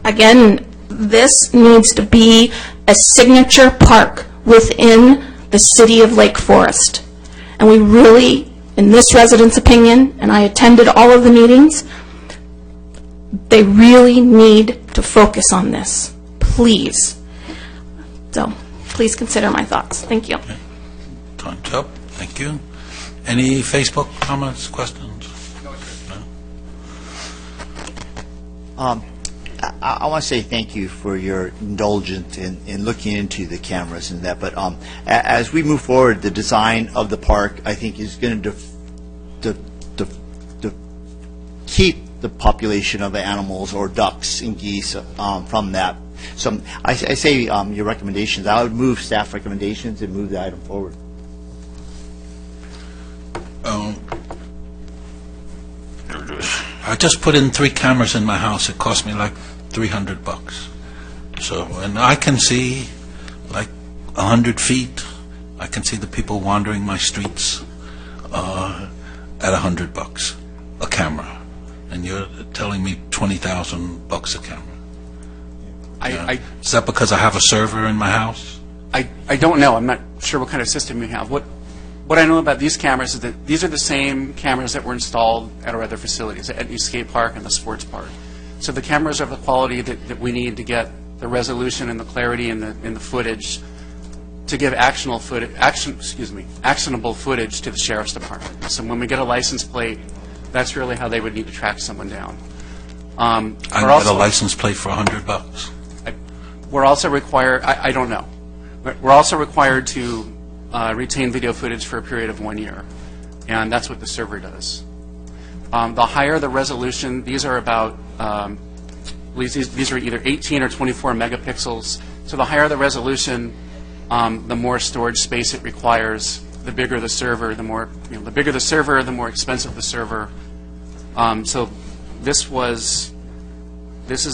Again, this needs to be a signature park within the city of Lake Forest. And we really, in this resident's opinion, and I attended all of the meetings, they really need to focus on this, please. So please consider my thoughts. Thank you. Time's up. Thank you. Any Facebook comments, questions? I want to say thank you for your indulgence in looking into the cameras and that. But as we move forward, the design of the park, I think, is going to keep the population of animals or ducks and geese from that So I say your recommendations. I would move staff recommendations and move the item forward. I just put in 3 cameras in my house. It cost me like $300. So, and I can see like 100 feet. I can see the people wandering my streets at $100 a camera. And you're telling me $20,000 a camera. Is that because I have a server in my house? I don't know. I'm not sure what kind of system you have. What I know about these cameras is that these are the same cameras that were installed at our other facilities, at the skate park and the sports park. So the cameras are of the quality that we need to get the resolution and the clarity in the footage to give actionable footage to the sheriff's department. So when we get a license plate, that's really how they would need to track someone down. I get a license plate for $100. We're also required, I don't know, we're also required to retain video footage for a period of 1 year, and that's what the server does. The higher the resolution, these are about, these are either 18 or 24 megapixels, so the higher the resolution, the more storage space it requires. The bigger the server, the more, the bigger the server, the more expensive the server. So this is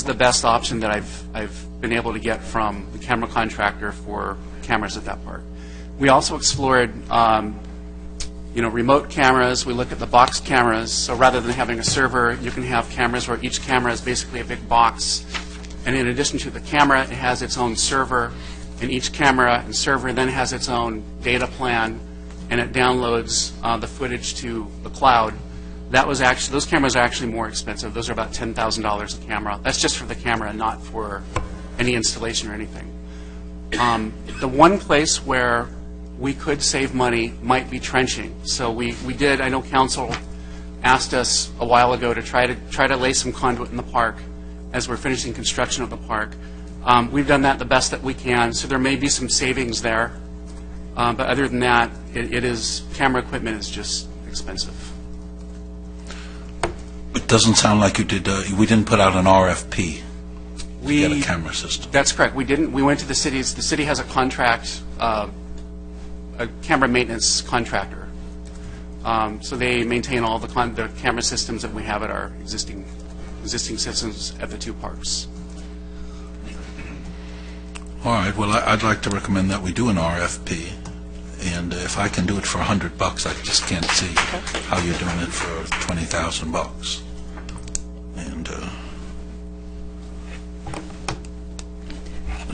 the best option that I've been able to get from the camera contractor for cameras at that park. We also explored, remote cameras. We looked at the boxed cameras. So rather than having a server, you can have cameras where each camera is basically a big box. And in addition to the camera, it has its own server. And each camera and server then has its own data plan, and it downloads the footage to the cloud. Those cameras are actually more expensive. Those are about $10,000 a camera. That's just for the camera, not for any installation or anything. The one place where we could save money might be trenching. So we did. I know council asked us a while ago to try to lay some conduit in the park as we're finishing construction of the park. We've done that the best that we can. So there may be some savings there. But other than that, camera equipment is just expensive. It doesn't sound like you did. We didn't put out an RFP to get a camera system. That's correct. We didn't. We went to the cities. The city has a contract, a camera maintenance contractor. So they maintain all the camera systems that we have at our existing systems at the 2 parks. All right. Well, I'd like to recommend that we do an RFP. And if I can do it for $100, I just can't see how you're doing it for $20,000. And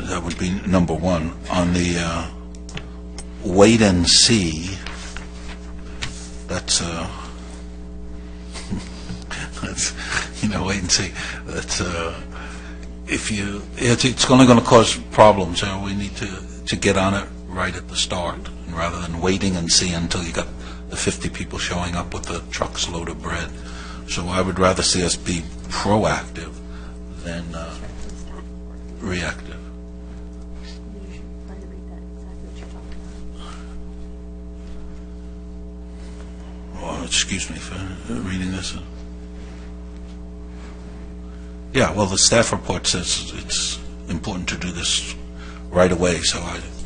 that would be number one. On the wait and see, that's wait and see. That's it's only going to cause problems. We need to get on it right at the start, rather than waiting and see until you got the 50 people showing up with the trucks load of bread. So I would rather see us be proactive than reactive. Oh, excuse me for reading this. Yeah, well, the staff report says it's important to do this right away, so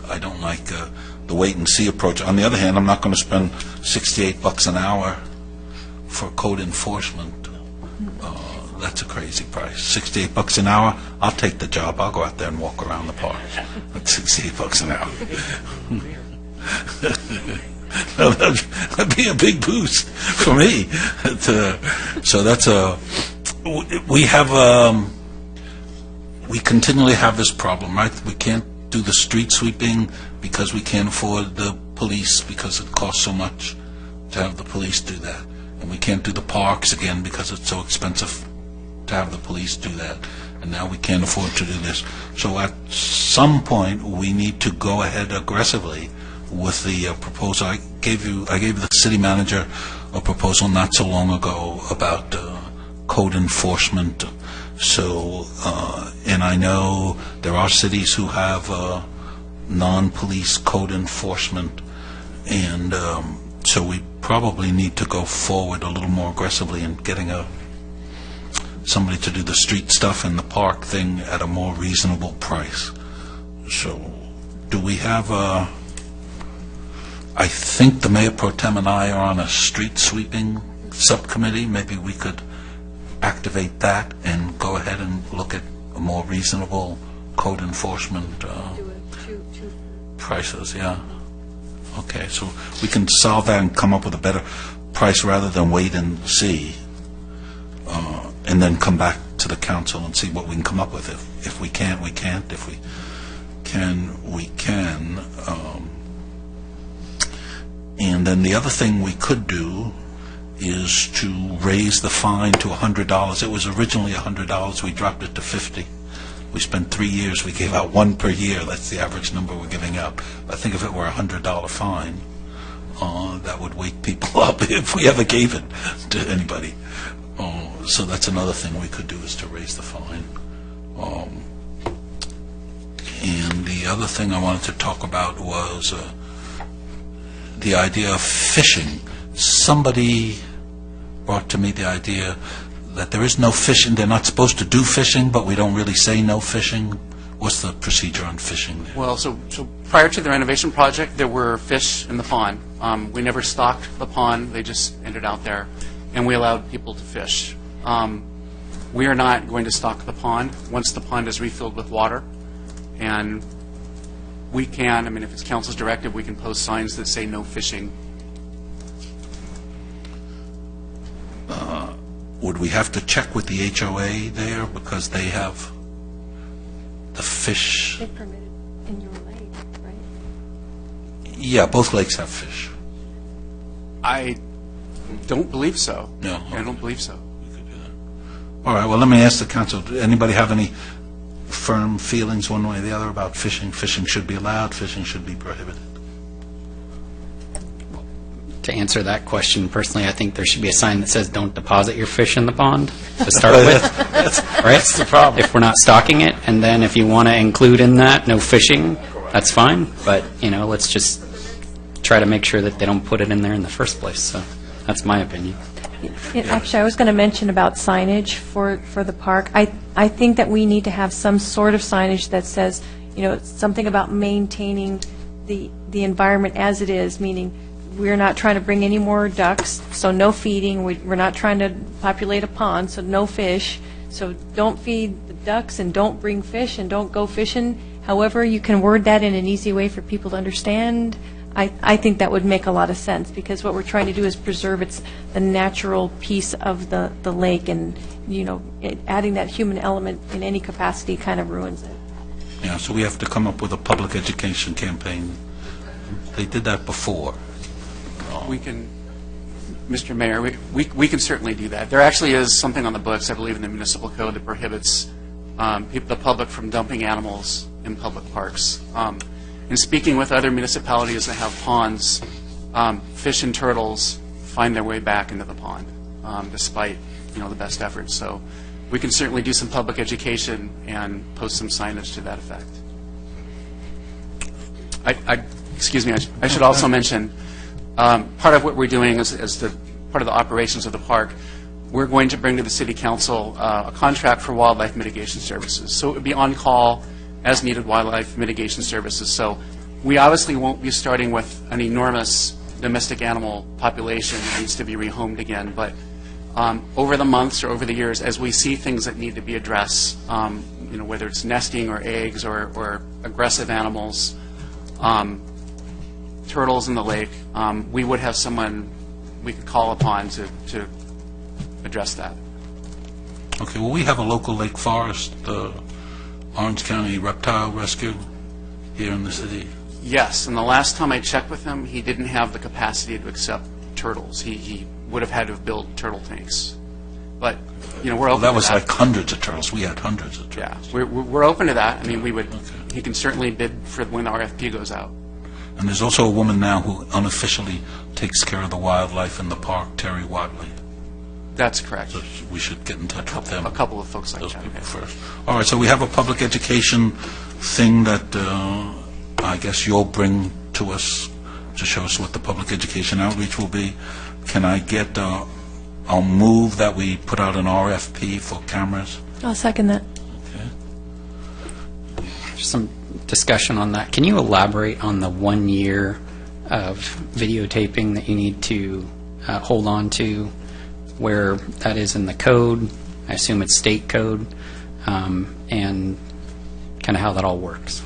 I don't like the wait-and-see approach. On the other hand, I'm not going to spend $68 an hour for code enforcement. That's a crazy price. $68 an hour, I'll take the job. I'll go out there and walk around the park. That's $68 an hour. That'd be a big boost for me. So that's we continually have this problem, right? We can't do the street sweeping because we can't afford the police, because it costs so much to have the police do that. And we can't do the parks again because it's so expensive to have the police do that. And now we can't afford to do this. So at some point, we need to go ahead aggressively with the proposal. I gave the city manager a proposal not so long ago about code enforcement. So, and I know there are cities who have non-police code enforcement, and so we probably need to go forward a little more aggressively in getting somebody to do the street stuff and the park thing at a more reasonable price. So, do we have I think the Mayor Pro Tem and I are on a street sweeping subcommittee. Maybe we could activate that and go ahead and look at a more reasonable code enforcement prices, yeah. Okay, so we can solve that and come up with a better price rather than wait and see, and then come back to the council and see what we can come up with. If we can't, we can't. If we can, we can. And then the other thing we could do is to raise the fine to $100. It was originally $100. We dropped it to $50. We spent 3 years. We gave out one per year. That's the average number we're giving out. I think if it were a $100 fine, that would wake people up if we ever gave it to anybody. So that's another thing we could do, is to raise the fine. And the other thing I wanted to talk about was the idea of fishing. Somebody brought to me the idea that there is no fishing. They're not supposed to do fishing, but we don't really say no fishing. What's the procedure on fishing there? Well, so prior to the renovation project, there were fish in the pond. We never stocked the pond. They just ended out there, and we allowed people to fish. We are not going to stock the pond once the pond is refilled with water, and we can, I mean, if it's council's directive, we can post signs that say no fishing. Would we have to check with the HOA there because they have the fish? They permitted in your lake, right? Yeah, both lakes have fish. I don't believe so. No. I don't believe so. All right, well, let me ask the council, does anybody have any firm feelings one way or the other about fishing? Fishing should be allowed, fishing should be prohibited. To answer that question, personally, I think there should be a sign that says, "Don't deposit your fish in the pond," to start with. That's the problem. If we're not stocking it, and then if you want to include in that, no fishing, that's fine. But, let's just try to make sure that they don't put it in there in the first place. So that's my opinion. Actually, I was going to mention about signage for the park. I think that we need to have some sort of signage that says, something about maintaining the environment as it is, meaning we're not trying to bring any more ducks, so no feeding. We're not trying to populate a pond, so no fish. So don't feed the ducks and don't bring fish and don't go fishing. However, you can word that in an easy way for people to understand. I think that would make a lot of sense, because what we're trying to do is preserve the natural piece of the lake, and adding that human element in any capacity kind of ruins it. Yeah, so we have to come up with a public education campaign. They did that before. We can, Mr. Mayor, we can certainly do that. There actually is something on the books, I believe, in the municipal code that prohibits the public from dumping animals in public parks. In speaking with other municipalities that have ponds, fish and turtles find their way back into the pond, despite the best efforts. So we can certainly do some public education and post some signage to that effect. Excuse me, I should also mention, part of what we're doing as part of the operations of the park, we're going to bring to the City Council a contract for wildlife mitigation services. So it would be on-call, as-needed wildlife mitigation services. So we obviously won't be starting with an enormous domestic animal population that needs to be rehomed again, but over the months or over the years, as we see things that need to be addressed, whether it's nesting or eggs or aggressive animals, turtles in the lake, we would have someone we could call upon to address that. Okay, well, we have a local lake forest, Orange County Reptile Rescue here in the city. Yes, and the last time I checked with him, he didn't have the capacity to accept turtles. He would have had to have built turtle tanks. But, we're open to that. That was like hundreds of turtles. We had hundreds of turtles. Yeah, we're open to that. I mean, he can certainly bid for when the RFP goes out. And there's also a woman now who unofficially takes care of the wildlife in the park, Terry Watley. That's correct. So we should get in touch with them. A couple of folks like those that. People first. All right, so we have a public education thing that I guess you'll bring to us to show us what the public education outreach will be. Can I get a I'll move that we put out an RFP for cameras. I'll second that. Just some discussion on that. Can you elaborate on the 1 year of videotaping that you need to hold on to, where that is in the code? I assume it's state code, and kind of how that all works.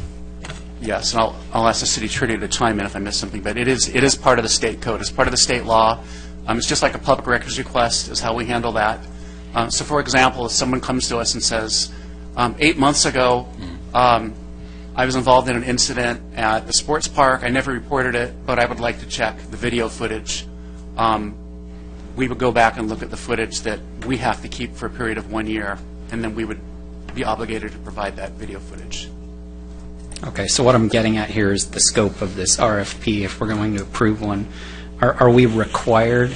Yes, and I'll ask the city attorney to chime in if I miss something, but it is part of the state code. It's part of the state law. It's just like a public records request is how we handle that. So, for example, if someone comes to us and says, 8 months ago, I was involved in an incident at the sports park. I never reported it, but I would like to check the video footage. We would go back and look at the footage that we have to keep for a period of 1 year, and then we would be obligated to provide that video footage. Okay, so what I'm getting at here is the scope of this RFP. If we're going to approve one, are we required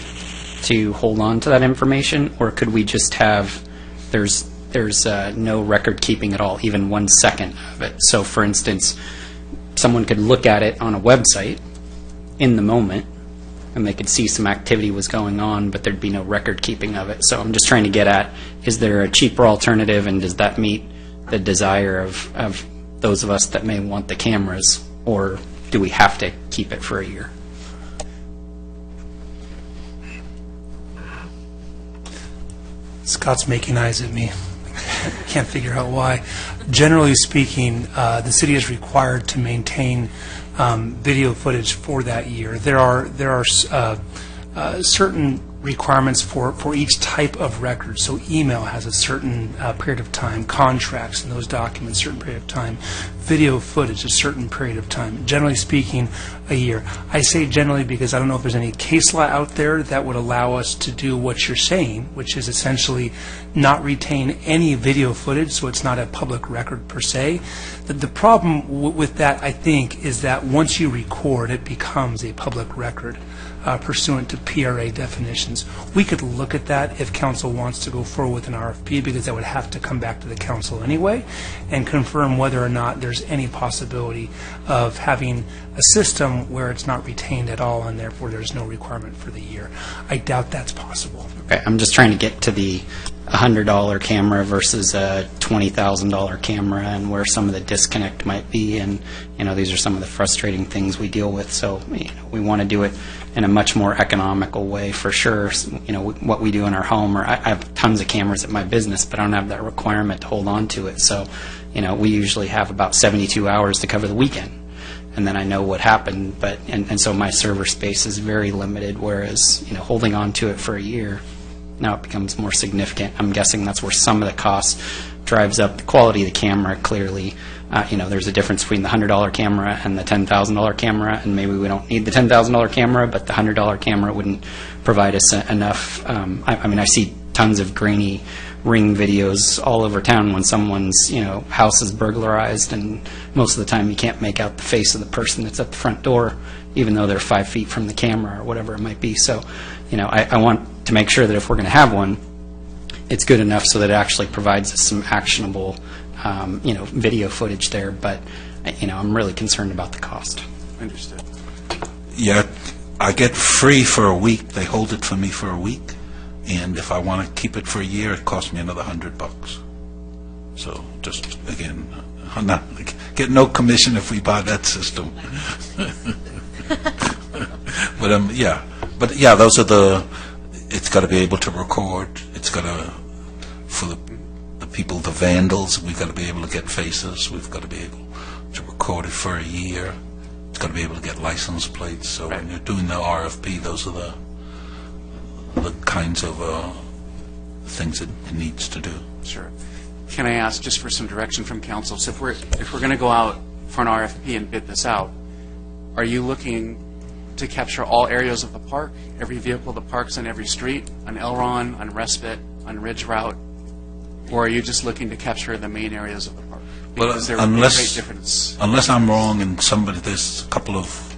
to hold on to that information, or could we just have, there's no record keeping at all, even 1 second of it? So, for instance, someone could look at it on a website in the moment, and they could see some activity was going on, but there'd be no record keeping of it. So I'm just trying to get at, is there a cheaper alternative, and does that meet the desire of those of us that may want the cameras, or do we have to keep it for a year? Scott's making eyes at me. Can't figure out why. Generally speaking, the city is required to maintain video footage for that year. There are certain requirements for each type of record. So email has a certain period of time, contracts and those documents, a certain period of time, video footage, a certain period of time. Generally speaking, a year. I say generally because I don't know if there's any case law out there that would allow us to do what you're saying, which is essentially not retain any video footage, so it's not a public record per se. The problem with that, I think, is that once you record, it becomes a public record. Pursuant to PRA definitions. We could look at that if council wants to go forward with an RFP, because that would have to come back to the council anyway and confirm whether or not there's any possibility of having a system where it's not retained at all and therefore there's no requirement for the year. I doubt that's possible. Okay, I'm just trying to get to the $100 camera versus a $20,000 camera, and where some of the disconnect might be, and these are some of the frustrating things we deal with. So we want to do it in a much more economical way for sure. What we do in our home, or I have tons of cameras at my business, but I don't have that requirement to hold on to it. So we usually have about 72 hours to cover the weekend, and then I know what happened. But and so my server space is very limited, whereas holding on to it for a year, now it becomes more significant. I'm guessing that's where some of the cost drives up the quality of the camera. Clearly, there's a difference between the $100 camera and the $10,000 camera, and maybe we don't need the $10,000 camera, but the $100 camera wouldn't provide us enough. I see tons of grainy Ring videos all over town when someone's house is burglarized, and most of the time you can't make out the face of the person that's at the front door, even though they're 5 feet from the camera or whatever it might be. So, I want to make sure that if we're going to have one, it's good enough so that it actually provides us some actionable, video footage there. But, I'm really concerned about the cost. Understood. Yeah, I get free for a week. They hold it for me for a week. And if I want to keep it for a year, it costs me another $100. So just, again, I'm not get no commission if we buy that system. But yeah, those are it's got to be able to record. It's got to, for the people, the vandals, we've got to be able to get faces. We've got to be able to record it for a year. It's got to be able to get license plates. So when you're doing the RFP, those are the kinds of things it needs to do. Sure. Can I ask, just for some direction from council, so if we're going to go out for an RFP and bid this out, are you looking to capture all areas of the park, every vehicle that parks on every street, on Elron, on Respite, on Ridge Route, or are you just looking to capture the main areas of the park? Because there would be a great difference. Unless I'm wrong, and there's a couple of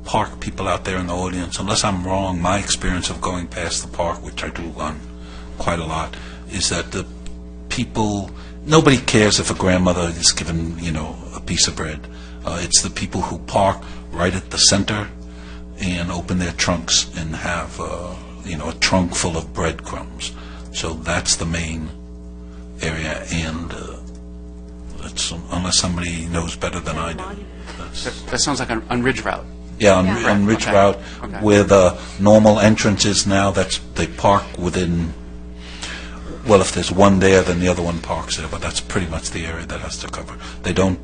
park people out there in the audience, unless I'm wrong, my experience of going past the park, which I do on quite a lot, is that the people, nobody cares if a grandmother is given, a piece of bread. It's the people who park right at the center and open their trunks and have a trunk full of breadcrumbs. So that's the main area, and it's, unless somebody knows better than I do. That sounds like on Ridge Route. Yeah, on Ridge Okay. Route, Okay. where the normal entrance is now, they park within, well, if there's one there, then the other one parks there, but that's pretty much the area that has to cover. They don't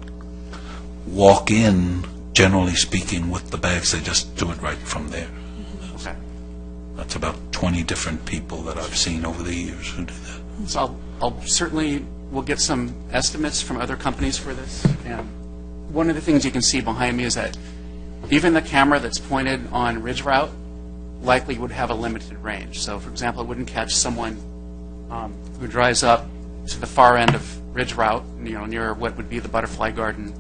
walk in, generally speaking, with the bags, they just do it right from there. Okay. That's about 20 different people that I've seen over the years who do that. So I'll certainly, we'll get some estimates from other companies for this. And one of the things you can see behind me is that even the camera that's pointed on Ridge Route likely would have a limited range. So, for example, it wouldn't catch someone who drives up to the far end of Ridge Route, near what would be the Butterfly Garden.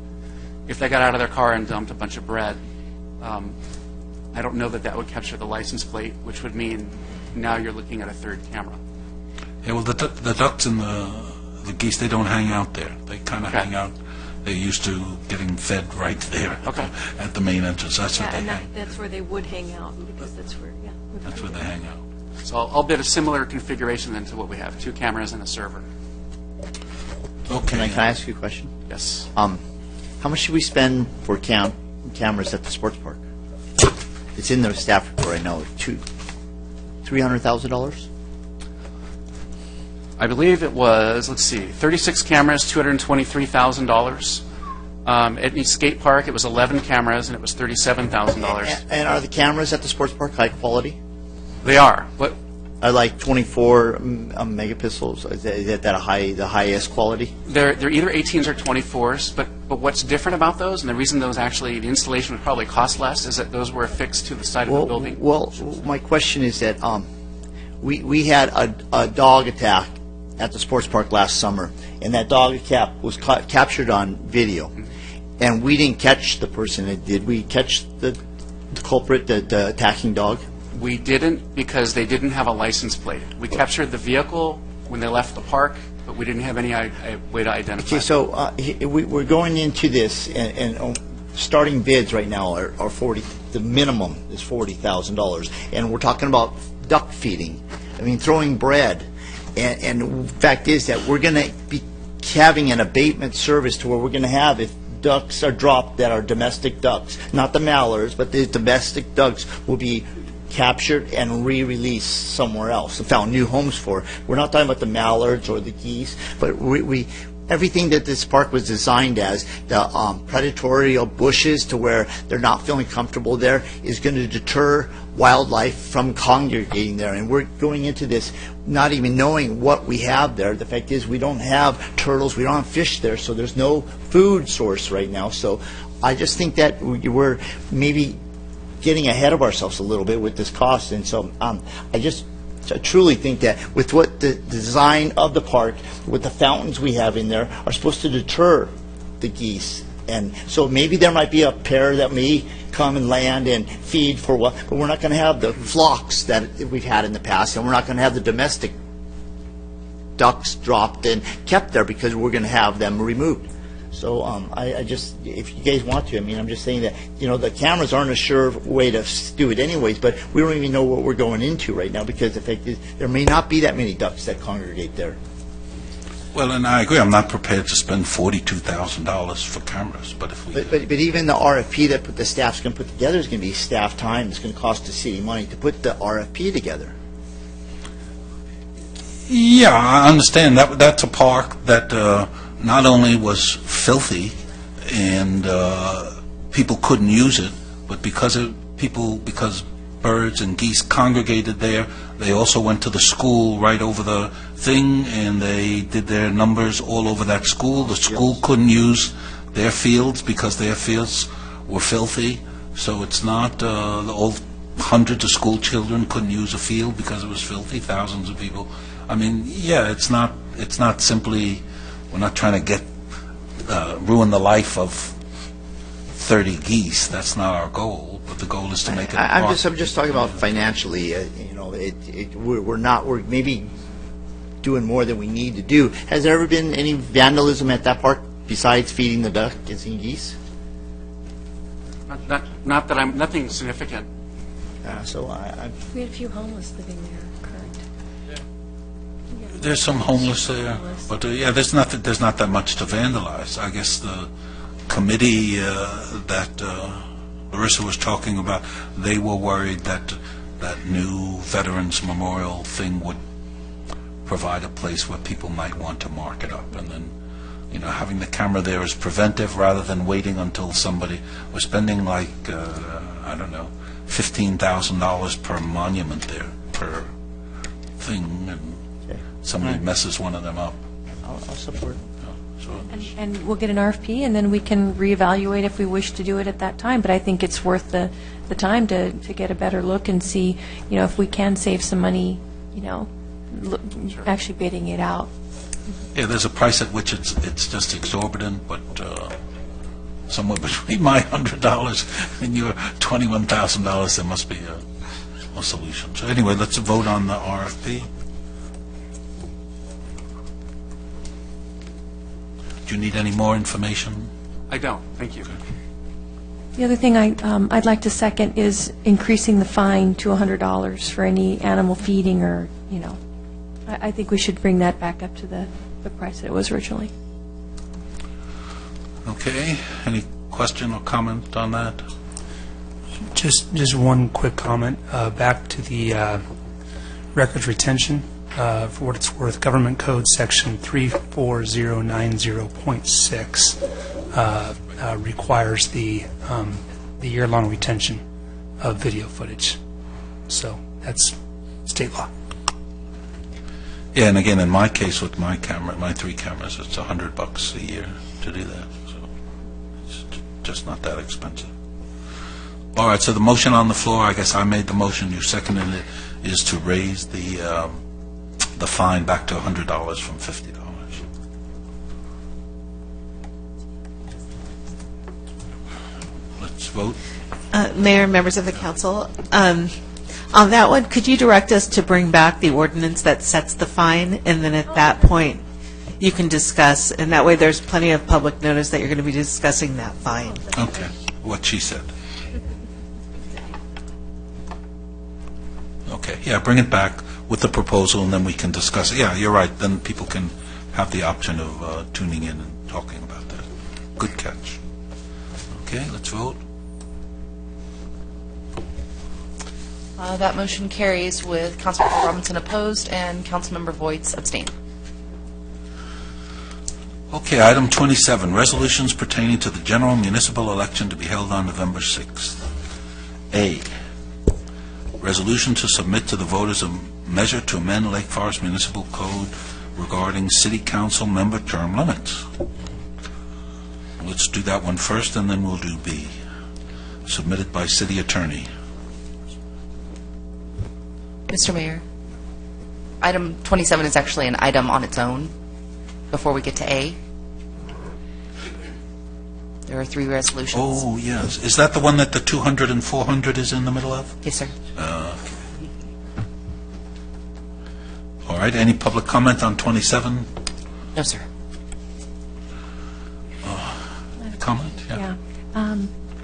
If they got out of their car and dumped a bunch of bread, I don't know that would capture the license plate, which would mean now you're looking at a third camera. Yeah, well, the ducks and the geese, they don't hang out there. They kind of hang out. They're used to getting fed right there at the main entrance. That's where they hang. That's where they would hang out, because that's where they hang out. So I'll bid a similar configuration then to what we have, 2 cameras and a server. Can I ask you a question? Yes. How much should we spend for cameras at the sports park? It's in the staff report, I know. $300,000? I believe it was, 36 cameras, $223,000. At East Skate Park, it was 11 cameras, and it was $37,000. And are the cameras at the sports park high quality? They are. What? Are like 24 megapixels? Is that the highest quality? They're either 18s or 24s, but what's different about those, and the reason those actually, the installation would probably cost less, is that those were affixed to the side of the building. Well, my question is that we had a dog attack at the sports park last summer, and that dog was captured on video, and we didn't catch the person. Did we catch the culprit, the attacking dog? We didn't, because they didn't have a license plate. We captured the vehicle when they left the park, but we didn't have any way to identify. Okay, so we're going into this, and starting bids right now are 40. The minimum is $40,000, and we're talking about duck feeding. I mean, throwing bread. And the fact is that we're going to be having an abatement service to where we're going to have, if ducks are dropped that are domestic ducks, not the mallards, but the domestic ducks will be captured and re-released somewhere else, found new homes for. We're not talking about the mallards or the geese, but we everything that this park was designed as, the predatory bushes to where they're not feeling comfortable there, is going to deter wildlife from congregating there. And we're going into this not even knowing what we have there. The fact is we don't have turtles, we don't have fish there, so there's no food source right now. So I just think that we're maybe getting ahead of ourselves a little bit with this cost. And so I truly think that with what the design of the park, with the fountains we have in there, are supposed to deter the geese. And so maybe there might be a pair that may come and land and feed for a while, but we're not going to have the flocks that we've had in the past, and we're not going to have the domestic ducks dropped and kept there because we're going to have them removed. So I just, if you guys want to, I mean, I'm just saying that, the cameras aren't a sure way to do it anyways, but we don't even know what we're going into right now, because the fact is there may not be that many ducks that congregate there. Well, and I agree. I'm not prepared to spend $42,000 for cameras, but if we... But even the RFP that the staff's going to put together is going to be staff time. It's going to cost the city money to put the RFP together. Yeah, I understand. That's a park that not only was filthy and people couldn't use it, but because birds and geese congregated there, they also went to the school right over the thing, and they did their numbers all over that school. The school couldn't use their fields because their fields were filthy. So it's not all hundreds of school children couldn't use a field because it was filthy. Thousands of people. I mean, yeah, it's not simply, we're not trying to ruin the life of 30 geese. That's not our goal. But the goal is to make it. I'm just talking about financially. We're maybe doing more than we need to do. Has there ever been any vandalism at that park besides feeding the ducks and geese? Not that nothing significant. So I We had a few homeless living there, correct? There's some homeless there, but yeah, there's not that much to vandalize. I guess the committee that Larissa was talking about, they were worried that that new Veterans Memorial thing would provide a place where people might want to mark it up, and then, you know, having the camera there is preventive rather than waiting until somebody was spending like I don't know, $15,000 per monument there, per thing, and somebody messes one of them up. I'll support. And we'll get an RFP, and then we can reevaluate if we wish to do it at that time. But I think it's worth the time to get a better look and see, you know, if we can save some money, you know, actually bidding it out. Yeah, there's a price at which it's just exorbitant, but somewhere between my $100 and your $21,000, there must be a solution. So anyway, let's vote on the RFP. Do you need any more information? I don't. Thank you. The other thing I'd like to second is increasing the fine to $100 for any animal feeding, or, you know, I think we should bring that back up to the price that it was originally. Okay. Any question or comment on that? Just one quick comment. Back to the records retention. For what it's worth, Government Code Section 34090.6 requires the year-long retention of video footage. So that's state law. Yeah, and again, in my case with my camera, my 3 cameras, it's $100 a year to do that. So it's just not that expensive. All right, so the motion on the floor, I guess I made the motion, you seconded it, is to raise the fine back to $100 from $50. Let's vote. Mayor and members of the council, on that one, could you direct us to bring back the ordinance that sets the fine, and then at that point, you can discuss, and that way there's plenty of public notice that you're going to be discussing that fine. Okay, what she said. Okay, yeah, bring it back with the proposal, and then we can discuss it. Yeah, you're right, then people can have the option of tuning in and talking about that. Good catch. Okay, let's vote. That motion carries with Councilmember Robinson opposed and Councilmember Voigts abstained. Okay, item 27, resolutions pertaining to the general municipal election to be held on November 6th. A, resolution to submit to the voters a measure to amend Lake Forest Municipal Code regarding city council member term limits. Let's do that one first, and then we'll do B, submitted by city attorney. Mr. Mayor, item 27 is actually an item on its own before we get to A. There are 3 resolutions. Oh, yes. Is that the one that the 200 and 400 is in the middle of? Yes, sir. All right, any public comment on 27? No, sir. Comment? Yeah.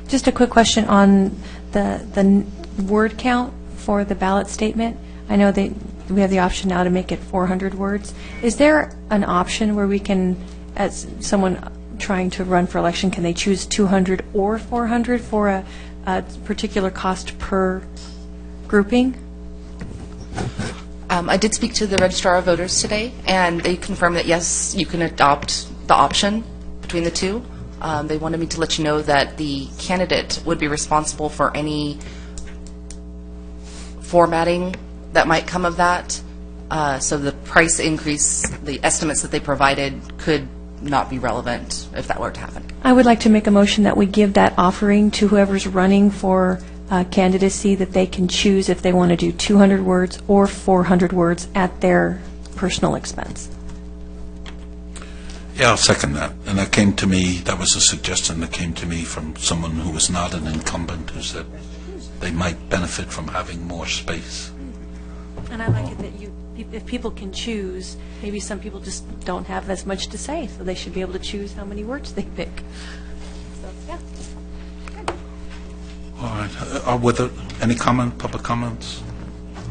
Just a quick question on the word count for the ballot statement. I know that we have the option now to make it 400 words. Is there an option where we can, as someone trying to run for election, can they choose 200 or 400 for a particular cost per grouping? I did speak to the Registrar of Voters today, and they confirmed that, yes, you can adopt the option between the two. They wanted me to let you know that the candidate would be responsible for any formatting that might come of that. So the price increase, the estimates that they provided could not be relevant if that were to happen. I would like to make a motion that we give that offering to whoever's running for candidacy, that they can choose if they want to do 200 words or 400 words at their personal expense. Yeah, I'll second that. And that came to me, that was a suggestion that came to me from someone who was not an incumbent, who said they might benefit from having more space. And I like it that if people can choose, maybe some people just don't have as much to say, so they should be able to choose how many words they pick. So, yeah. All right. Were there any public comments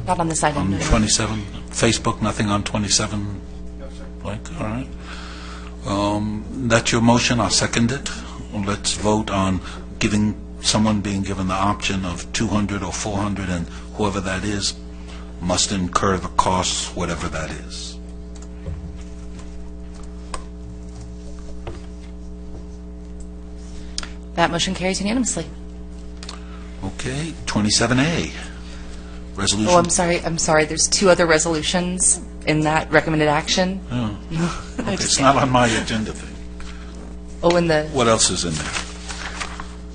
Not on this item. on no. 27? Facebook, nothing on 27? No, sir. Blank, all right. That's your motion, I'll second it. Let's vote on someone being given the option of 200 or 400, and whoever that is must incur the costs, whatever that is. That motion carries unanimously. Okay, 27A, resolution. Oh, I'm sorry. There's two other resolutions in that recommended action. Oh. Okay, it's not on my agenda thing. Oh, in the What else is in there?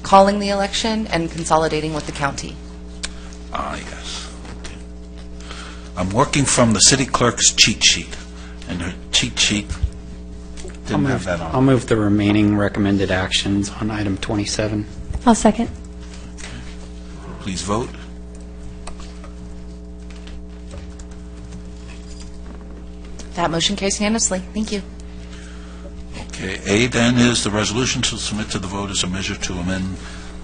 calling the election and consolidating with the county. Ah, yes. Okay. I'm working from the city clerk's cheat sheet, and her cheat sheet didn't have that I'll on. move the remaining recommended actions on item 27. I'll second. Please vote. That motion carries unanimously. Thank you. Okay, A then is the resolution to submit to the voters a measure to amend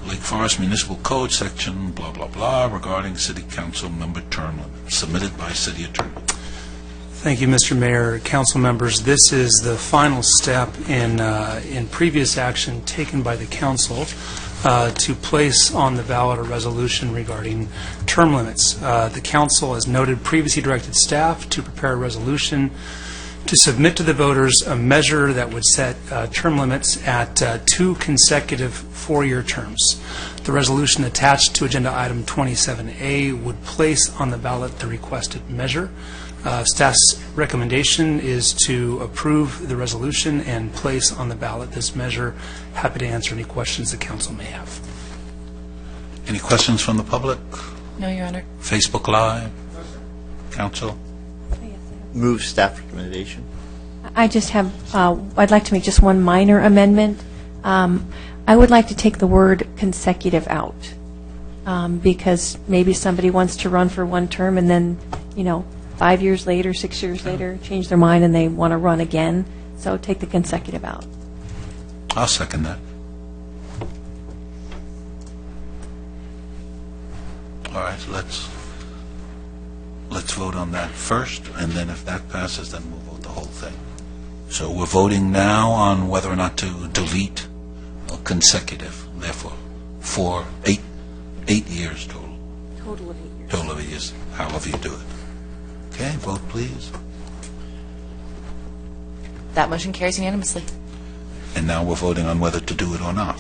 Lake Forest Municipal Code, section blah, blah, blah, regarding city council member term limit, submitted by city attorney. Thank you, Mr. Mayor, council members. This is the final step in previous action taken by the council to place on the ballot a resolution regarding term limits. The council, as noted, previously directed staff to prepare a resolution to submit to the voters a measure that would set term limits at 2 consecutive 4-year terms. The resolution attached to agenda item 27A would place on the ballot the requested measure. Staff's recommendation is to approve the resolution and place on the ballot this measure. Happy to answer any questions the council may have. Any questions from the public? No, Your Honor. Facebook Live? Council? Move staff recommendation. I just have, I'd like to make just one minor amendment. I would like to take the word consecutive out, because maybe somebody wants to run for one term and then, 5 years later, 6 years later, change their mind and they want to run again. So take the consecutive out. I'll second that. All right, let's vote on that first, and then if that passes, then we'll vote the whole thing. So we're voting now on whether or not to delete consecutive, therefore, for 8 years total. Total of 8 years. Total of 8 years, however you do it. Okay, vote please. That motion carries unanimously. And now we're voting on whether to do it or not.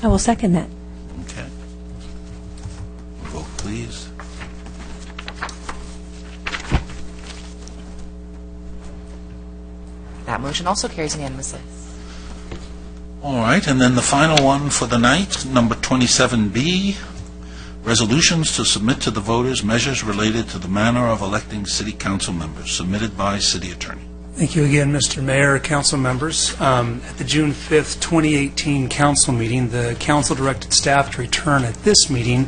I will second that. Okay. Vote please. That motion also carries unanimously. All right, and then the final one for the night, number 27B, resolutions to submit to the voters measures related to the manner of electing city council members, submitted by city attorney. Thank you again, Mr. Mayor, council members. At the June 5th, 2018 council meeting, the council directed staff to return at this meeting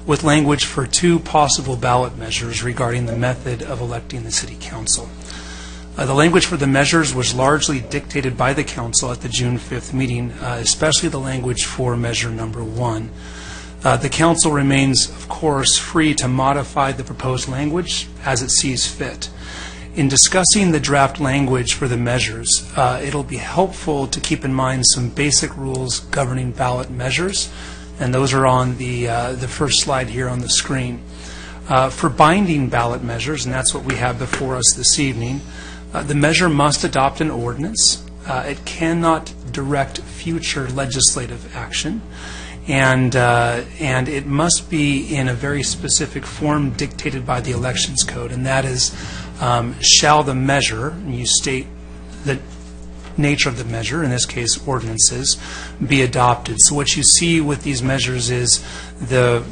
with language for 2 possible ballot measures regarding the method of electing the city council. The language for the measures was largely dictated by the council at the June 5th meeting, especially the language for measure number 1. The council remains, of course, free to modify the proposed language as it sees fit. In discussing the draft language for the measures, it'll be helpful to keep in mind some basic rules governing ballot measures, and those are on the first slide here on the screen. For binding ballot measures, and that's what we have before us this evening, the measure must adopt an ordinance. It cannot direct future legislative action, and it must be in a very specific form dictated by the Elections Code, and that is, shall the measure, and you state the nature of the measure, in this case ordinances, be adopted. So what you see with these measures is the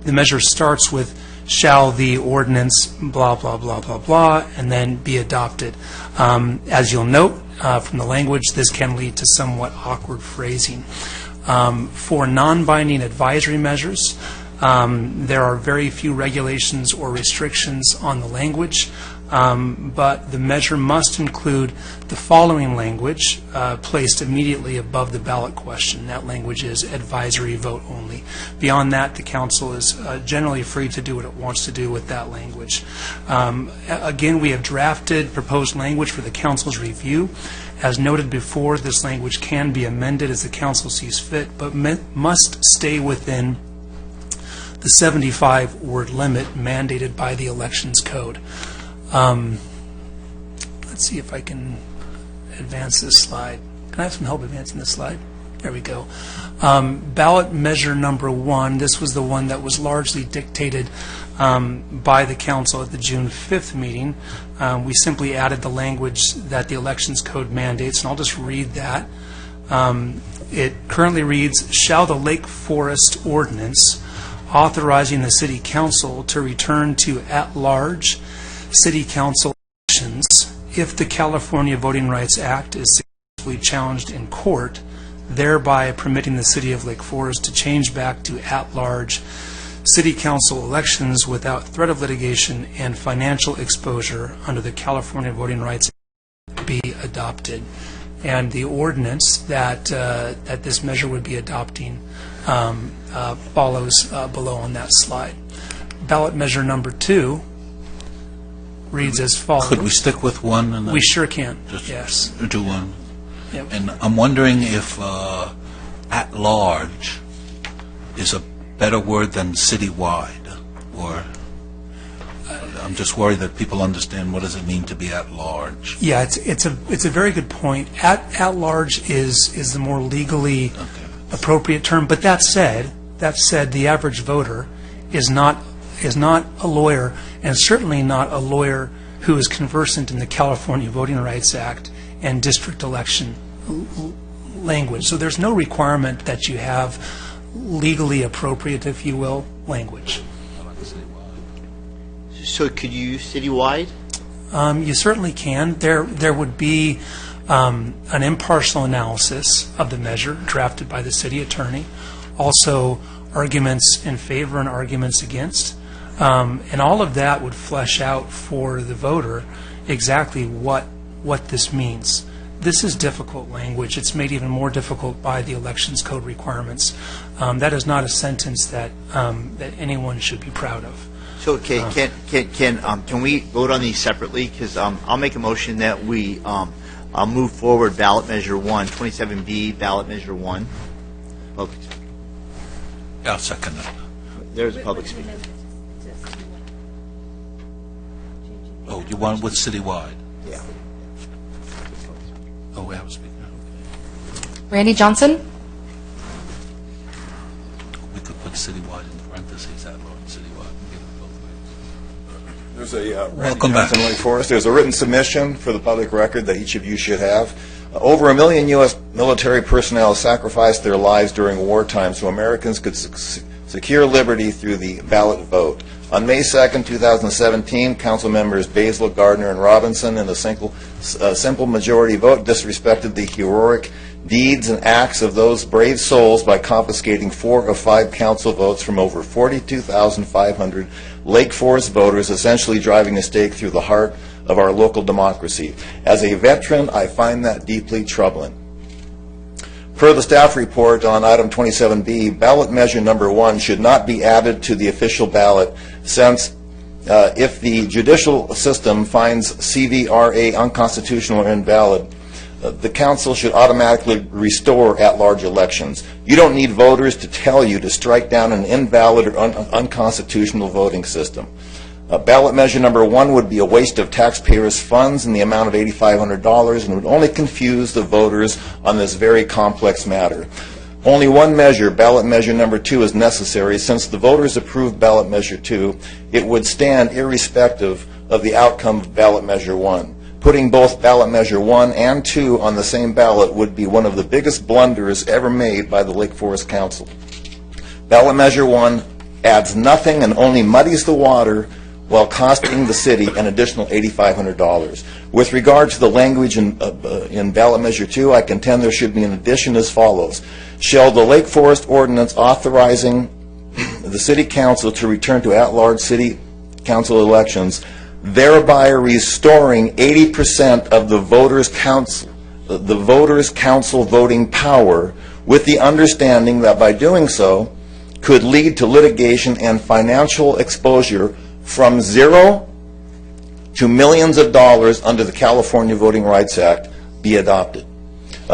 measure starts with shall the ordinance blah, blah, blah, blah, blah, and then be adopted. As you'll note from the language, this can lead to somewhat awkward phrasing. For non-binding advisory measures, there are very few regulations or restrictions on the language. but the measure must include the following language placed immediately above the ballot question. That language is advisory vote only. Beyond that, the council is generally free to do what it wants to do with that language. Again, we have drafted proposed language for the council's review. As noted before, this language can be amended as the council sees fit, but must stay within the 75-word limit mandated by the Elections Code. Let's see if I can advance this slide. Can I have some help advancing this slide? There we go. Ballot measure number 1, this was the one that was largely dictated by the council at the June 5th meeting. We simply added the language that the Elections Code mandates, and I'll just read that. It currently reads, shall the Lake Forest Ordinance authorizing the City Council to return to at-large City Council elections if the California Voting Rights Act is successfully challenged in court, thereby permitting the City of Lake Forest to change back to at-large City Council elections without threat of litigation and financial exposure under the California Voting Rights Act be adopted. And the ordinance that this measure would be adopting follows below on that slide. Ballot measure number 2 reads as follows. Could we stick with one? And then We sure can, just yes. do one. Yep. And I'm wondering if at-large is a better word than citywide, or I'm just worried that people understand what does it mean to be at-large. Yeah, it's a very good point. At-large is the more legally appropriate term. But that said, the average voter is not a lawyer, and certainly not a lawyer who is conversant in the California Voting Rights Act and district election language. So there's no requirement that you have legally appropriate, if you will, language. So could you use citywide? You certainly can. There would be an impartial analysis of the measure drafted by the city attorney, also arguments in favor and arguments against, and all of that would flesh out for the voter exactly what this means. This is difficult language. It's made even more difficult by the Elections Code requirements. That is not a sentence that anyone should be proud of. So can we vote on these separately? Because I'll make a motion that we I'll move forward ballot measure 1, 27B, ballot measure 1. Public. I'll second that. There's public speaking. Oh, you want with citywide? Yeah. Oh, we have a speaker. Randy Johnson? We could put citywide in parentheses, at-large citywide, and get it both ways. There's a Randy Welcome back. Johnson, Lake Forest. There's a written submission for the public record that each of you should have. Over 1 million U.S. military personnel sacrificed their lives during wartime so Americans could secure liberty through the ballot vote. On May 2nd, 2017, council members Basil, Gardner, and Robinson, in a simple majority vote, disrespected the heroic deeds and acts of those brave souls by confiscating 4 of 5 council votes from over 42,500 Lake Forest voters, essentially driving a stake through the heart of our local democracy. As a veteran, I find that deeply troubling. Per the staff report on item 27B, ballot measure number 1 should not be added to the official ballot, since if the judicial system finds CVRA unconstitutional or invalid, the council should automatically restore at-large elections. You don't need voters to tell you to strike down an invalid or unconstitutional voting system. Ballot measure number 1 would be a waste of taxpayers' funds in the amount of $8,500 and would only confuse the voters on this very complex matter. Only one measure, ballot measure number 2, is necessary. Since the voters approved ballot measure 2, it would stand irrespective of the outcome of ballot measure 1. Putting both ballot measure 1 and 2 on the same ballot would be one of the biggest blunders ever made by the Lake Forest Council. Ballot measure 1 adds nothing and only muddies the water while costing the city an additional $8,500. With regard to the language in ballot measure 2, I contend there should be an addition as follows. Shall the Lake Forest Ordinance authorizing the City Council to return to at-large City Council elections thereby restoring 80% of the voters' council voting power, with the understanding that by doing so could lead to litigation and financial exposure from zero to millions of dollars under the California Voting Rights Act be adopted.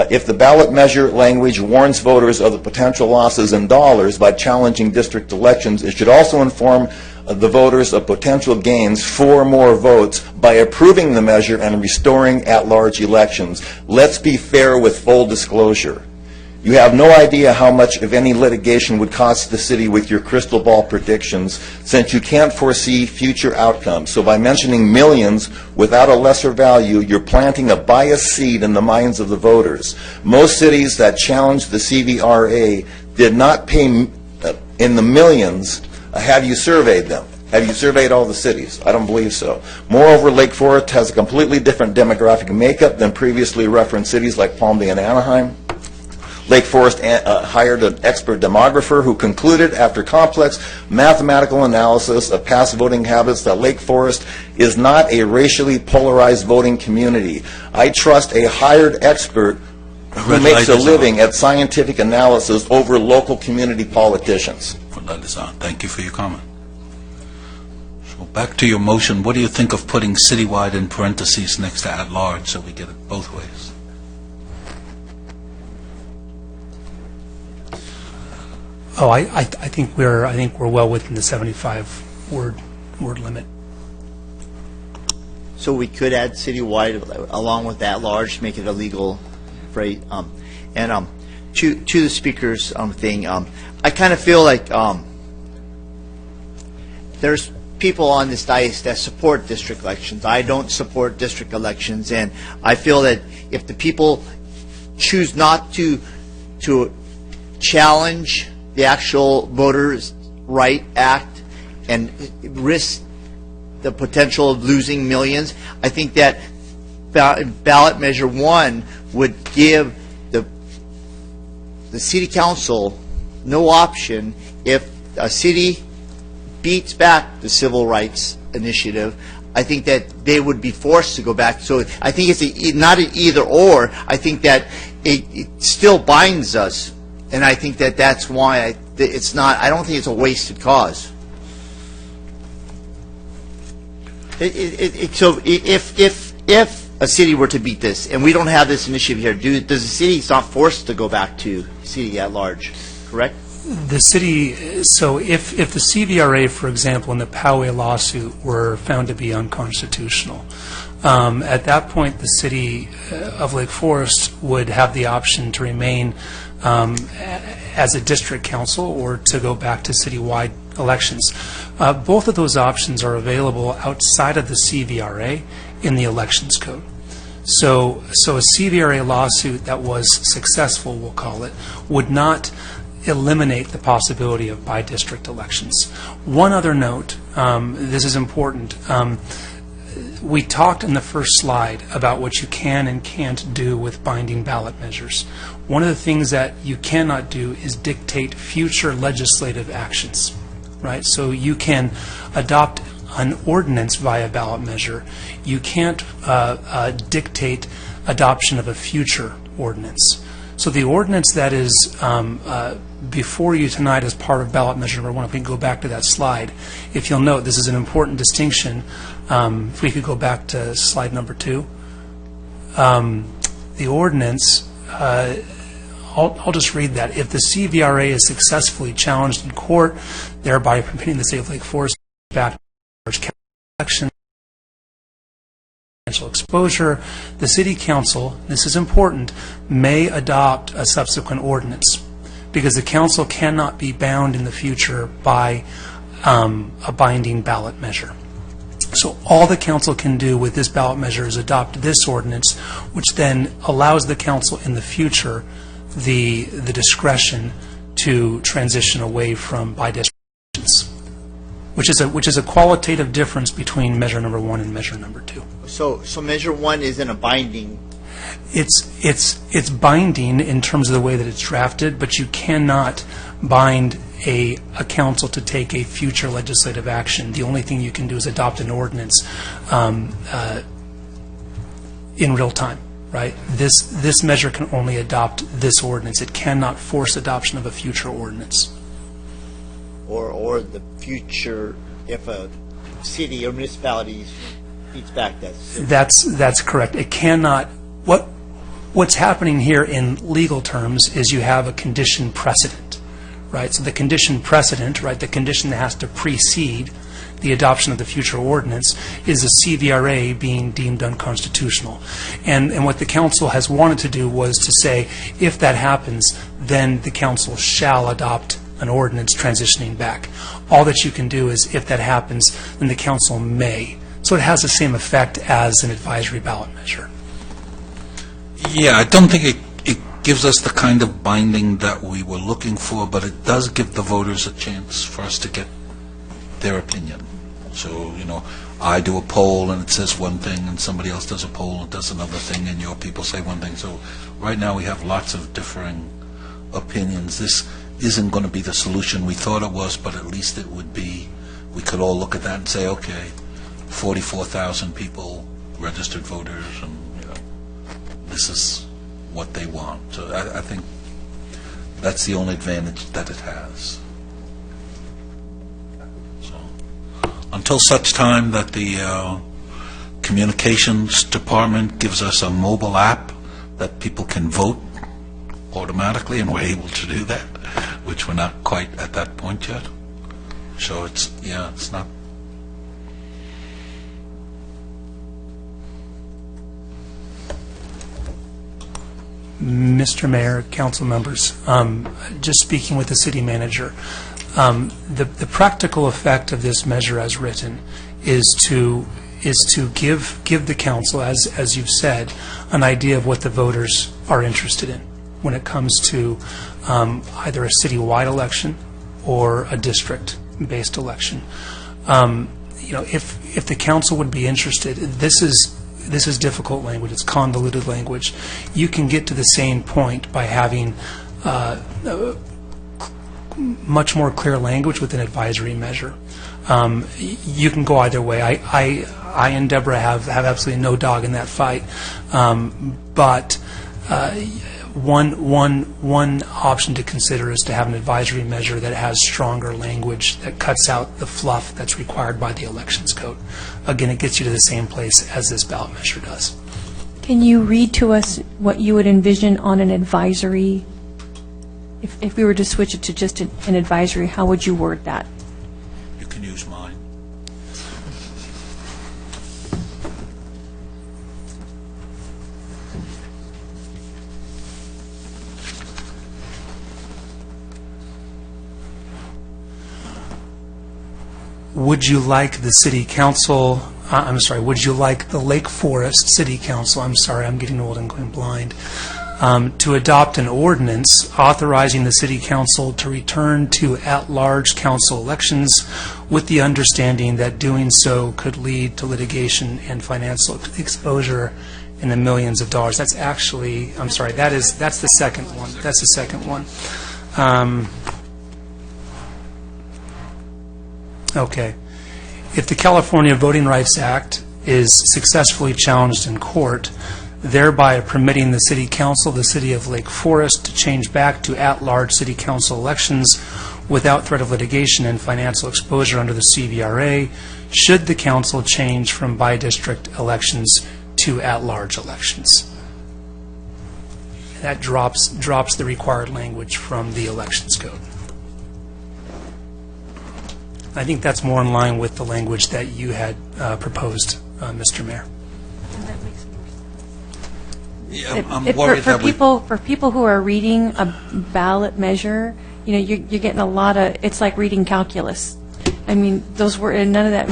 If the ballot measure language warns voters of the potential losses in dollars by challenging district elections, it should also inform the voters of potential gains for more votes by approving the measure and restoring at-large elections. Let's be fair with full disclosure. You have no idea how much of any litigation would cost the city with your crystal ball predictions, since you can't foresee future outcomes. So by mentioning millions without a lesser value, you're planting a biased seed in the minds of the voters. Most cities that challenged the CVRA did not pay in the millions. Have you surveyed them? Have you surveyed all the cities? I don't believe so. Moreover, Lake Forest has a completely different demographic makeup than previously referenced cities like Palm Bay and Anaheim. Lake Forest hired an expert demographer who concluded, after complex mathematical analysis of past voting habits, that Lake Forest is not a racially polarized voting community. I trust a hired expert who makes a living at scientific analysis over local community politicians. Thank you for your comment. So back to your motion. What do you think of putting citywide in parentheses next to at-large so we get it both ways? Oh, I think we're well within the 75 word limit. So we could add citywide along with that large, make it a legal phrase. And to the speaker's thing, I kind of feel like there's people on this dais that support district elections. I don't support district elections, and I feel that if the people choose not to challenge the actual Voters' Right Act and risk the potential of losing millions, I think that ballot measure 1 would give the city council no option. If a city beats back the civil rights initiative, I think that they would be forced to go back. So I think it's not an either or. I think that it still binds us. And I think that that's why it's not. I don't think it's a wasted cause. So if a city were to beat this, and we don't have this initiative here, does the city? It's not forced to go back to city at large, correct? The city. So if the CVRA, for example, in the Poway lawsuit were found to be unconstitutional, at that point the city of Lake Forest would have the option to remain as a district council or to go back to citywide elections. Both of those options are available outside of the CVRA in the elections code. So a CVRA lawsuit that was successful, we'll call it, would not eliminate the possibility of by-district elections. One other note, this is important. We talked in the first slide about what you can and can't do with binding ballot measures. One of the things that you cannot do is dictate future legislative actions, right? So you can adopt an ordinance via ballot measure. You can't dictate adoption of a future ordinance. So the ordinance that is before you tonight as part of ballot measure number 1, if we can go back to that slide, if you'll note, this is an important distinction. If we could go back to slide number 2. The ordinance, I'll just read that. If the CVRA is successfully challenged in court, thereby permitting the state of Lake Forest back to large election financial exposure, the city council, this is important, may adopt a subsequent ordinance, because the council cannot be bound in the future by a binding ballot measure. So all the council can do with this ballot measure is adopt this ordinance, which then allows the council in the future the discretion to transition away from by-district elections, which is a qualitative difference between measure number 1 and measure number 2. So measure 1 isn't a binding. It's binding in terms of the way that it's drafted, but you cannot bind a council to take a future legislative action. The only thing you can do is adopt an ordinance in real time, right? This measure can only adopt this ordinance. It cannot force adoption of a future ordinance. Or the future, if a city or municipality feeds back that. That's correct. It cannot. What's happening here in legal terms is you have a condition precedent, right? So the condition precedent, right, the condition that has to precede the adoption of the future ordinance is a CVRA being deemed unconstitutional. And what the council has wanted to do was to say, if that happens, then the council shall adopt an ordinance transitioning back. All that you can do is, if that happens, then the council may. So it has the same effect as an advisory ballot measure. Yeah, I don't think it gives us the kind of binding that we were looking for, but it does give the voters a chance for us to get their opinion. So, I do a poll and it says one thing, and somebody else does a poll and does another thing, and your people say one thing. So right now we have lots of differing opinions. This isn't going to be the solution we thought it was, but at least it would be, we could all look at that and say, okay, 44,000 people, registered voters, and this is what they want. So I think that's the only advantage that it has. So, until such time that the communications department gives us a mobile app that people can vote automatically, and we're able to do that, which we're not quite at that point yet. So it's not. Mr. Mayor, council members, just speaking with the city manager, the practical effect of this measure as written is to give the council, as you've said, an idea of what the voters are interested in when it comes to either a citywide election or a district-based election. If the council would be interested, this is difficult language. It's convoluted language. You can get to the same point by having much more clear language with an advisory measure. You can go either way. I and Deborah have absolutely no dog in that fight. But one option to consider is to have an advisory measure that has stronger language that cuts out the fluff that's required by the elections code. Again, it gets you to the same place as this ballot measure does. Can you read to us what you would envision on an advisory? If we were to switch it to just an advisory, how would you word that? You can use mine. Would you like the city council, would you like the Lake Forest City Council, I'm getting old and going blind, to adopt an ordinance authorizing the city council to return to at-large council elections with the understanding that doing so could lead to litigation and financial exposure in the millions of dollars? That's actually, that's the second one. That's the second one. Okay. If the California Voting Rights Act is successfully challenged in court, thereby permitting the City Council, the City of Lake Forest, to change back to at-large City Council elections without threat of litigation and financial exposure under the CVRA, should the Council change from by-district elections to at-large elections. That drops the required language from the elections code. I think that's more in line with the language that you had proposed, Mr. Mayor. Yeah, I'm worried that for people who are reading a ballot measure, you're getting a lot of. It's like reading calculus. I mean, those were none of that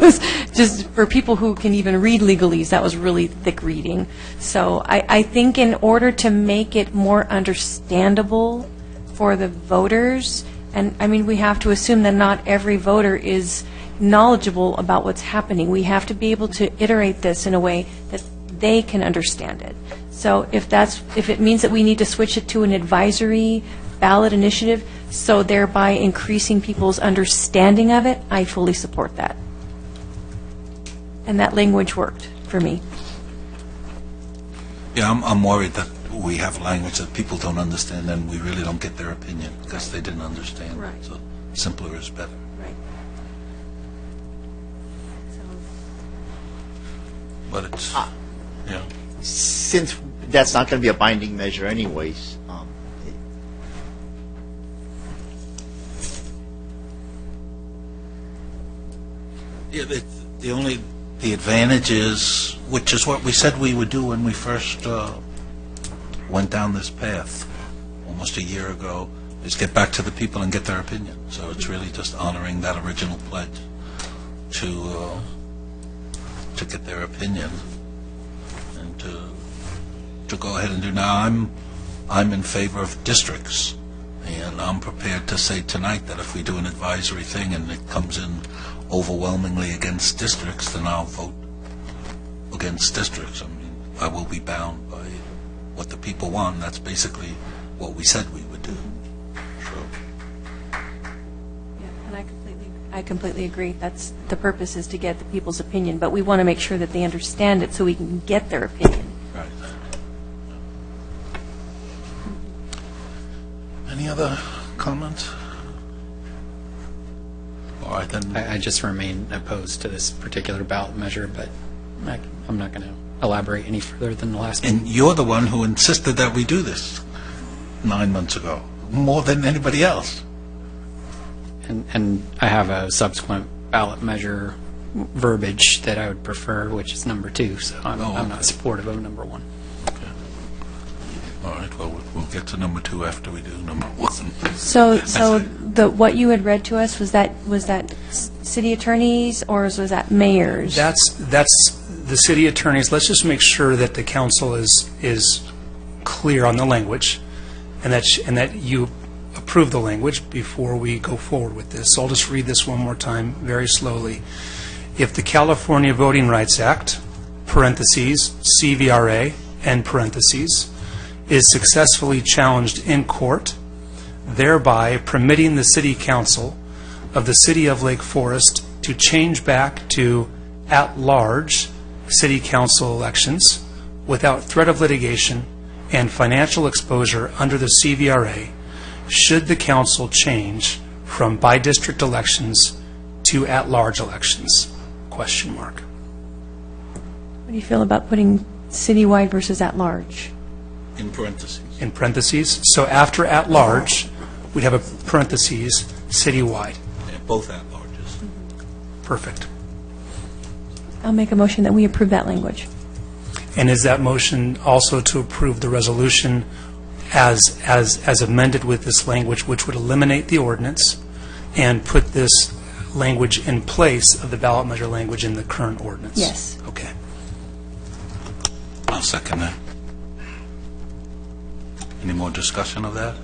was just for people who can even read legalese. That was really thick reading. So I think in order to make it more understandable for the voters. And, we have to assume that not every voter is knowledgeable about what's happening. We have to be able to iterate this in a way that they can understand it. So if it means that we need to switch it to an advisory ballot initiative, so thereby increasing people's understanding of it, I fully support that. And that language worked for me. Yeah, I'm worried that we have language that people don't understand and we really don't get their opinion because they didn't understand. Right. So simpler is better. Right. But it's, yeah. Since that's not going to be a binding measure anyways, Yeah, the advantage is, which is what we said we would do when we first went down this path almost a year ago, is get back to the people and get their opinion. So it's really just honoring that original pledge to get their opinion and to go ahead and do. Now, I'm in favor of districts, and I'm prepared to say tonight that if we do an advisory thing and it comes in overwhelmingly against districts, then I'll vote against districts. I mean, I will be bound by what the people want. That's basically what we said we would do. So, Yeah, and I completely agree. That's the purpose, is to get the people's opinion, but we want to make sure that they understand it so we can get their opinion. right. Any other comments? All right, then. I just remain opposed to this particular ballot measure, but I'm not going to elaborate any further than the last one. And you're the one who insisted that we do this 9 months ago, more than anybody else. And I have a subsequent ballot measure verbiage that I would prefer, which is number 2, so I'm not supportive of number 1. All right, well, we'll get to number 2 after we do number 1. So what you had read to us, was that city attorneys or was that mayors? That's the city attorneys. Let's just make sure that the council is clear on the language, and that you approve the language before we go forward with this. So I'll just read this one more time very slowly. If the California Voting Rights Act, parentheses, CVRA, end parentheses, is successfully challenged in court, thereby permitting the City Council of the City of Lake Forest to change back to at-large City Council elections without threat of litigation and financial exposure under the CVRA, should the council change from by-district elections to at-large elections? Question mark. What do you feel about putting citywide versus at-large? In parentheses. In parentheses. So after at-large, we'd have a parentheses, citywide. Yeah, both at-larges. Perfect. I'll make a motion that we approve that language. And is that motion also to approve the resolution as amended with this language, which would eliminate the ordinance and put this language in place of the ballot measure language in the current ordinance? Yes. Okay. I'll second that. Any more discussion of that?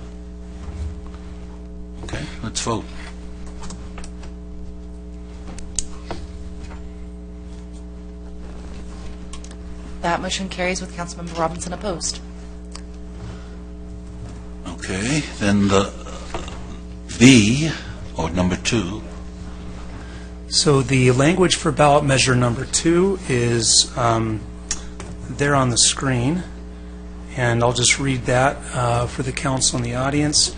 Okay, let's vote. That motion carries with Councilmember Robinson opposed. Okay, then the B, or number 2. So the language for ballot measure number 2 is there on the screen, and I'll just read that for the council and the audience.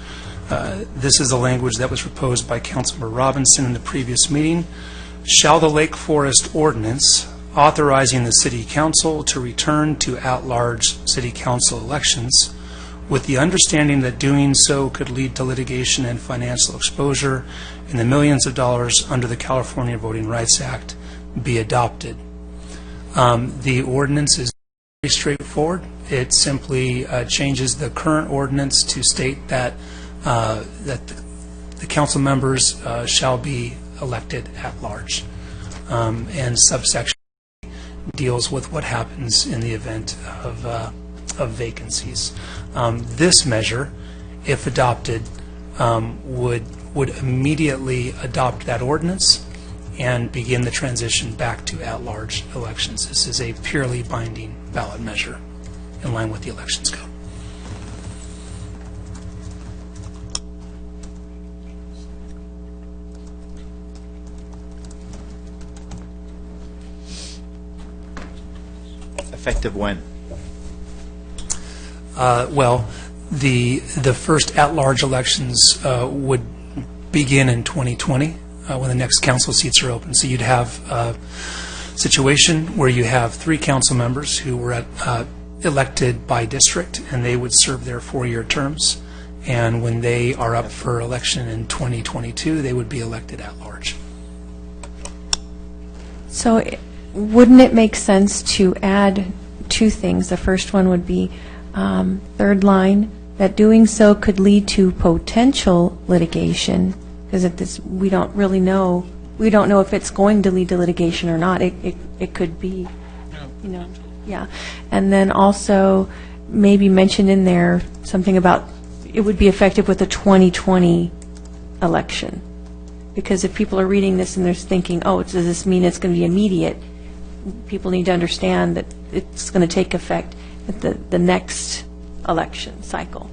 This is the language that was proposed by Councilmember Robinson in the previous meeting. Shall the Lake Forest Ordinance authorizing the City Council to return to at-large City Council elections, with the understanding that doing so could lead to litigation and financial exposure in the millions of dollars under the California Voting Rights Act, be adopted? The ordinance is very straightforward. It simply changes the current ordinance to state that the council members shall be elected at large, and subsection deals with what happens in the event of vacancies. This measure, if adopted, would immediately adopt that ordinance and begin the transition back to at-large elections. This is a purely binding ballot measure. in line with the elections code. Effective when? Well, the first at-large elections would begin in 2020 when the next council seats are open. So you'd have a situation where you have 3 council members who were elected by district, and they would serve their 4-year terms. And when they are up for election in 2022, they would be elected at large. So wouldn't it make sense to add 2 things? The first one would be third line, that doing so could lead to potential litigation, because we don't really know. We don't know if it's going to lead to litigation or not. It could be, yeah. And then also maybe mention in there something about it would be effective with the 2020 election. Because if people are reading this and they're thinking, oh, does this mean it's going to be immediate? People need to understand that it's going to take effect at the next election cycle.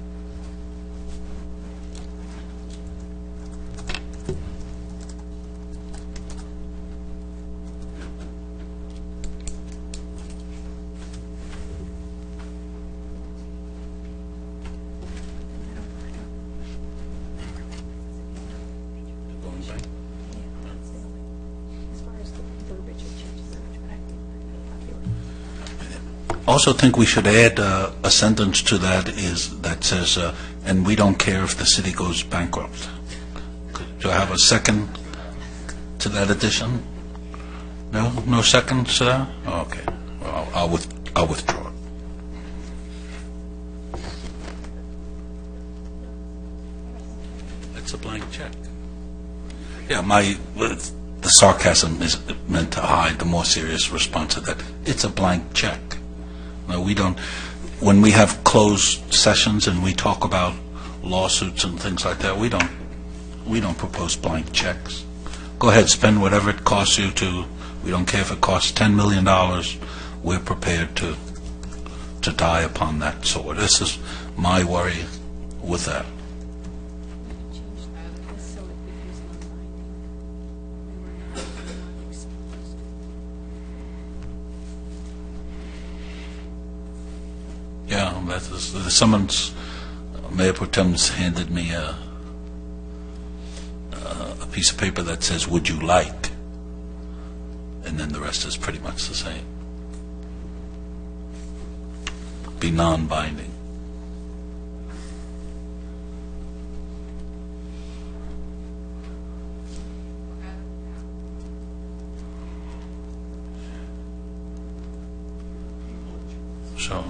Also think we should add a sentence to that that says, and we don't care if the city goes bankrupt. Do I have a second to that addition? No? No second to that? Oh, okay. Well, I'll withdraw it. It's a blank check. Yeah, the sarcasm is meant to hide the more serious response to that. It's a blank check. No, we don't. When we have closed sessions and we talk about lawsuits and things like that, we don't propose blank checks. Go ahead, spend whatever it costs you to. We don't care if it costs $10 million. We're prepared to die upon that sword. This is my worry with that. Yeah, that is, Mayor Pro Tem's handed me a piece of paper that says, would you like? And then the rest is pretty much the same. Be non-binding. So,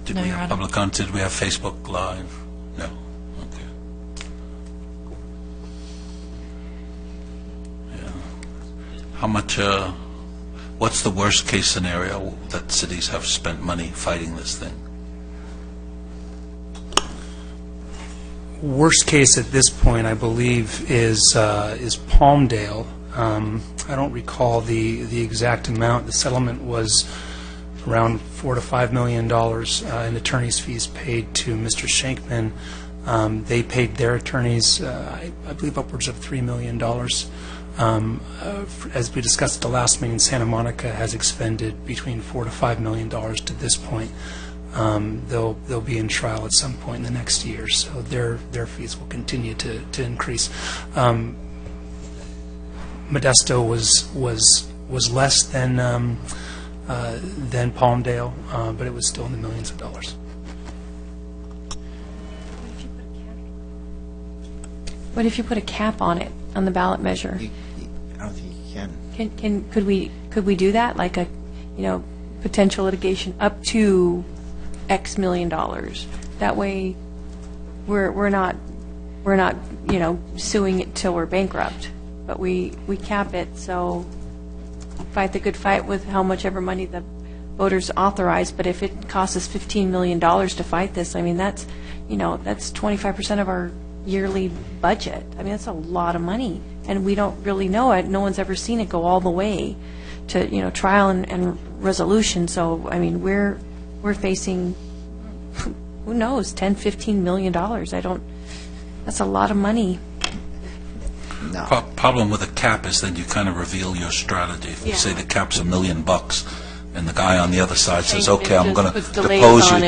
did No, we Your have Honor. public comment? Did we have Facebook Live? No. Okay. Yeah. How much, what's the worst case scenario that cities have spent money fighting this thing? Worst case at this point, I believe, is Palmdale. I don't recall the exact amount. The settlement was around $4 to $5 million in attorney's fees paid to Mr. Shankman. They paid their attorneys, I believe, upwards of $3 million. As we discussed at the last meeting, Santa Monica has expended between $4 to $5 million to this point. They'll be in trial at some point in the next year, so their fees will continue to increase. Modesto was less than Palmdale, but it was still in the millions of dollars. What if you put a cap on it, on the ballot measure? I don't think you can. Could we do that, like a potential litigation up to X million dollars? That way, we're not suing it till we're bankrupt, but we cap it, so fight the good fight with how much ever money the voters authorize. But if it costs us $15 million to fight this, I mean that's 25% of our yearly budget. I mean that's a lot of money, and we don't really know it. No one's ever seen it go all the way to trial and resolution. So I mean, we're facing, who knows, $10-15 million. That's a lot of money. No. Problem with a cap is then you kind of reveal your strategy. If you say the cap's $1 million, and the guy on the other side says, "Okay, I'm going to depose you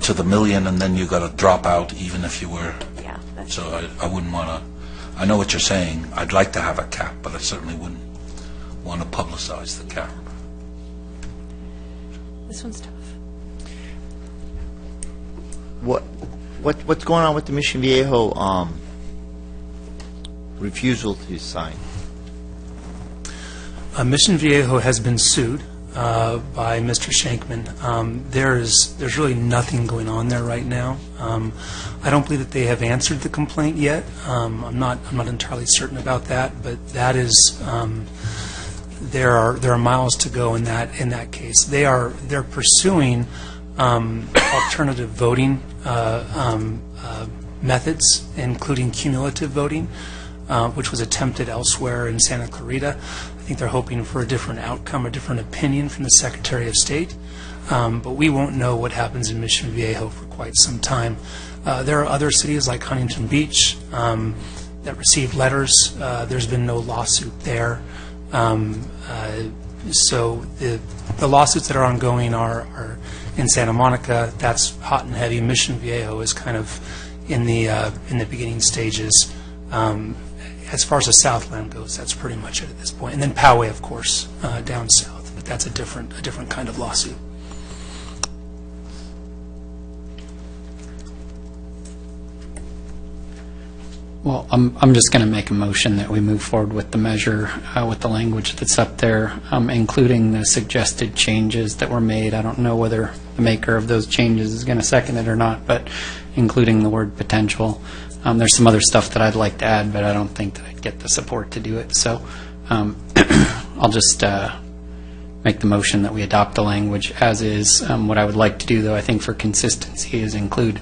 to the $1 million," and then you got to drop out, even if you were. Yeah. So I wouldn't want to. I know what you're saying. I'd like to have a cap, but I certainly wouldn't want to publicize the cap. This one's tough. What's going on with the Mission Viejo refusal to sign? Mission Viejo has been sued by Mr. Shankman. There's really nothing going on there right now. I don't believe that they have answered the complaint yet. I'm not entirely certain about that, but that is there are miles to go in that case. They're pursuing alternative voting methods, including cumulative voting, which was attempted elsewhere in Santa Clarita. I think they're hoping for a different outcome, a different opinion from the Secretary of State. But we won't know what happens in Mission Viejo for quite some time. There are other cities like Huntington Beach that received letters. There's been no lawsuit there. So the lawsuits that are ongoing are in Santa Monica. That's hot and heavy. Mission Viejo is kind of in the beginning stages. As far as the Southland goes, that's pretty much it at this point. And then Poway, of course, down south, but that's a different kind of lawsuit. Well, I'm just going to make a motion that we move forward with the measure with the language that's up there, including the suggested changes that were made. I don't know whether the maker of those changes is going to second it or not, but including the word potential. There's some other stuff that I'd like to add, but I don't think that I'd get the support to do it. So I'll just make the motion that we adopt the language as is. What I would like to do, though, I think for consistency, is include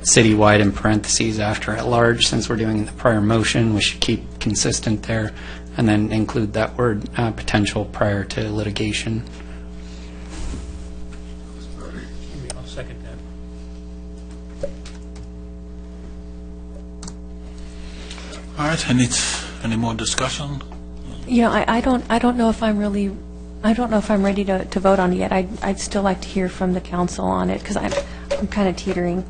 citywide in parentheses after at large. Since we're doing the prior motion, we should keep consistent there, and then include that word potential prior to litigation. I'll second that. All right. Any more discussion? I don't know if I'm ready to vote on it yet. I'd still like to hear from the council on it, because I'm kind of teetering.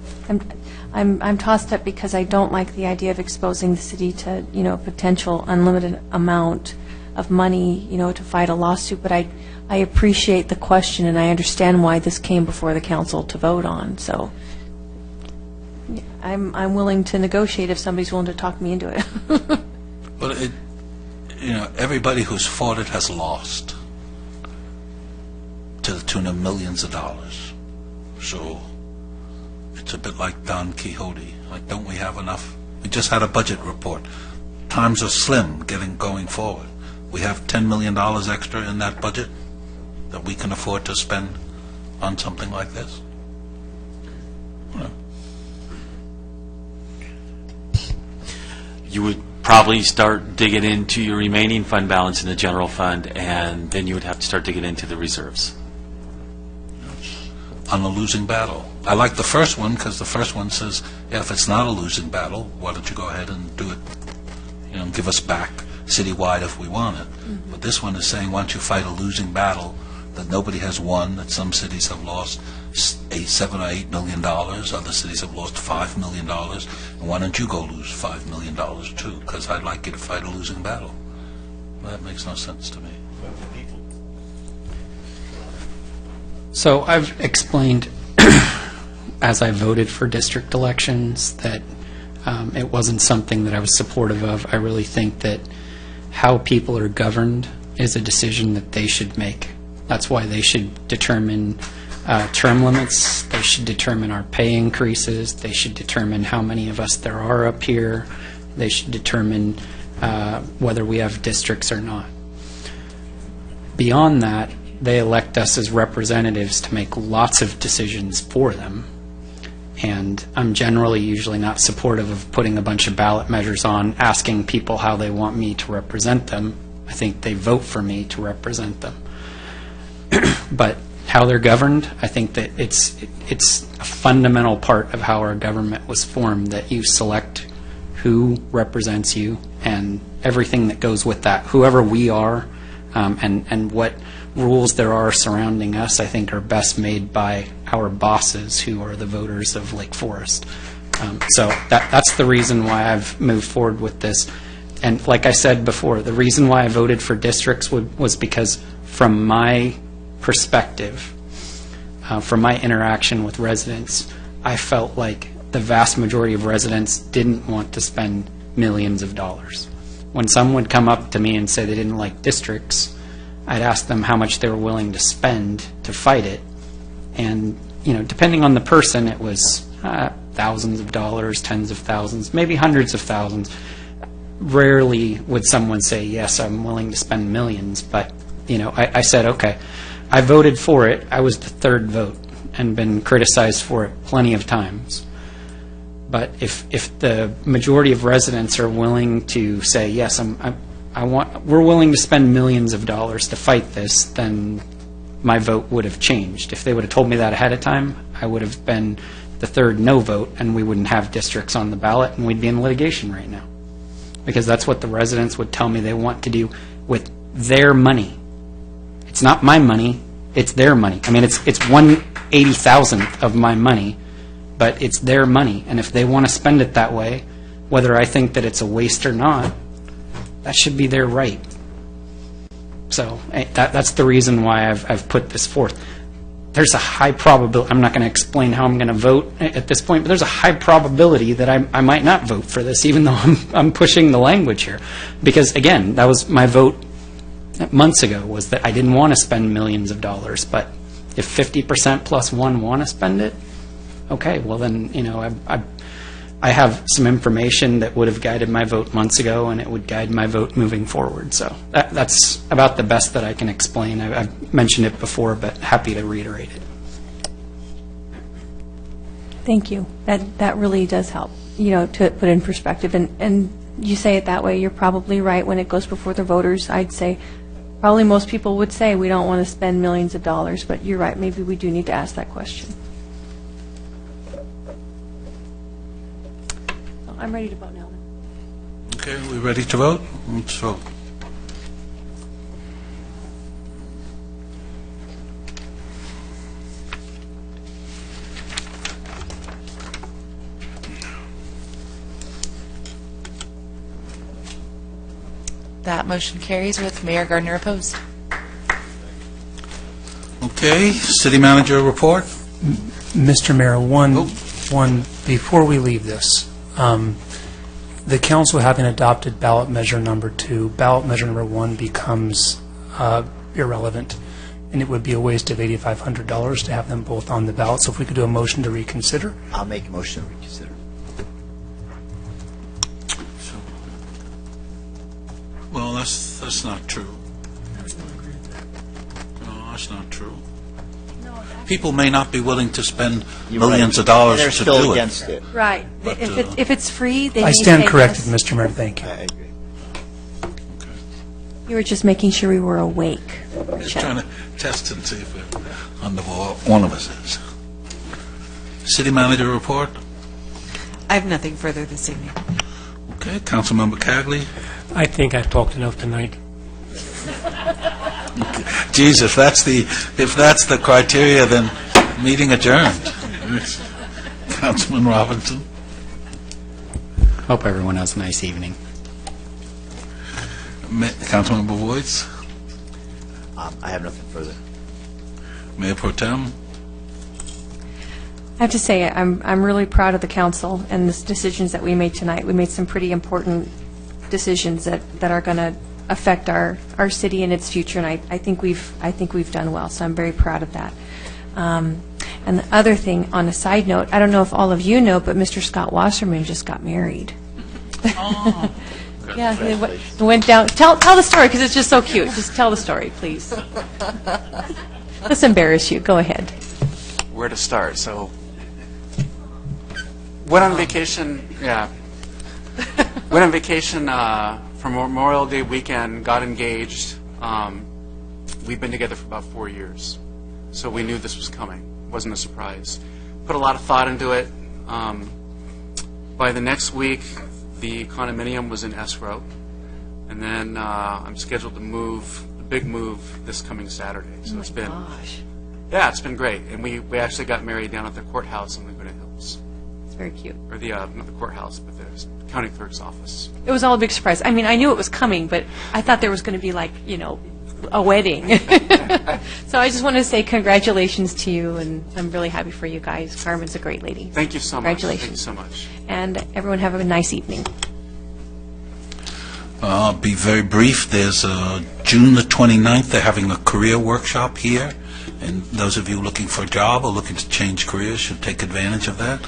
I'm tossed up because I don't like the idea of exposing the city to potential unlimited amount of money to fight a lawsuit. But I appreciate the question, and I understand why this came before the council to vote on. So I'm willing to negotiate if somebody's willing to talk me into it. Well, everybody who's fought it has lost to the tune of millions of dollars. So it's a bit like Don Quixote. Like, don't we have enough? We just had a budget report. Times are slim going forward. We have $10 million extra in that budget that we can afford to spend on something like this. You would probably start digging into your remaining fund balance in the general fund, and then you would have to start digging into the reserves. On a losing battle. I like the first one because the first one says, if it's not a losing battle, why don't you go ahead and do it, give us back citywide if we want it. Mm-hmm. But this one is saying, why don't you fight a losing battle that nobody has won, that some cities have lost $7 or $8 million, other cities have lost $5 million, and why don't you go lose $5 million too? Because I'd like you to fight a losing battle. Well, that makes no sense to me. So I've explained, as I voted for district elections, that it wasn't something that I was supportive of. I really think that how people are governed is a decision that they should make. That's why they should determine term limits. They should determine our pay increases. They should determine how many of us there are up here. They should determine whether we have districts or not. Beyond that, they elect us as representatives to make lots of decisions for them. And I'm generally usually not supportive of putting a bunch of ballot measures on, asking people how they want me to represent them. I think they vote for me to represent them. But how they're governed, I think that it's a fundamental part of how our government was formed, that you select who represents you and everything that goes with that. Whoever we are and what rules there are surrounding us, I think, are best made by our bosses, who are the voters of Lake Forest. So that's the reason why I've moved forward with this. And like I said before, the reason why I voted for districts was because from my perspective, from my interaction with residents, I felt like the vast majority of residents didn't want to spend millions of dollars. When someone would come up to me and say they didn't like districts, I'd ask them how much they were willing to spend to fight it. And, depending on the person, it was thousands of dollars, tens of thousands, maybe hundreds of thousands. Rarely would someone say, yes, I'm willing to spend millions. But, I said, okay, I voted for it. I was the third vote and been criticized for it plenty of times. But if the majority of residents are willing to say, yes, we're willing to spend millions of dollars to fight this, then my vote would have changed. If they would have told me that ahead of time, I would have been the third no vote, and we wouldn't have districts on the ballot, and we'd be in litigation right now. Because that's what the residents would tell me they want to do with their money. It's not my money, it's their money. I mean, it's 1/80,000th of my money, but it's their money. And if they want to spend it that way, whether I think that it's a waste or not, that should be their right. So that's the reason why I've put this forth. There's a high probability, I'm not going to explain how I'm going to vote at this point, but there's a high probability that I might not vote for this, even though I'm pushing the language here. Because, again, that was my vote months ago, was that I didn't want to spend millions of dollars. But if 50% plus one want to spend it, okay, well then, I have some information that would have guided my vote months ago, and it would guide my vote moving forward. So that's about the best that I can explain. I've mentioned it before, but happy to reiterate it. Thank you. That really does help, to put in perspective. And you say it that way, you're probably right. When it goes before the voters, I'd say probably most people would say we don't want to spend millions of dollars, but you're right. Maybe we do need to ask that question. I'm ready to vote now. Okay, we ready to vote? Let's vote. That motion carries with Mayor Gardner opposed. Okay, city manager report. Mr. Mayor, one before we leave this, the council having adopted ballot measure number 2, ballot measure number 1 becomes irrelevant, and it would be a waste of $8,500 to have them both on the ballot. So if we could do a motion to reconsider. I'll make a motion to reconsider. Well, that's not true. No, that's not true. People may not be willing to spend millions of dollars they're to still do against it. Right. But, if it's free, they I may stand say corrected, yes. Mr. Mayor. Thank you. I agree. You were just making sure we were awake. Just trying to test and see if we're on the ball. One of us is. City manager report. I have nothing further this evening. Okay, Councilmember Cagley. I think I've talked enough tonight. Geez, if that's the criteria, then meeting adjourned. Councilman Robinson. Hope everyone has a nice evening. Councilmember Boyce. I have nothing further. Mayor Pro Tem. I have to say, I'm really proud of the council and the decisions that we made tonight. We made some pretty important decisions that are going to affect our city and its future, and I think we've done well. So I'm very proud of that. And the other thing, on a side note, I don't know if all of you know, but Mr. Scott Wasserman just got married. Oh. Yeah, he went down. Tell the story, because it's just so cute. Just tell the story, please. Let's embarrass you. Go ahead. Where to start? So, went on vacation. Yeah, went on vacation for Memorial Day weekend, got engaged. We've been together for about 4 years, so we knew this was coming. It wasn't a surprise. Put a lot of thought into it. By the next week, the condominium was in escrow, and then I'm scheduled to move, the big move, this coming Saturday. So it's been, yeah, it's been great. And we actually got married down at the courthouse in Laguna Hills. It's very cute. Or the, not the courthouse, but the county clerk's office. It was all a big surprise. I mean, I knew it was coming, but I thought there was going to be like, you know, a wedding. So I just want to say congratulations to you, and I'm really happy for you guys. Carmen's a great lady. Thank you so much. Congratulations. Thank you so much. And everyone have a nice evening. I'll be very brief. There's June the 29th, they're having a career workshop here, and those of you looking for a job or looking to change careers should take advantage of that.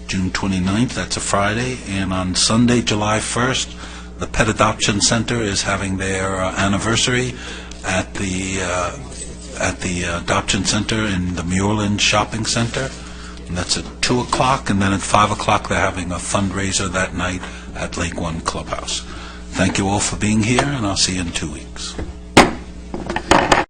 June 29th, that's a Friday, and on Sunday, July 1st, the Pet Adoption Center is having their anniversary at the Adoption Center in the Muirland Shopping Center, and that's at 2 o'clock, and then at 5 o'clock they're having a fundraiser that night at Lake One Clubhouse. Thank you all for being here, and I'll see you in 2 weeks.